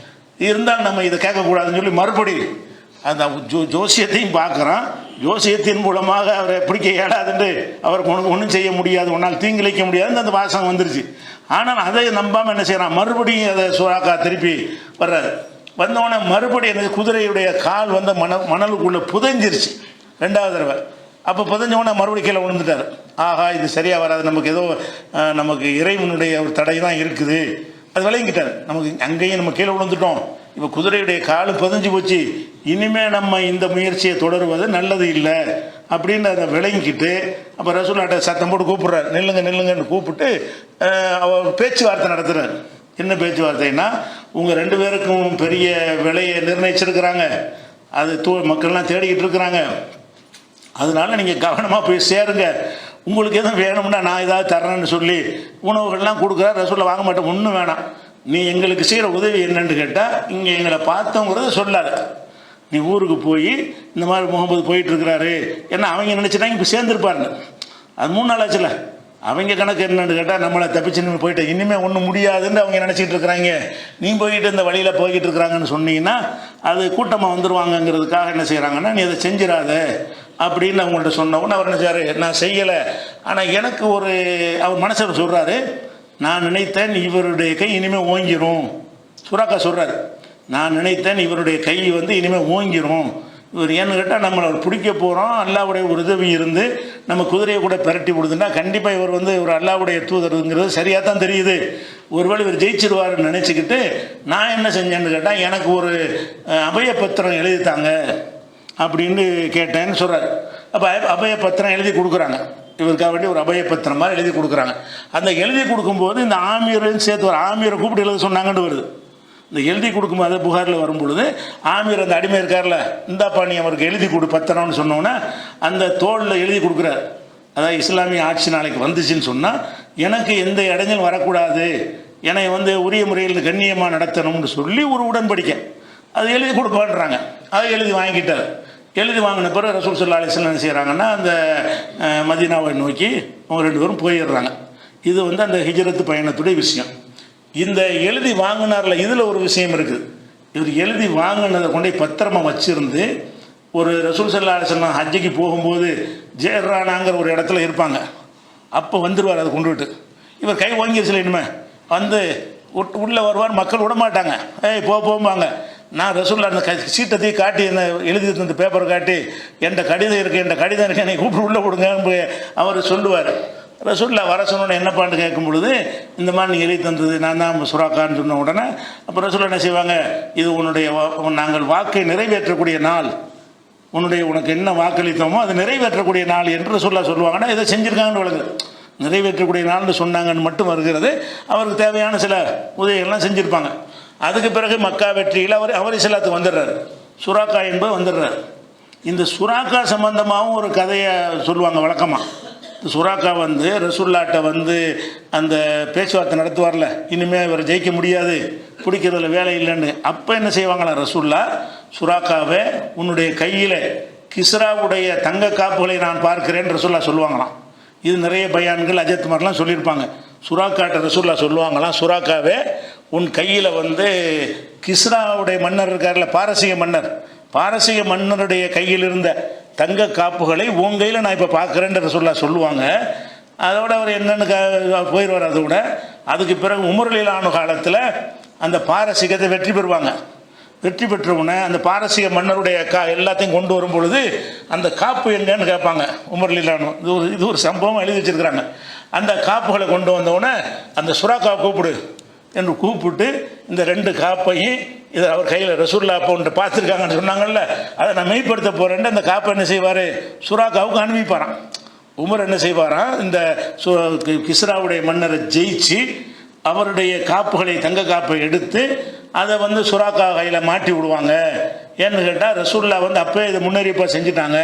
இருந்தாலும் நம்ம இதை கேட்கக்கூடாதுன்னு சொல்லி மறுபடி அந்த ஜோசியத்தையும் பார்க்குறான். ஜோசியத்தின் மூலமாக அவரை பிடிக்க இயலாதுன்று, அவருக்கு ஒன்றும் செய்ய முடியாது, ஒன்றால் தீங்கிழைக்க முடியாதுன்னு அந்த வாசகம் வந்துருச்சு. ஆனால் அதை நம்பாமல் என்ன செய்கிறான், மறுபடியும் அதை சூறாக்கா திருப்பி வர்றாரு. வந்தோடனே மறுபடியும் எனக்கு குதிரையுடைய கால் வந்து மணலுக்குள்ளே புதைஞ்சிருச்சு 2வது தடவை. அப்போ புதைஞ்சோடனே மறுபடியும் கீழே விழுந்துட்டார். ஆஹா இது சரியாக வராது, நமக்கு ஏதோ நமக்கு இறைவனுடைய ஒரு தடை தான் இருக்குது, அது விளங்கிட்டார். நமக்கு அங்கேயும் நம்ம கீழே விழுந்துட்டோம், இப்போ குதிரையுடைய கால் புதைஞ்சு போச்சு, இனிமேல் நம்ம இந்த முயற்சியை தொடருவது நல்லது இல்லை அப்படின்னு அதை விளங்கிக்கிட்டு அப்போ ரசூலுல்லாஹ்ட்ட சத்தம் போட்டு கூப்பிட்றாரு, நில்லுங்க நில்லுங்கன்னு கூப்பிட்டு அவர் பேச்சுவார்த்தை நடத்துகிறார். என்ன பேச்சுவார்த்தைன்னா, உங்கள் 2 பேருக்கும் பெரிய விலையை நிர்ணயிச்சிருக்கிறாங்க, அது மக்கள்லாம் தேடிக்கிட்டு இருக்கிறாங்க, அதனால நீங்கள் கவனமாக போய் சேருங்க, உங்களுக்கு எதுவும் வேணும்னா நான் ஏதாவது தர்றேன்னு சொல்லி உணவுகள்லாம் கொடுக்குறாரு. ரசூலுல்லாஹ் வாங்க மாட்டேன், ஒன்றும் வேணாம், நீ எங்களுக்கு செய்கிற உதவி என்னன்னு கேட்டால் இங்கே எங்களை பார்த்தோங்கிறத சொல்லாது, நீ ஊருக்கு போய் இந்த மாதிரி முகமது போயிட்டுருக்கிறாரு, ஏன்னா அவங்க நினச்சிட்டாங்க இப்போ சேர்ந்துருப்பாருன்னு, அது 3 நாள் ஆச்சுல, அவங்க கணக்கு என்னன்னு கேட்டால் நம்மளை தப்பிச்சுன்னு போயிட்டு இனிமேல் ஒன்றும் முடியாதுன்னு அவங்க நினச்சிட்டு இருக்கிறாங்க, நீ போயிட்டு இந்த வழியில் போய்கிட்டு இருக்கிறாங்கன்னு சொன்னீங்கன்னா அது கூட்டமாக வந்துடுவாங்கங்கிறதுக்காக என்ன செய்கிறாங்கன்னா, நீ அதை செஞ்சிடாத அப்படின்னு அவங்கள்ட்ட சொன்னவொன்னு அவர் என்ன செய்றாரு, நான் செய்யலை, ஆனால் எனக்கு ஒரு அவர் மனசில் சொல்கிறாரு, நான் நினைத்தேன் இவருடைய கை இனிமேல் ஓங்கிரும். சூறாக்கா சொல்கிறார், நான் நினைத்தேன் இவருடைய கை வந்து இனிமேல் ஓங்கிரும், இவர் ஏன்னு கேட்டால் நம்மளை பிடிக்க போகிறோம், அல்லாவுடைய ஒரு உதவி இருந்து நம்ம குதிரையை கூட பிரட்டி விடுதுன்னா கண்டிப்பாக இவர் வந்து ஒரு அல்லாவுடைய தூதருங்கிறது சரியாக தான் தெரியுது, ஒருவேளை இவர் ஜெயிச்சிருவாருன்னு நினச்சிக்கிட்டு நான் என்ன செஞ்சேன்னு கேட்டால் எனக்கு ஒரு அபயப்பத்திரம் எழுதித்தாங்க அப்படின்னு கேட்டேன்னு சொல்கிறார். அப்போ அபயப்பத்திரம் எழுதி கொடுக்குறாங்க, இவருக்காக வேண்டி ஒரு அபயப்பத்திரம் மாதிரி எழுதி கொடுக்குறாங்க. அந்த எழுதி கொடுக்கும்போது இந்த ஆமீரையும் சேர்த்து ஒரு ஆமீரை கூப்பிட்டு எழுத சொன்னாங்கன்னு வருது. இந்த எழுதி கொடுக்கும்போது புகாரில் வரும் பொழுது ஆமீர் அந்த அடிமை இருக்கார்ல, இந்தாப்பா நீ அவருக்கு எழுதி கொடு பத்திரம்னு சொன்னோன்னே அந்த தோளில் எழுதி கொடுக்குறாரு. அதாவது இஸ்லாமிய ஆட்சி நாளைக்கு வந்துச்சுன்னு சொன்னால் எனக்கு எந்த இடைஞ்சலும் வரக்கூடாது, என்னை வந்து உரிய முறையில் கண்ணியமாக நடத்தணும்னு சொல்லி ஒரு உடன்படிக்கை அது எழுதி கொடுப்பான்றாங்க. அதை எழுதி வாங்கிட்டார். எழுதி வாங்கின பிறகு ரசூல் ஸல்லல்லாஹு அலைஹி வஸல்லம் என்ன செய்கிறாங்கன்னா, அந்த மதீனாவை நோக்கி அவங்க 2 பேரும் போயிடுறாங்க. இது வந்து அந்த ஹிஜ்ரத்து பயணத்துடைய விஷயம். இந்த எழுதி வாங்கினார்ல, இதில் ஒரு விஷயம் இருக்குது. இவர் எழுதி வாங்கினதை கொண்டே பத்திரமா வச்சிருந்து ஒரு ரசூல் ஸல்லல்லாஹு அலைஹி வஸல்லம் ஹஜ்ஜுக்கு போகும்போது ஜெர்ரானாங்கிற ஒரு இடத்துல இருப்பாங்க, அப்போ வந்துடுவார் அதை கொண்டு விட்டு. இவர் கை வாங்கிடுச்சு இனிமே வந்து உள்ளே வருவார், மக்கள் விட மாட்டாங்க, ஏய் போம்பாங்க. நான் ரசூலுல்லாஹ் அந்த சீட்டத்தையும் காட்டி என்ன எழுதி இந்த பேப்பரை காட்டி என்கிட்ட கடிதம் இருக்குது என்னை கூப்பிட்டு உள்ளே விடுங்க அவர் சொல்லுவார். ரசூலுல்லாஹ் வர சொன்னோன்னே என்னப்பான்னு கேட்கும் பொழுது இந்த மாதிரி நீ எழுதி தந்தது நான் தான் சுறாக்கான்னு சொன்ன உடனே அப்போ ரசூலுல்லாஹ் என்ன செய்வாங்க, இது உன்னுடைய நாங்கள் வாக்கை நிறைவேற்றக்கூடிய நாள், உனக்கு என்ன வாக்களித்தோமோ அது நிறைவேற்றக்கூடிய நாள் என்று ரசூலுல்லாஹ் சொல்லுவாங்கன்னா இதை செஞ்சுருக்காங்கன்னு வழங்கு. நிறைவேற்றக்கூடிய நாள்னு சொன்னாங்கன்னு மட்டும் வருகிறது, அவருக்கு தேவையான சில உதவிகள்லாம் செஞ்சுருப்பாங்க. அதுக்கு பிறகு மக்கா வெற்றியில் அவர் இஸ்லாத்துக்கு வந்துடுறாரு, சுறாக்கா என்பது வந்துடுறாரு. இந்த சுறாக்கா சம்பந்தமாகவும் ஒரு கதையை சொல்லுவாங்க வழக்கமாக. சுறாக்கா வந்து ரசூலுல்லாஹ்ட்ட வந்து அந்த பேச்சுவார்த்தை நடத்துவார்ல, இனிமேல் இவர் ஜெயிக்க முடியாது, பிடிக்கிறதுல வேலை இல்லைன்னு. அப்போ என்ன செய்வாங்களா ரசூலுல்லாஹ், சுறாக்காவை உன்னுடைய கையில் கிஸ்ராவுடைய தங்க காப்புகளை நான் பார்க்கிறேன் ரசூலுல்லாஹ் சொல்லுவாங்களாம். இது நிறைய பயான்கள் அஜத் மாதிரிலாம் சொல்லியிருப்பாங்க. சுறாக்காட்ட ரசூலுல்லாஹ் சொல்லுவாங்களாம், சுறாக்காவே உன் கையில் வந்து கிஸ்ராவுடைய மன்னர் இருக்கார்ல, பாரசீக மன்னருடைய கையில் இருந்த தங்க காப்புகளை உன் கையில் நான் இப்போ பார்க்குறேன்ற ரசூலுல்லாஹ் சொல்லுவாங்க. அதோட அவர் என்னென்னு போயிடுவார். அதோட அதுக்கு பிறகு உமர் ரலியல்லாஹு காலத்தில் அந்த பாரசீகத்தை வெற்றி பெறுவாங்க. வெற்றி பெற்றவுடனே அந்த பாரசீக மன்னருடைய எல்லாத்தையும் கொண்டு வரும் பொழுது அந்த காப்பு எங்கன்னு கேட்பாங்க உமர் ரலியல்லாஹு. இது ஒரு சம்பவம் எழுதி வச்சிருக்கிறாங்க. அந்த காப்புகளை கொண்டு வந்தவுடனே அந்த சுறாக்காவை கூப்பிடு, என்று கூப்பிட்டு இந்த 2 காப்பையும் இதை அவர் கையில் ரசூல்லா அப்போ ஒன்று பார்த்துருக்காங்கன்னு சொன்னாங்கல்ல, அதை நான் மெய்ப்படுத்த போகிறேன்ட்டு அந்த காப்பை என்ன செய்வார், சுராக்காவுக்கு அனுப்பிப்பாரான். உமர் என்ன செய்வாராம், இந்த கிஸ்ராவுடைய மன்னரை ஜெயிச்சு அவருடைய காப்புகளை தங்க காப்பை எடுத்து அதை வந்து சுராக்கா கையில் மாட்டி விடுவாங்க. ஏன்னு கேட்டால் ரசூல்லா வந்து அப்போ இதை முன்னறிவிப்பாக செஞ்சுட்டாங்க,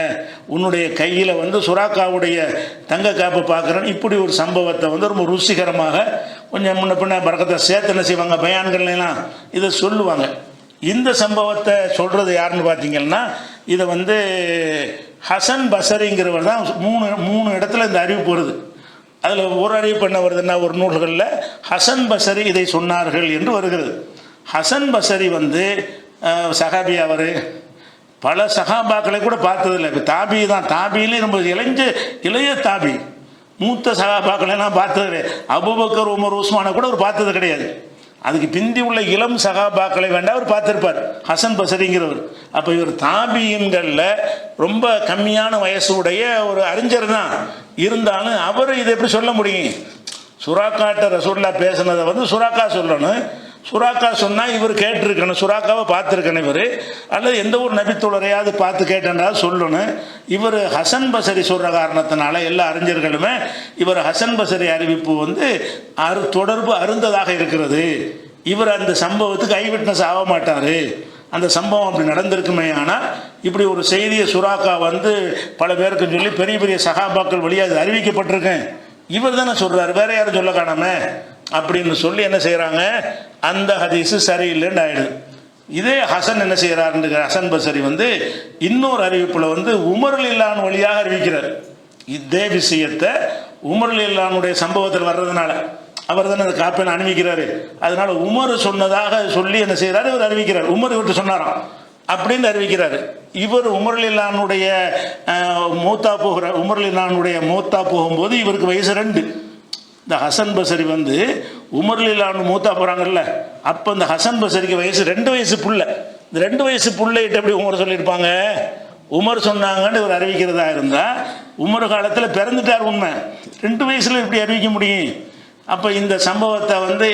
உன்னுடைய கையில் வந்து சுராக்காவுடைய தங்க காப்பை பார்க்குறேன்னு இப்படி ஒரு சம்பவத்தை வந்து ரொம்ப ருசிகரமாக கொஞ்சம் முன்ன பின்ன பறக்கத்தை சேர்த்து என்ன செய்வாங்க, பயான்கள்லாம் இதை சொல்லுவாங்க. இந்த சம்பவத்தை சொல்கிறது யாருன்னு பார்த்தீங்கன்னா, இதை வந்து ஹசன் பசரிங்கிறவர் தான் மூணு இடத்துல இந்த அறிவிப்பு வருது. அதில் ஒரு அறிவிப்பு என்ன வருதுன்னா, ஒரு நூல்களில் ஹசன் பசரி இதை சொன்னார்கள் என்று வருகிறது. ஹசன் பசரி வந்து சஹாபி, அவர் பல சஹாபாக்களை கூட பார்த்ததில்லை. இப்போ தாபி தான், தாபியிலே ரொம்ப இளைய தாபி, மூத்த சஹாபாக்களெல்லாம் பார்த்தது. அபூபக்கர், உமர், உஸ்மானை கூட அவர் பார்த்தது கிடையாது. அதுக்கு பிந்தி உள்ள இளம் சகாபாக்களை வேண்டாம் அவர் பார்த்துருப்பார் ஹசன் பசரிங்கிறவர். அப்போ இவர் தாபியன்களில் ரொம்ப கம்மியான வயசுடைய ஒரு அறிஞர் தான். இருந்தாலும் அவர் இதை எப்படி சொல்ல முடியும், சுராக்காட்ட ரசூல்லா பேசுனதை வந்து சுராக்கா சொல்லணும், சுராக்கா சொன்னால் இவர் கேட்டிருக்கணும், சுராக்காவை பார்த்துருக்கணும் இவர், அல்லது எந்த ஒரு நபித்தோழரையாவது பார்த்து கேட்டேன்றாவது சொல்லணும். இவர் ஹசன் பசரி சொல்கிற காரணத்தினால எல்லா அறிஞர்களுமே இவர் ஹசன் பசரி அறிவிப்பு வந்து தொடர்பு அருந்ததாக இருக்கிறது. இவர் அந்த சம்பவத்துக்கு ஐவிட்னஸ் ஆக மாட்டார். அந்த சம்பவம் அப்படி நடந்திருக்குமே. ஆனால் இப்படி ஒரு செய்தியை சுராக்கா வந்து பல பேருக்கு சொல்லி பெரிய பெரிய சகாபாக்கள் வழியாக அது அறிவிக்கப்பட்டிருக்கேன், இவர் தானே சொல்கிறார், வேற யாரும் சொல்ல காணாம அப்படின்னு சொல்லி என்ன செய்கிறாங்க, அந்த ஹதீஸு சரியில்லைன்னு ஆயிடுது. இதே ஹசன் என்ன செய்கிறாருன்னு, ஹசன் பசரி வந்து இன்னொரு அறிவிப்பில் வந்து உமர் ரலியல்லாஹு வழியாக அறிவிக்கிறார். இதே விஷயத்தை உமர் ரலியல்லாஹுடைய சம்பவத்தில் வர்றதுனால அவர் தானே அந்த காப்பையில் அனுப்பிக்கிறாரு. அதனால உமர் சொன்னதாக சொல்லி என்ன செய்கிறாரு, இவர் அறிவிக்கிறார். உமர் இவர்கிட்ட சொன்னாராம் அப்படின்னு அறிவிக்கிறாரு. இவர் உமர் ரலியல்லாஹுடைய உமர் ரலியல்லாஹுடைய மூத்தா போகும்போது இவருக்கு வயசு 2. இந்த ஹசன் பசரி வந்து உமர் ரலியல்லாஹு மூத்தா போகிறாங்கல்ல, அப்போ இந்த ஹசன் பசரிக்கு வயசு 2 வயசு புள்ள. இந்த 2 வயசு புள்ளைகிட்ட எப்படி உமர் சொல்லியிருப்பாங்க, உமர் சொன்னாங்கன்னு இவர் அறிவிக்கிறதா இருந்தால் உமர் காலத்தில் பிறந்துட்டார் உண்மை, 2 வயசில் எப்படி அறிவிக்க முடியும்? அப்போ இந்த சம்பவத்தை வந்து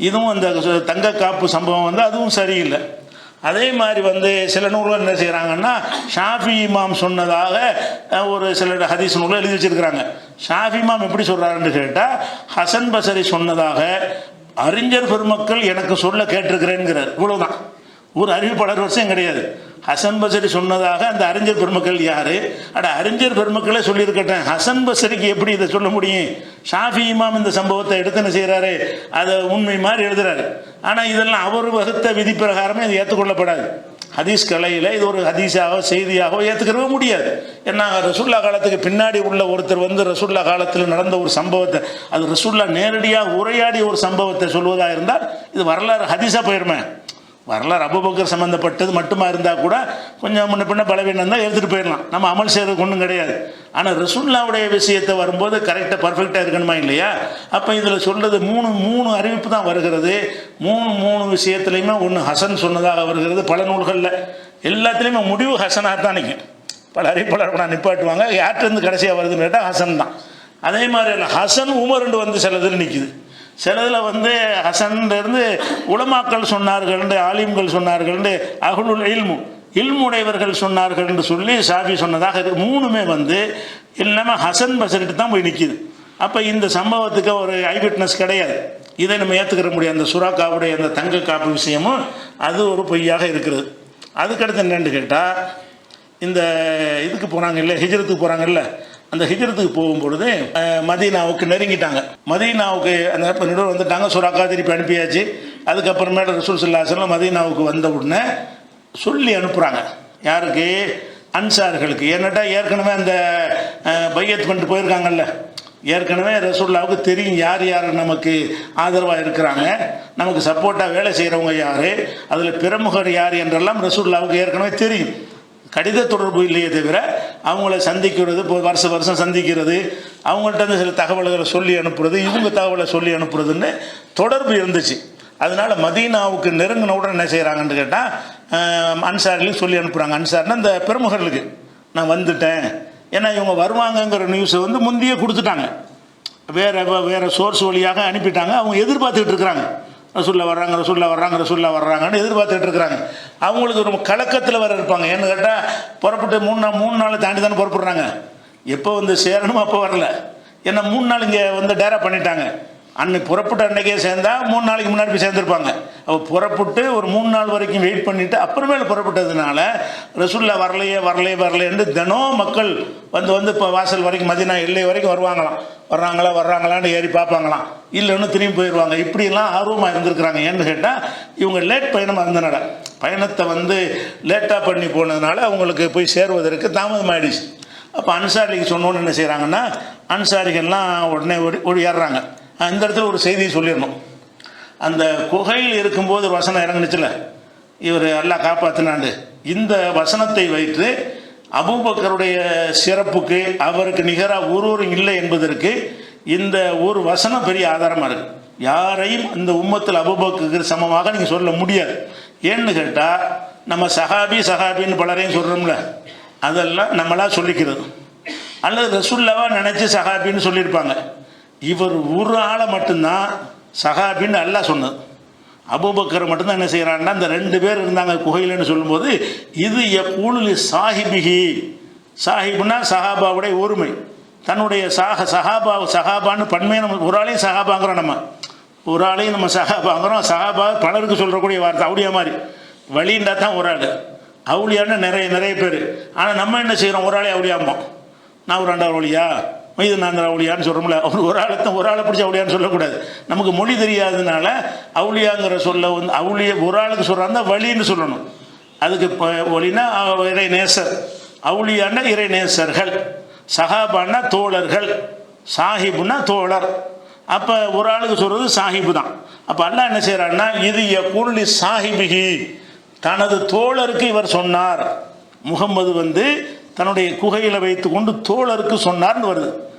இதுவும் அந்த தங்க காப்பு சம்பவம் வந்து அதுவும் சரியில்லை. அதே மாதிரி வந்து சில நூல்கள் என்ன செய்கிறாங்கன்னா, ஷாஃபி இமாம் சொன்னதாக ஒரு சில ஹதீஸ் நூல்கள் எழுதி வச்சிருக்கிறாங்க. ஷாஃபி இமாம் எப்படி சொல்கிறாருன்னு கேட்டால், ஹசன் பசரி சொன்னதாக அறிஞர் பெருமக்கள் எனக்கு சொல்ல கேட்டிருக்கிறேங்கிறார். இவ்வளவுதான், ஒரு அறிவிப்பாளர் வருஷம் கிடையாது. ஹசன் பசரி சொன்னதாக அந்த அறிஞர் பெருமக்கள் யார், அறிஞர் பெருமக்களே சொல்லியிருக்கட்டேன், ஹசன் பசரிக்கு எப்படி இதை சொல்ல முடியும்? ஷாஃபி இமாம் இந்த சம்பவத்தை எடுத்து என்ன செய்கிறாரு, அதை உண்மை மாதிரி எழுதுறாரு. ஆனால் இதெல்லாம் அவர் வகுத்த விதி பிரகாரமே இது ஏற்றுக்கொள்ளப்படாது. ஹதீஸ் கலையில் இது ஒரு ஹதீஸாகவோ செய்தியாகவோ ஏற்றுக்கிறவே முடியாது. ஏன்னா ரசூல்லா காலத்துக்கு பின்னாடி உள்ள ஒருத்தர் வந்து ரசூல்லா காலத்தில் நடந்த ஒரு சம்பவத்தை, அது ரசூல்லா நேரடியாக உரையாடிய ஒரு சம்பவத்தை சொல்வதாக இருந்தால் இது வரலாறு ஹதீஸாக போயிருமே. வரலாறு அபூபக்கர் சம்மந்தப்பட்டது மட்டுமா இருந்தால் கூட கொஞ்சம் முன்ன பின்ன பலவீனம் தான் எடுத்துகிட்டு போயிடலாம், நம்ம அமல் செய்கிறதுக்கு ஒன்றும் கிடையாது. ஆனால் ரசூலுல்லாவுடைய விஷயத்தை வரும்போது கரெக்டாக பர்ஃபெக்டாக இருக்கணுமா இல்லையா? அப்போ இதில் சொல்கிறது மூணு அறிவிப்பு தான் வருகிறது. மூணு விஷயத்துலையுமே ஒன்று ஹசன் சொன்னதாக வருகிறது. பல நூல்களில் எல்லாத்துலேயுமே முடிவு ஹசனாக தான் நிற்கும். பல அறிவிப்பாளர் கூட நிப்பாட்டுவாங்க, யார்கிட்டருந்து கடைசியாக வருதுன்னு கேட்டால் ஹசன் தான். அதே மாதிரி ஹசன் உமர்ண்டு வந்து சில இதில் நிற்கிது. சிலதில் வந்து ஹசன்லேருந்து உலமாக்கள் சொன்னார்கள், ஆலிம்கள் சொன்னார்கள், அஹ்லுல் இல்முடையவர்கள் சொன்னார்கள் என்று சொல்லி ஷாஃபி சொன்னதாக இது மூணுமே வந்து எல்லாமே ஹசன் பசரிட்டு தான் போய் நிற்கிது. அப்போ இந்த சம்பவத்துக்கு ஒரு ஐவிட்னஸ் கிடையாது. இதை நம்ம ஏற்றுக்கிற முடியாது. அந்த சுராக்காவுடைய அந்த தங்க காப்பு விஷயமும் அது ஒரு பொய்யாக இருக்கிறது. அதுக்கடுத்து என்னென்னு கேட்டால், இந்த இதுக்கு போகிறாங்கல்ல, ஹிஜ்ரத்துக்கு போகிறாங்கல்ல, அந்த ஹிஜ்ரத்துக்கு போகும்பொழுது மதீனாவுக்கு நெருங்கிட்டாங்க. மதீனாவுக்கு அந்த நடுவர் வந்துட்டாங்க, சுராக்கா திருப்பி அனுப்பியாச்சு. அதுக்கப்புறமேல ரசூல் ஸல்லல்லாஹு அலைஹி வஸல்லம் மதீனாவுக்கு வந்த உடனே சொல்லி அனுப்புகிறாங்க. யாருக்கு? அன்சார்களுக்கு. ஏன்னாட்டா ஏற்கனவே அந்த பையத் பண்ணிட்டு போயிருக்காங்கல்ல, ஏற்கனவே ரசூலுல்லாவுக்கு தெரியும் யார் யார் நமக்கு ஆதரவாக இருக்கிறாங்க, நமக்கு சப்போர்ட்டாக வேலை செய்கிறவங்க யார், அதில் பிரமுகர் யார் என்றெல்லாம் ரசூலுல்லாவுக்கு ஏற்கனவே தெரியும். கடித தொடர்பு இல்லையே தவிர அவங்கள சந்திக்கிறது, இப்போ வருஷம் சந்திக்கிறது, அவங்கள்ட்ட வந்து சில தகவல்களை சொல்லி அனுப்புறது, இவங்க தகவலை சொல்லி அனுப்புறதுன்னு தொடர்பு இருந்துச்சு. அதனால் மதீனாவுக்கு நெருங்கின உடனே என்ன செய்கிறாங்கன்னு கேட்டால், அன்சாரிலையும் சொல்லி அனுப்புகிறாங்க. அன்சார்னா இந்த பிரமுகர்களுக்கு நான் வந்துட்டேன், ஏன்னா இவங்க வருவாங்கங்கிற நியூஸை வந்து முந்தையே கொடுத்துட்டாங்க, வேறு சோர்ஸ் வழியாக அனுப்பிட்டாங்க. அவங்க எதிர்பார்த்துக்கிட்டு இருக்கிறாங்க. ரசூல்லா வர்றாங்க ரசூல்லா வர்றாங்க ரசூல்லா வர்றாங்கன்னு எதிர்பார்த்துட்டு இருக்கிறாங்க. அவங்களுக்கு ஒரு கலக்கத்தில் வர இருப்பாங்க. ஏன்னு கேட்டால் புறப்பட்டு 3 நாளை தாண்டி தானே புறப்படுறாங்க. எப்போ வந்து சேரணுமோ அப்போ வரல. ஏன்னா 3 நாள் இங்கே வந்து டேரா பண்ணிட்டாங்க. அன்னைக்கு புறப்பட்ட அன்னைக்கே சேர்ந்தா 3 நாளைக்கு முன்னாடி போய் சேர்ந்துருப்பாங்க. அப்போ புறப்பட்டு ஒரு 3 நாள் வரைக்கும் வெயிட் பண்ணிவிட்டு அப்புறமேல புறப்பட்டதுனால ரசூல்லா வரலையேன்னு தினம் மக்கள் வந்து இப்போ வாசல் வரைக்கும் மதீனா எல்லை வரைக்கும் வருவாங்களாம். வர்றாங்களான்னு ஏறி பார்ப்பாங்களாம். இல்லைன்னு திரும்பி போயிடுவாங்க. இப்படிலாம் ஆர்வமாக இருந்திருக்கிறாங்க. ஏன்னு கேட்டால் இவங்க லேட் பயணமாக இருந்தனால, பயணத்தை வந்து லேட்டாக பண்ணி போனதுனால அவங்களுக்கு போய் சேருவதற்கு தாமதமாகிடுச்சு. அப்போ அன்சாரிக்கு சொன்னோன்னு என்ன செய்கிறாங்கன்னா, அன்சாரிகள்லாம் உடனே ஓடியாடுறாங்க. இந்த இடத்துல ஒரு செய்தியை சொல்லிடணும். அந்த குகையில் இருக்கும்போது ஒரு வசனம் இறங்குனுச்சுல, இவர் அல்லாஹ் காப்பாற்றினாண்டு, இந்த வசனத்தை வைத்து அபூபக்கருடைய சிறப்புக்கு அவருக்கு நிகராக ஒருவரும் இல்லை என்பதற்கு இந்த ஒரு வசனம் பெரிய ஆதாரமாக இருக்குது. யாரையும் இந்த உம்மத்தில் அபூபக்கருக்கு சமமாக நீங்கள் சொல்ல முடியாது. ஏன்னு கேட்டால் நம்ம சஹாபின்னு பலரையும் சொல்கிறோம்ல, அதெல்லாம் நம்மளா சொல்லிக்கிறது. அல்லது ரசூல்லாவா நினச்சி சஹாபின்னு சொல்லியிருப்பாங்க. இவர் ஒரு ஆளை மட்டும்தான் சஹாபின்னு அல்லாஹ் சொன்னது. அபூபக்கர் மட்டும்தான் என்ன செய்கிறான்னா, இந்த 2 பேர் இருந்தாங்க குகையிலன்னு சொல்லும்போது, இது யகூலு சாஹிபிஹி, சாஹிப்னா சஹாபாவுடைய ஒருமை, தன்னுடைய சஹாபான்னு பன்மையை நம்ம ஒரு ஆளையும் சஹாபாங்கிறோம். ஒரு ஆளையும் நம்ம சஹாபாங்கிறோம். சஹாபா பலருக்கு சொல்கிறக்கூடிய வார்த்தை. அவுளியா மாதிரி வழிண்டா தான் ஒரு ஆள், அவுளியான்னு நிறைய பேர். ஆனால் நம்ம என்ன செய்கிறோம், ஒரு ஆளே அவுளியாம்போம். நான் ஒரு 2 அவுளியா, இது நான் அவுளியான்னு சொல்கிறோம்ல. ஒரு ஆளை பிடிச்சி அவுளியான்னு சொல்லக்கூடாது. நமக்கு மொழி தெரியாததுனால அவுளியாங்கிற சொல்ல வந்து அவுளியா ஒரு ஆளுக்கு சொல்கிறாங்க வழின்னு சொல்லணும். அதுக்கு இப்போ ஒளினா இறை நேசர், அவுளியான்னா இறை நேசர்கள், சஹாபான்னா தோழர்கள், சாஹிப்னா தோழர். அப்போ ஒரு ஆளுக்கு சொல்கிறது சாஹிபு தான். அப்போ அல்லாஹ் என்ன செய்கிறான்னா, இது யகூலு சாஹிபிஹி, தனது தோழருக்கு இவர் சொன்னார். முகம்மது வந்து தன்னுடைய குகையில் வைத்து கொண்டு தோழருக்கு சொன்னார்னு வருது,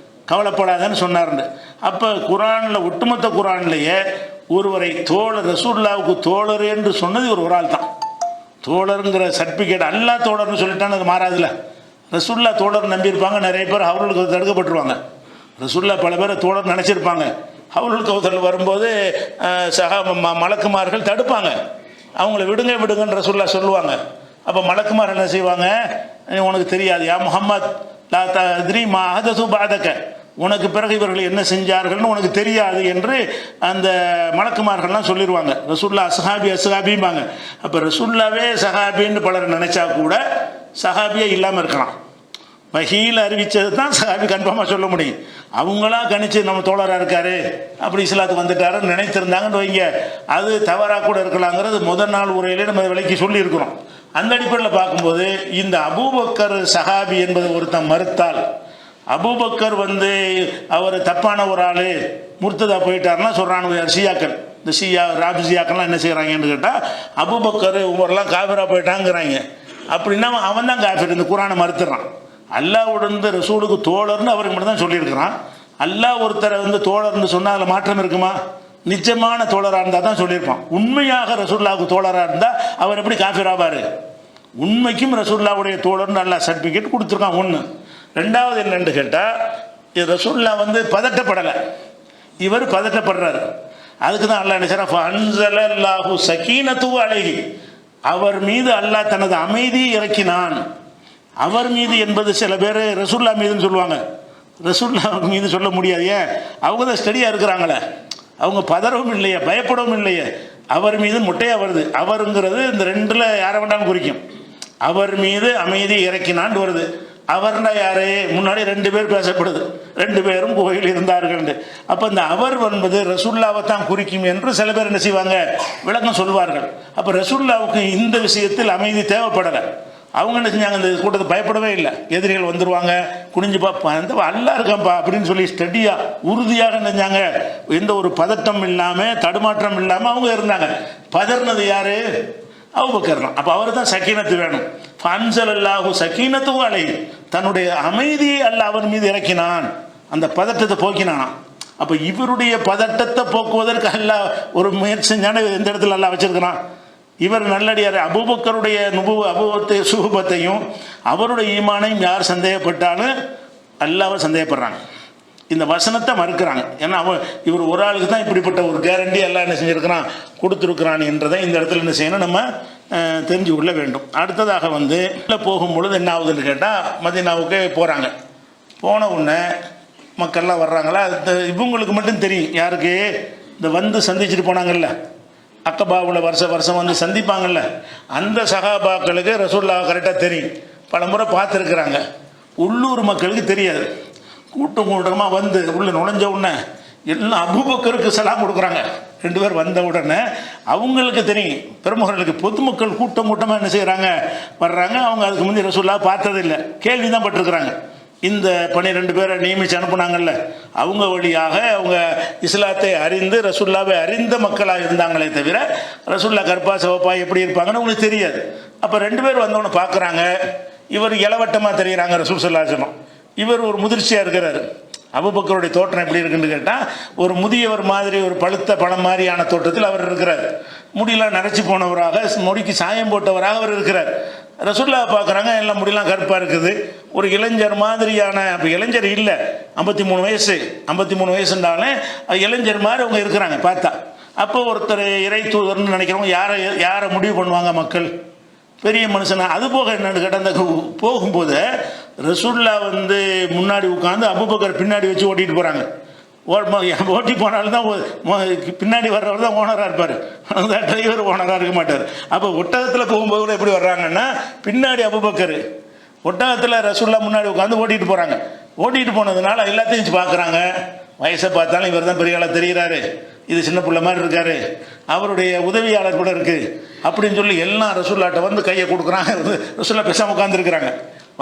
கவலைப்படாதன்னு சொன்னார்னு. அப்போ குரானில், ஒட்டுமொத்த குரான்லேயே ஒருவரை தோழர், ரசூலுல்லாவுக்கு தோழர் என்று சொன்னது ஒரு ஆள் தான். தோழருங்கிற சர்டிஃபிகேட் அல்லாஹ் தோழர்னு சொல்லிட்டான்னு அது மாறாதுல்ல. ரசூலுல்லா தோழர் நம்பியிருப்பாங்க நிறைய பேர், அவர்களுக்கு தடுக்கப்பட்டுருவாங்க. ரசூலுல்லா பல பேரை தோழர் நினச்சிருப்பாங்க. அவர்களுக்கு கௌதல் வரும்போது மலக்குமார்கள் தடுப்பாங்க, அவங்கள விடுங்கன்னு ரசூலுல்லா சொல்லுவாங்க. அப்போ மலக்குமார் என்ன செய்வாங்க, உனக்கு தெரியாது, யா முஹம்மத் லா தத்ரி மா அஹதஸு பஅதக, உனக்கு பிறகு இவர்கள் என்ன செஞ்சார்கள்னு உனக்கு தெரியாது என்று அந்த மலக்குமார்கள்லாம் சொல்லிடுவாங்க. ரசூல்லா அஸ்ஹாபிம்பாங்க. அப்போ ரசூல்லாவே சஹாபின்னு பலர் நினைச்சா கூட சஹாபியே இல்லாமல் இருக்கலாம். வஹீல் அறிவித்தது தான் சஹாபி கன்ஃபார்மாக சொல்ல முடியும். அவங்களா கணிச்சு நம்ம தோழராக இருக்காரு, அப்படி இஸ்லாத்துக்கு வந்துட்டாருன்னு நினைத்திருந்தாங்கன்னு வைங்க, அது தவறாக கூட இருக்கலாங்கிறது முதல் நாள் உரையிலே நம்ம விலைக்கு சொல்லியிருக்கிறோம். அந்த அடிப்படையில் பார்க்கும்போது இந்த அபூபக்கர் சஹாபி என்பது ஒருத்தன் மறுத்தால், அபூபக்கர் வந்து அவர் தப்பான ஒரு ஆள் முர்த்ததா போயிட்டாருன்னா சொல்கிறானுங்க ஷியாக்கள். இந்த ராபிசியாக்கள்லாம் என்ன செய்கிறாங்கன்னு கேட்டால், அபூபக்கர் உமர்லாம் காஃபிரா போயிட்டாங்கிறாங்க. அப்படின்னா அவன் தான் காஃபிர், இந்த குரானை மறுத்துறான். அல்லாஹ்வுடைய ரசூலுக்கு தோழர்னு அவருக்கு மட்டும் தான் சொல்லியிருக்கிறான். அல்லாஹ் ஒருத்தரை வந்து தோழர்னு சொன்னால் அதில் மாற்றம் இருக்குமா? நிஜமான தோழராக இருந்தால் தான் சொல்லியிருப்பான். உண்மையாக ரசூலுல்லாவுக்கு தோழராக இருந்தால் அவர் எப்படி காஃபிர் ஆவார்? உண்மைக்கும் ரசூலுல்லாவுடைய தோழர்னு அல்லாஹ் சர்டிஃபிகேட் கொடுத்துருக்கான். ஒன்று. ரெண்டாவது என்னென்னு கேட்டால், இது ரசூலுல்லா வந்து பதட்டப்படலை, இவர் பதட்டப்படுறாரு. அதுக்கு தான் அல்லாஹ் என்ன செய்றான், ஃபஅன்ஸலல்லாஹு ஸகீனத்துஹு அலைஹி, அவர் மீது அல்லாஹ் தனது அமைதியை இறக்கினான். அவர் மீது என்பது சில பேர் ரசூலுல்லா மீதுன்னு சொல்லுவாங்க, ரசூலுல்லா மீது சொல்ல முடியாது. ஏன்? அவங்க தான் ஸ்டடியாக இருக்கிறாங்களே, அவங்க பதறவும் இல்லையே, பயப்படவும் இல்லையே. அவர் மீது மொட்டையாக வருது. அவருங்கிறது இந்த 2ல் யாரை வேண்டாலும் குறிக்கும். அவர் மீது அமைதி இறக்கினான்னு வருது. அவர்னா யாரு? முன்னாடி 2 பேர் பேசப்படுது, 2 பேரும் கோயில் இருந்தார்கள். அப்போ இந்த அவர் என்பது ரசூலுல்லாவை தான் குறிக்கும் என்று சில பேர் என்ன செய்வாங்க, விளக்கம் சொல்வார்கள். அப்போ ரசூலுல்லாவுக்கு இந்த விஷயத்தில் அமைதி தேவைப்படலை. அவங்க என்ன செஞ்சாங்க, இந்த கூட்டத்தை பயப்படவே இல்லை. எதிரிகள் வந்துடுவாங்க, குனிஞ்சு பார்ப்பா, அந்த அல்லாஹ் இருக்கான்ப்பா அப்படின்னு சொல்லி ஸ்டடியாக உறுதியாக செஞ்சாங்க. எந்த ஒரு பதட்டம் இல்லாமல் தடுமாற்றம் இல்லாமல் அவங்க இருந்தாங்க. பதறினது யார்? அபூபக்கர் தான். அப்போ அவர் தான் சக்கீனத்து வேணும். ஃபஅன்ஸலல்லாஹு ஸகீனத்துஹு அலைஹி, தன்னுடைய அமைதியை அல்லாஹ் அவர் மீது இறக்கினான், அந்த பதட்டத்தை போக்கினானாம். அப்போ இவருடைய பதட்டத்தை போக்குவதற்கு அல்லாஹ் ஒரு முயற்சி செஞ்சான எந்த இடத்துல அல்லாஹ் வச்சிருக்கிறான். இவர் நல்லடியார். அபூபக்கருடைய அபூபத்தை சுஹபத்தையும் அவருடைய ஈமானையும் யார் சந்தேகப்பட்டாலும் அல்லாஹ்வை சந்தேகப்படுறாங்க. இந்த வசனத்தை மறுக்கிறாங்க. ஏன்னா இவர் ஒரு ஆளுக்கு தான் இப்படிப்பட்ட ஒரு கேரண்டி எல்லாம் என்ன செஞ்சுருக்கிறான், கொடுத்துருக்கிறான் என்றதை இந்த இடத்துல என்ன செய்யணும், நம்ம தெரிஞ்சு கொள்ள வேண்டும். அடுத்ததாக உள்ளே போகும்பொழுது என்ன ஆகுதுன்னு கேட்டால், மதீனாவுக்கு போகிறாங்க. போன உடனே மக்கள்லாம் வர்றாங்களா, இவங்களுக்கு மட்டும் தெரியும். யாருக்கு? இந்த வந்து சந்திச்சுட்டு போனாங்கல்ல, அக்கபாவில் வருஷம் வந்து சந்திப்பாங்கல்ல, அந்த சஹாபாக்களுக்கு ரசூலுல்லாஹ் கரெக்டாக தெரியும். பல முறை பார்த்துருக்குறாங்க. உள்ளூர் மக்களுக்கு தெரியாது. கூட்டமாக வந்து உள்ள நுழைஞ்ச உடனே எல்லாம் அபூபக்கருக்கு சலாம் கொடுக்குறாங்க. 2 பேர் வந்த உடனே அவங்களுக்கு தெரியும், பெருமகர்களுக்கு பொதுமக்கள் கூட்டமாக என்ன செய்கிறாங்க, வர்றாங்க. அவங்க அதுக்கு முந்தைய ரசூலுல்லாஹ் பார்த்ததில்லை, கேள்வி தான் பட்டிருக்கிறாங்க. இந்த 12 பேரை நியமித்து அனுப்புனாங்கல்ல, அவங்க வழியாக அவங்க இஸ்லாத்தை அறிந்து ரசூலுல்லாவை அறிந்த மக்களாக இருந்தாங்களே தவிர ரசூலுல்லாஹ் கற்பா சிவப்பா எப்படி இருப்பாங்கன்னு உங்களுக்கு தெரியாது. அப்போ 2 பேர் வந்தவொன்னு பார்க்குறாங்க. இவர் இளவட்டமாக தெரிகிறாங்க ரசூல் ஸல்லல்லாஹு அலைஹி வஸல்லம். இவர் ஒரு முதிர்ச்சியாக இருக்கிறாரு. அபூபக்கருடைய தோற்றம் எப்படி இருக்குன்னு கேட்டால், ஒரு முதியவர் மாதிரி, ஒரு பழுத்த பழம் மாதிரியான தோற்றத்தில் அவர் இருக்கிறார். முடியெல்லாம் நரைச்சி போனவராக, முடிக்கு சாயம் போட்டவராக அவர் இருக்கிறார். ரசூலுல்லாஹ் பார்க்குறாங்க, எல்லாம் முடியெல்லாம் கருப்பாக இருக்குது. ஒரு இளைஞர் மாதிரியான, அப்போ இளைஞர் இல்லை, 53 வயசு, 53 வயசுன்றாலே இளைஞர் மாதிரி அவங்க இருக்கிறாங்க பார்த்தா. அப்போ ஒருத்தர் இறை தூதர்னு நினைக்கிறவங்க யாரை முடிவு பண்ணுவாங்க மக்கள்? பெரிய மனுஷனா. அது போக என்னன்னு கேட்டால், அந்த போகும்போது ரசூலுல்லாஹ் வந்து முன்னாடி உட்காந்து அபூபக்கர் பின்னாடி வச்சு ஓட்டிகிட்டு போகிறாங்க. ஓட்டி போனாலும் தான் பின்னாடி வர்றவர் தான் ஓனராக இருப்பார், டிரைவர் ஓனராக இருக்க மாட்டார். அப்போ ஒட்டகத்தில் போகும்போது கூட எப்படி வர்றாங்கன்னா, பின்னாடி அபூபக்கர், ஒட்டகத்தில் ரசூலுல்லாஹ் முன்னாடி உட்காந்து ஓட்டிகிட்டு போகிறாங்க. ஓட்டிகிட்டு போனதுனால எல்லாத்தையும் பார்க்குறாங்க. வயசை பார்த்தாலும் இவர் தான் பெரிய ஆளாக தெரிகிறாரு, இது சின்ன பிள்ளை மாதிரி இருக்காரு, அவருடைய உதவியாளர் கூட இருக்குது அப்படின்னு சொல்லி எல்லாம் ரசூலுல்லாஹ்ட்ட வந்து கையை கொடுக்குறாங்க. ரசூலுல்லாஹ் பேசாமல் உட்காந்துருக்குறாங்க.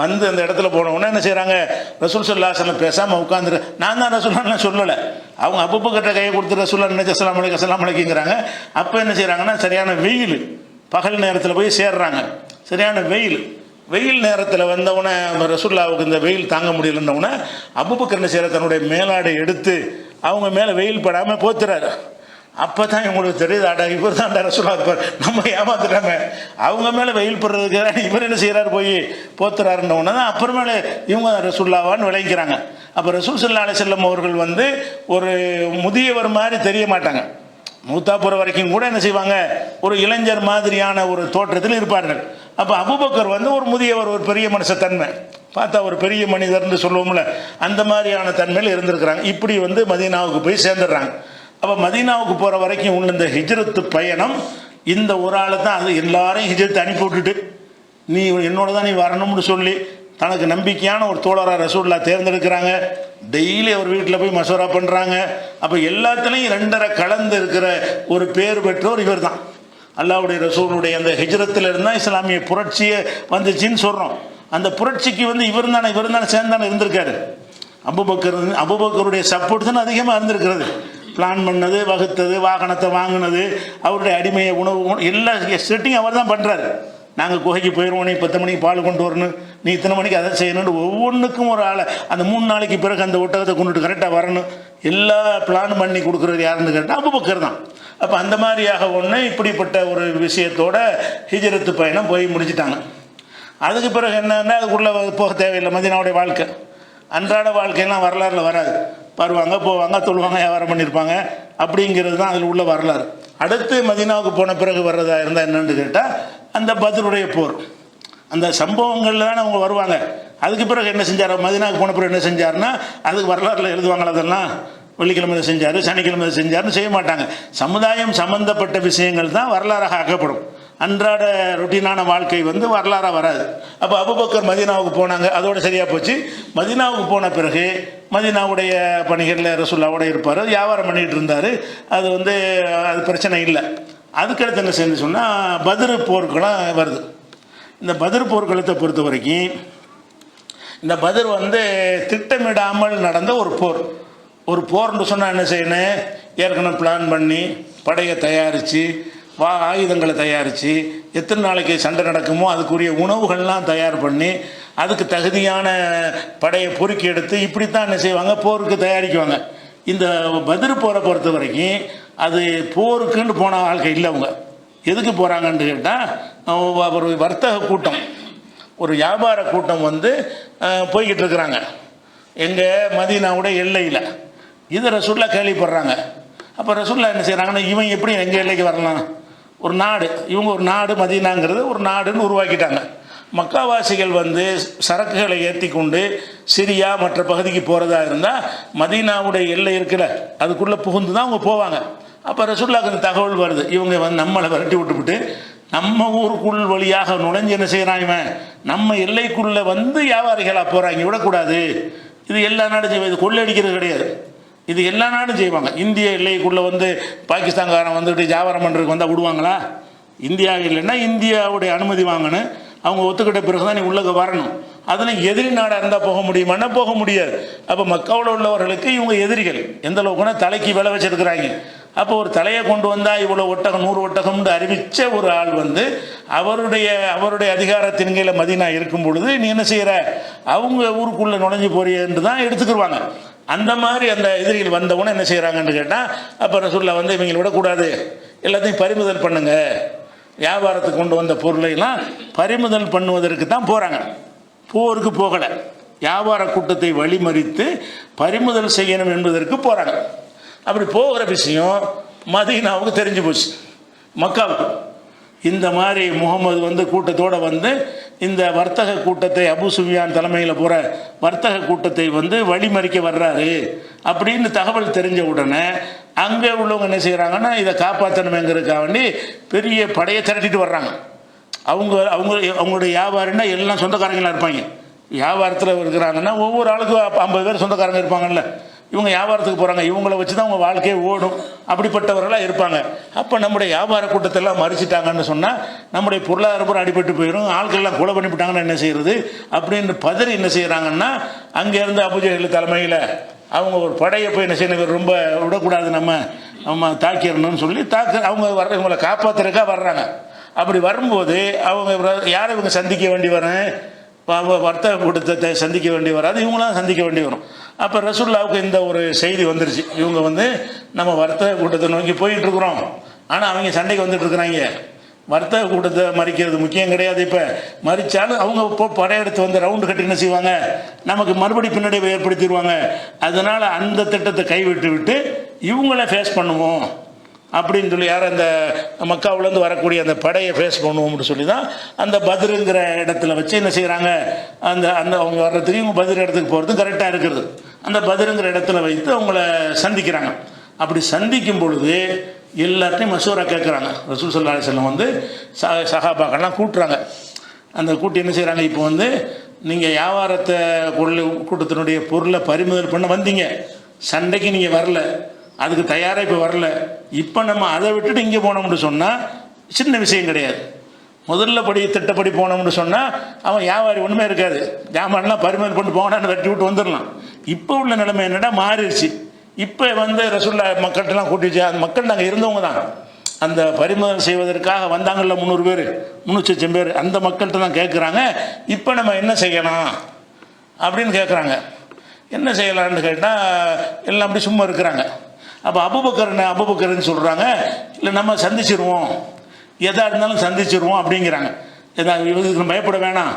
வந்து அந்த இடத்துல போனவுடனே என்ன செய்கிறாங்க, ரசூல் ஸல்லல்லாஹு அலைஹி வஸல்லம் பேசாமல் உட்காந்துரு. நான் தான் ரசூலுல்லாஹ் சொல்லலை, அவங்க அபூபக்கர்ட்ட கையை கொடுத்து ரசூலுல்லாஹ் நினைச்சு அஸ்ஸலாமு அலைக்கும் அஸ்ஸலாமு அலைக்குங்கிறாங்க. அப்போ என்ன செய்கிறாங்கன்னா, சரியான வெயில், பகல் நேரத்தில் போய் சேர்றாங்க. சரியான வெயில் நேரத்தில் வந்தவுடனே ரசூலுல்லாஹ்வுக்கு இந்த வெயில் தாங்க முடியலன்னவுடனே அபூபக்கர் என்ன செய்கிறார், தன்னுடைய மேலாடை எடுத்து அவங்க மேலே வெயில் படாமல் போத்துறாரு. அப்போ தான் இவங்களுக்கு தெரியுது, அடா இவர் தான் ரசூலுல்லாஹ் இருப்பார், நம்ம ஏமாத்துட்டாங்க. அவங்க மேலே வெயில் படுறதுக்கு இவர் என்ன செய்கிறார், போய் போத்துறாருன்னொன்னே தான் அப்புறமேலே இவங்க ரசூலுல்லாஹ்வான்னு விளங்கிக்கிறாங்க. அப்போ ரசூல் ஸல்லல்லாஹு அலைஹி வஸல்லம் அவர்கள் வந்து ஒரு முதியவர் மாதிரி தெரிய மாட்டாங்க. மூத்தா போகிற வரைக்கும் கூட என்ன செய்வாங்க, ஒரு இளைஞர் மாதிரியான ஒரு தோற்றத்தில் இருப்பார்கள். அப்போ அபூபக்கர் வந்து ஒரு முதியவர், ஒரு பெரிய மனுஷ தன்மை, பார்த்தா ஒரு பெரிய மனிதர்னு சொல்லுவோம்ல, அந்த மாதிரியான தன்மையில் இருந்திருக்கிறாங்க. இப்படி வந்து மதீனாவுக்கு போய் சேர்ந்துடுறாங்க. அப்போ மதீனாவுக்கு போகிற வரைக்கும் உள்ள இந்த ஹிஜ்ரத்து பயணம், இந்த ஒரு ஆள் தான் அது எல்லாரையும் ஹிஜ்ரத்து அனுப்பி விட்டுட்டு, நீ என்னோட தான் நீ வரணும்னு சொல்லி தனக்கு நம்பிக்கையான ஒரு தோழராக ரசூலுல்லாஹ் தேர்ந்தெடுக்கிறாங்க. டெய்லி அவர் வீட்டில் போய் மசோரா பண்ணுறாங்க. அப்போ எல்லாத்துலேயும் 2.5 கலந்து இருக்கிற ஒரு பேர் பெற்றோர் இவர் தான். அல்லாஹ்வுடைய ரசூலுடைய அந்த ஹிஜ்ரத்தில் இருந்தால் இஸ்லாமிய புரட்சியை வந்துச்சின்னு சொல்கிறோம். அந்த புரட்சிக்கு வந்து இவர் தானே சேர்ந்தானே இருந்திருக்காரு. அபூபக்கருடைய சப்போர்ட் தானே அதிகமாக இருந்திருக்கிறது. பிளான் பண்ணது, வகுத்தது, வாகனத்தை வாங்கினது, அவருடைய அடிமையை உணவு எல்லா செட்டிங் அவர் தான் பண்ணுறாரு. நாங்கள் குகைக்கு போயிடுவோம், நீ 10 மணிக்கு பால் கொண்டு வரணும், நீ இத்தனை மணிக்கு அதை செய்யணும்னு ஒவ்வொன்றுக்கும் ஒரு ஆளை, அந்த 3 நாளைக்கு பிறகு அந்த ஒட்டகத்தை கொண்டுட்டு கரெக்டாக வரணும், எல்லா பிளான் பண்ணி கொடுக்குறது யாருன்னு கேட்டால் அபூபக்கர் தான். அப்போ அந்த மாதிரியாக ஒன்று இப்படிப்பட்ட ஒரு விஷயத்தோட ஹிஜ்ரத்து பயணம் போய் முடிச்சிட்டாங்க. அதுக்கு பிறகு என்னன்னா, அதுக்குள்ளே போக தேவையில்லை. மதீனாவுடைய வாழ்க்கை, அன்றாட வாழ்க்கையெல்லாம் வரலாறுல வராது. வருவாங்க, போவாங்க, தொழுவாங்க, வியாபாரம் பண்ணியிருப்பாங்க, அப்படிங்கிறது தான் அதில் உள்ள வரலாறு. அடுத்து மதீனாவுக்கு போன பிறகு வர்றதா இருந்தால் என்னன்னு கேட்டால், அந்த பத்ருடைய போர், அந்த சம்பவங்களில் தானே அவங்க வருவாங்க. அதுக்கு பிறகு என்ன செஞ்சார், மதீனாவுக்கு போன பிறகு என்ன செஞ்சார்னா, அதுக்கு வரலாறுல எழுதுவாங்களா, அதெல்லாம் வெள்ளிக்கிழமை செஞ்சார், சனிக்கிழமை செஞ்சார்னு செய்ய மாட்டாங்க. சமுதாயம் சம்பந்தப்பட்ட விஷயங்கள் தான் வரலாறாக ஆக்கப்படும். அன்றாட ரொட்டீனான வாழ்க்கை வந்து வரலாறாக வராது. அப்போ அபூபக்கர் மதீனாவுக்கு போனாங்க, அதோடு சரியாக போச்சு. மதீனாவுக்கு போன பிறகு மதீனாவுடைய பணிகளில் ரசூலுல்லாஹ்வோட இருப்பார், வியாபாரம் பண்ணிகிட்டு இருந்தார். அது வந்து அது பிரச்சனை இல்லை. அதுக்கடுத்து என்ன செய்யணும்னு சொன்னால், பத்ரு போர்க்களம் வருது. இந்த பத்ரு போர்க்களத்தை பொறுத்த வரைக்கும், இந்த பத்ர் வந்து திட்டமிடாமல் நடந்த ஒரு போர்னு சொன்னால் என்ன செய்யணும், ஏற்கனவே பிளான் பண்ணி படையை தயாரித்து ஆயுதங்களை தயாரித்து எத்தனை நாளைக்கு சண்டை நடக்குமோ அதுக்குரிய உணவுகள்லாம் தயார் பண்ணி அதுக்கு தகுதியான படையை பொறுக்கி எடுத்து இப்படித்தான் என்ன செய்வாங்க, போருக்கு தயாரிக்குவாங்க. இந்த பத்ர் போரை பொறுத்த வரைக்கும் அது போருக்குன்னு போன வாழ்க்கை இல்லை. அவங்க எதுக்கு போகிறாங்கன்னு கேட்டால், ஒரு வர்த்தக கூட்டம், ஒரு வியாபார கூட்டம் வந்து போய்கிட்டு இருக்கிறாங்க. எங்கள் மதீனாவுடைய எல்லையில். இதை ரசூல்லா கேள்விப்படுறாங்க. அப்போ ரசூல்லா என்ன செய்கிறாங்கன்னா, இவன் எப்படி எங்கள் எல்லைக்கு வரலாம்? ஒரு நாடு, இவங்க ஒரு நாடு, மதீனாங்கிறது ஒரு நாடுன்னு உருவாக்கிட்டாங்க. மக்காவாசிகள் சரக்குகளை ஏற்றி கொண்டு சிரியா மற்ற பகுதிக்கு போகிறதா இருந்தால் மதீனாவுடைய எல்லை இருக்குல்ல, அதுக்குள்ளே புகுந்து தான் அவங்க போவாங்க. அப்போ ரசூலுல்லாஹ்க்கு அந்த தகவல் வருது, இவங்க நம்மளை விரட்டி விட்டுவிட்டு நம்ம ஊருக்குள் வழியாக நுழைஞ்சு என்ன செய்கிறான், இவன் நம்ம எல்லைக்குள்ளே வியாபாரிகளாக போகிறாங்க, விடக்கூடாது. இது எல்லா நாடும் செய்வாங்க, இது கொள்ளையடிக்கிறது கிடையாது, இது எல்லா நாடும் செய்வாங்க. இந்திய எல்லைக்குள்ளே பாகிஸ்தான்காரன் வியாபாரம் பண்ணுறதுக்கு வந்தால் விடுவாங்களா? இந்தியா இல்லைன்னா இந்தியாவுடைய அனுமதி வாங்கணும், அவங்க ஒத்துக்கிட்ட பிறகு தான் நீ உள்ளே வரணும். அதில் எதிரி நாடாக இருந்தால் போக முடியுமான்னா போக முடியாது. அப்போ மக்காவில் உள்ளவர்களுக்கு இவங்க எதிரிகள். எந்த அளவுக்குன்னா தலைக்கு விலை வச்சிருக்கிறாங்க. அப்போ ஒரு தலையை கொண்டு வந்தால் இவ்வளோ ஒட்டகம் 100 ஒட்டகம்னு அறிவித்த ஒரு ஆள் அவருடைய அதிகாரத்தின் கீழே மதீனா இருக்கும் பொழுது நீ என்ன செய்கிற, அவங்க ஊருக்குள்ளே நுழைஞ்சு போறியன்று தான் எடுத்துக்கிடுவாங்க. அந்த மாதிரி அந்த எதிரிகள் வந்தவொன்னே என்ன செய்கிறாங்கன்னு கேட்டால், அப்போ ரசூலுல்லாஹ் இவங்களை விடக்கூடாது, எல்லாத்தையும் பறிமுதல் பண்ணுங்க. வியாபாரத்துக்கு கொண்டு வந்த பொருளையெல்லாம் பறிமுதல் பண்ணுவதற்கு தான் போகிறாங்க, போருக்கு போகலை. வியாபார கூட்டத்தை வழிமறித்து பறிமுதல் செய்யணும் என்பதற்கு போகிறாங்க. அப்படி போகிற விஷயம் மதீனாவுக்கு தெரிஞ்சு போச்சு, மக்காவுக்கு. இந்த மாதிரி முகமது கூட்டத்தோடு இந்த வர்த்தக கூட்டத்தை, அபு சுஃபியான் தலைமையில் போகிற வர்த்தக கூட்டத்தை வழிமறிக்க வர்றாரு அப்படின்னு தகவல் தெரிஞ்ச உடனே அங்கே உள்ளவங்க என்ன செய்கிறாங்கன்னா, இதை காப்பாற்றணுமேங்கிறதுக்காக வேண்டி பெரிய படையை திரட்டிட்டு வர்றாங்க. அவங்களுடைய வியாபாரின்னா எல்லாம் சொந்தக்காரங்களாக இருப்பாங்க. வியாபாரத்தில் இருக்கிறாங்கன்னா ஒவ்வொரு ஆளுக்கும் 50 பேர் சொந்தக்காரங்க இருப்பாங்கல்ல. இவங்க வியாபாரத்துக்கு போகிறாங்க, இவங்கள வச்சு தான் அவங்க வாழ்க்கையே ஓடும், அப்படிப்பட்டவர்களாக இருப்பாங்க. அப்போ நம்முடைய வியாபார கூட்டத்தெல்லாம் மறிச்சிட்டாங்கன்னு சொன்னால் நம்முடைய பொருளாதாரம் அடிபட்டு போயிடும், ஆட்கள்லாம் கொலை பண்ணிவிட்டாங்கன்னு என்ன செய்கிறது அப்படின்னு பதறி என்ன செய்கிறாங்கன்னா, அங்கேருந்து அபூஜஹல் தலைமையில் அவங்க ஒரு படையை போய் என்ன செய்யணும், ரொம்ப விடக்கூடாது, நம்ம தாக்கிடணும்னு சொல்லி அவங்க இவங்களை காப்பாற்றுறதுக்காக வர்றாங்க. அப்படி வரும்போது அவங்க யாரை இவங்க சந்திக்க வேண்டி வரேன், வர்த்தக கூட்டத்தை சந்திக்க வேண்டி வராது, இவங்களாம் சந்திக்க வேண்டி வரும். அப்போ ரசூலுல்லாஹ்வுக்கு இந்த ஒரு செய்தி வந்துருச்சு, இவங்க நம்ம வர்த்தக கூட்டத்தை நோக்கி போயிட்டுருக்குறோம், ஆனால் அவங்க சண்டைக்கு வந்துட்டுருக்குறாங்க. வர்த்தக கூட்டத்தை மறிக்கிறது முக்கியம் கிடையாது. இப்போ மறித்தாலும் அவங்க படையெடுத்து ரவுண்டு கட்டி என்ன செய்வாங்க, நமக்கு மறுபடி பின்னடைவை ஏற்படுத்திடுவாங்க. அதனால் அந்த திட்டத்தை கைவிட்டு விட்டு இவங்கள ஃபேஸ் பண்ணுவோம் அப்படின்னு சொல்லி, யார் அந்த மக்காவிலேருந்து வரக்கூடிய அந்த படையை ஃபேஸ் பண்ணுவோம்னு சொல்லி தான் அந்த பத்ருங்கிற இடத்துல வச்சு என்ன செய்கிறாங்க, அந்த அவங்க வர்றதுக்கு இவங்க பத்ரு இடத்துக்கு போகிறது கரெக்டாக இருக்கிறது. அந்த பத்ருங்கிற இடத்துல வைத்து அவங்கள சந்திக்கிறாங்க. அப்படி சந்திக்கும் பொழுது எல்லாத்தையும் மசூரா கேட்குறாங்க. ரசூல் ஸல்லல்லாஹு அலைஹி வஸல்லம் சஹாபாக்கள்லாம் கூட்டுறாங்க. அந்த கூட்டி என்ன செய்கிறாங்க, இப்போ நீங்கள் வியாபாரத்தை கூட்டத்தினுடைய பொருளை பறிமுதல் பண்ண வந்தீங்க, சண்டைக்கு நீங்கள் வரல, அதுக்கு தயாராக இப்போ வரல, இப்போ நம்ம அதை விட்டுட்டு இங்கே போனோம்னு சொன்னால் சின்ன விஷயம் கிடையாது. முதல்ல திட்டப்படி போனோம்னு சொன்னால் அவன் வியாபாரி ஒன்றுமே இருக்காது, ஜாமான்லாம் பறிமுதல் பண்ணி போனான்னு வெட்டி விட்டு வந்துடலாம். இப்போ உள்ள நிலைமை என்னடா மாறிடுச்சு. இப்போ ரசூலுல்லாஹ் மக்கள்கிட்டலாம் கூட்டிச்சு, அந்த மக்கள் நாங்கள் இருந்தவங்க தான், அந்த பறிமுதல் செய்வதற்காக வந்தாங்கள்ல 300 பேர் 300 பேர், அந்த மக்கள்கிட்ட தான் கேட்குறாங்க, இப்போ நம்ம என்ன செய்யலாம் அப்படின்னு கேட்குறாங்க. என்ன செய்யலான்னு கேட்டால் எல்லாம் அப்படி சும்மா இருக்கிறாங்க. அப்போ அபூபக்கர்னு சொல்கிறாங்க, இல்லை நம்ம சந்திச்சிருவோம், எதாக இருந்தாலும் சந்திச்சிருவோம் அப்படிங்கிறாங்க. இதுக்கு பயப்பட வேணாம்.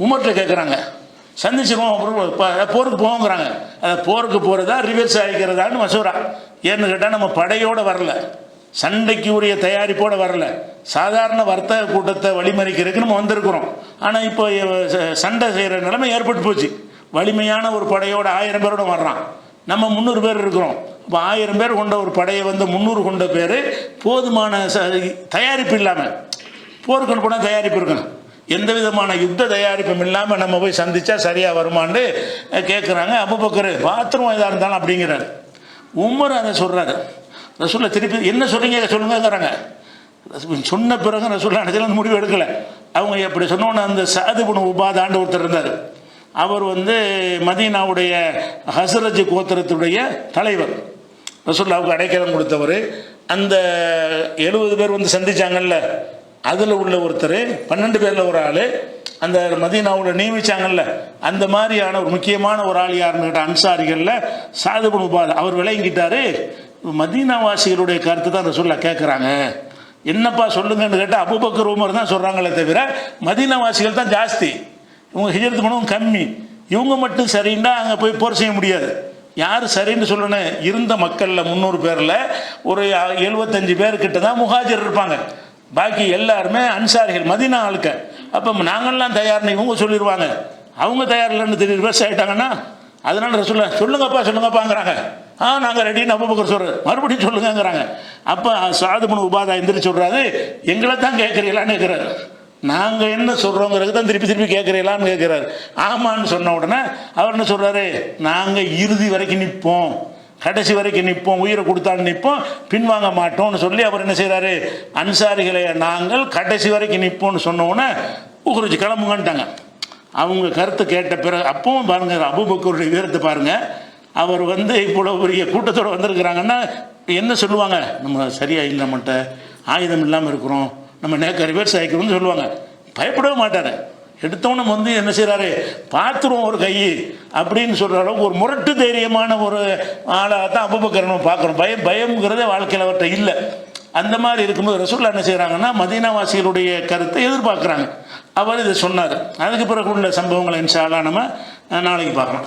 உமர்கிட்ட கேட்குறாங்க, சந்திச்சிருவோம், போருக்கு போவோங்கிறாங்க. அதை போருக்கு போகிறதா ரிவர்ஸ் ஆகிக்கிறதான்னு மசூரா. ஏன்னு கேட்டால் நம்ம படையோடு வரல, சண்டைக்கு உரிய தயாரிப்போடு வரல, சாதாரண வர்த்தக கூட்டத்தை வழிமறிக்கிறதுக்கு நம்ம வந்திருக்கிறோம். ஆனால் இப்போ சண்டை செய்கிற நிலைமை ஏற்பட்டு போச்சு. வலிமையான ஒரு படையோட 1000 பேரோட வர்றான், நம்ம 300 பேர் இருக்கிறோம். இப்போ 1000 பேர் கொண்ட ஒரு படையை 300 கொண்ட பேர் போதுமான தயாரிப்பு இல்லாமல், போருக்கு போனால் தயாரிப்பு இருக்கணும், எந்த விதமான யுத்த தயாரிப்பும் இல்லாமல் நம்ம போய் சந்தித்தா சரியாக வருமானு கேட்குறாங்க. அபூபக்கர் பாத்ரூம் எதாக இருந்தாலும் அப்படிங்கிறாரு. உமர் அதை சொல்கிறாரு. ரசூலுல்லாஹ் திருப்பி என்ன சொல்கிறீங்க சொல்லுங்கிறாங்க. சொன்ன பிறகு ரசூலுல்லாஹ் அந்த முடிவு எடுக்கலை. அவங்க எப்படி சொன்னோன்னு அந்த சஅத் இப்னு உபாதான்னு ஒருத்தர் இருந்தார். அவர் மதீனாவுடைய ஹஸ்ரஜ் கோத்திரத்துடைய தலைவர், ரசூலுல்லாஹ்வுக்கு அடைக்கலம் கொடுத்தவர். அந்த 70 பேர் சந்திச்சாங்கல்ல, அதில் உள்ள ஒருத்தர், 12 பேரில் ஒரு ஆள், அந்த மதீனாவில் நியமிச்சாங்கல்ல, அந்த மாதிரியான ஒரு முக்கியமான ஒரு ஆள் யாருன்னு கேட்டால் அன்சாரிகளில் சஅத் இப்னு உபாதா. அவர் விளங்கிட்டார், மதீனாவாசிகளுடைய கருத்து தான் ரசூலுல்லாஹ் கேட்குறாங்க, என்னப்பா சொல்லுங்கன்னு கேட்டால் அபூபக்கர் உமர் தான் சொல்கிறாங்களே தவிர மதீனாவாசிகள் தான் ஜாஸ்தி, இவங்க ஹிஜ்ரத் பண்ணவும் கம்மி, இவங்க மட்டும் சரின்னா அங்கே போய் போர் செய்ய முடியாது. யார் சரின்னு சொல்லணும்? இருந்த மக்களில் 300 பேரில் ஒரு 75 பேர்கிட்ட தான் முஹாஜிர் இருப்பாங்க. பாக்கி எல்லாருமே அன்சாரிகள், மதீனா ஆளுக்க. அப்போ நாங்கள்லாம் தயார்னு இவங்க சொல்லிடுவாங்க. அவங்க தயார் இல்லைன்னு திடீர் பேச ஆகிட்டாங்கன்னா அதனால சொல்லுங்கப்பாங்கிறாங்க. நாங்கள் ரெடின்னு அபூபக்கர் சொல்கிறார், மறுபடியும் சொல்லுங்கங்கிறாங்க. அப்போ சாது இப்னு உபாதா எந்திரிச்சு சொல்கிறாரு, எங்களை தான் கேட்குறீங்களான்னு கேட்குறாரு. நாங்கள் என்ன சொல்கிறோங்கிறது தான் திருப்பி கேட்குறீங்களான்னு கேட்குறாரு. ஆமான்னு சொன்ன உடனே அவர் என்ன சொல்கிறாரு, நாங்கள் இறுதி வரைக்கும் நிற்போம், கடைசி வரைக்கும் நிற்போம், உயிரை கொடுத்தாலும் நிற்போம், பின்வாங்க மாட்டோம்னு சொல்லி அவர் என்ன செய்கிறாரு, அன்சாரிகளை நாங்கள் கடைசி வரைக்கும் நிற்போம்னு சொன்ன உடனே உகுறிச்சு கிளம்புங்கன்ட்டாங்க. அவங்க கருத்து கேட்ட பிறகு அப்பவும் பாருங்கள் அபூபக்கருடைய வீரத்தை பாருங்கள். அவர் இவ்வளோ பெரிய கூட்டத்தோடு வந்திருக்கிறாங்கன்னா என்ன சொல்லுவாங்க, நம்ம சரியாக இல்லை, நம்மகிட்ட ஆயுதம் இல்லாமல் இருக்கிறோம், நம்ம ரிவர்ஸ் ஆகிக்கிறோம்னு சொல்லுவாங்க. பயப்படவே மாட்டார். எடுத்தவனும் என்ன செய்கிறாரு, பார்த்துருவோம் ஒரு கை அப்படின்னு சொல்கிற அளவுக்கு ஒரு முரட்டு தைரியமான ஒரு ஆளாக தான் அபூபக்கரை நம்ம பார்க்குறோம். பயம்ங்கிறதே வாழ்க்கையில் அவர்கிட்ட இல்லை. அந்த மாதிரி இருக்கும்போது ரசூலுல்லாஹ் என்ன செய்கிறாங்கன்னா மதீனாவாசிகளுடைய கருத்தை எதிர்பார்க்குறாங்க. அவர் இதை சொன்னார். அதுக்கு பிறகு உள்ள சம்பவங்களை இன்ஷா அல்லாஹ் நம்ம நாளைக்கு பார்க்கலாம்.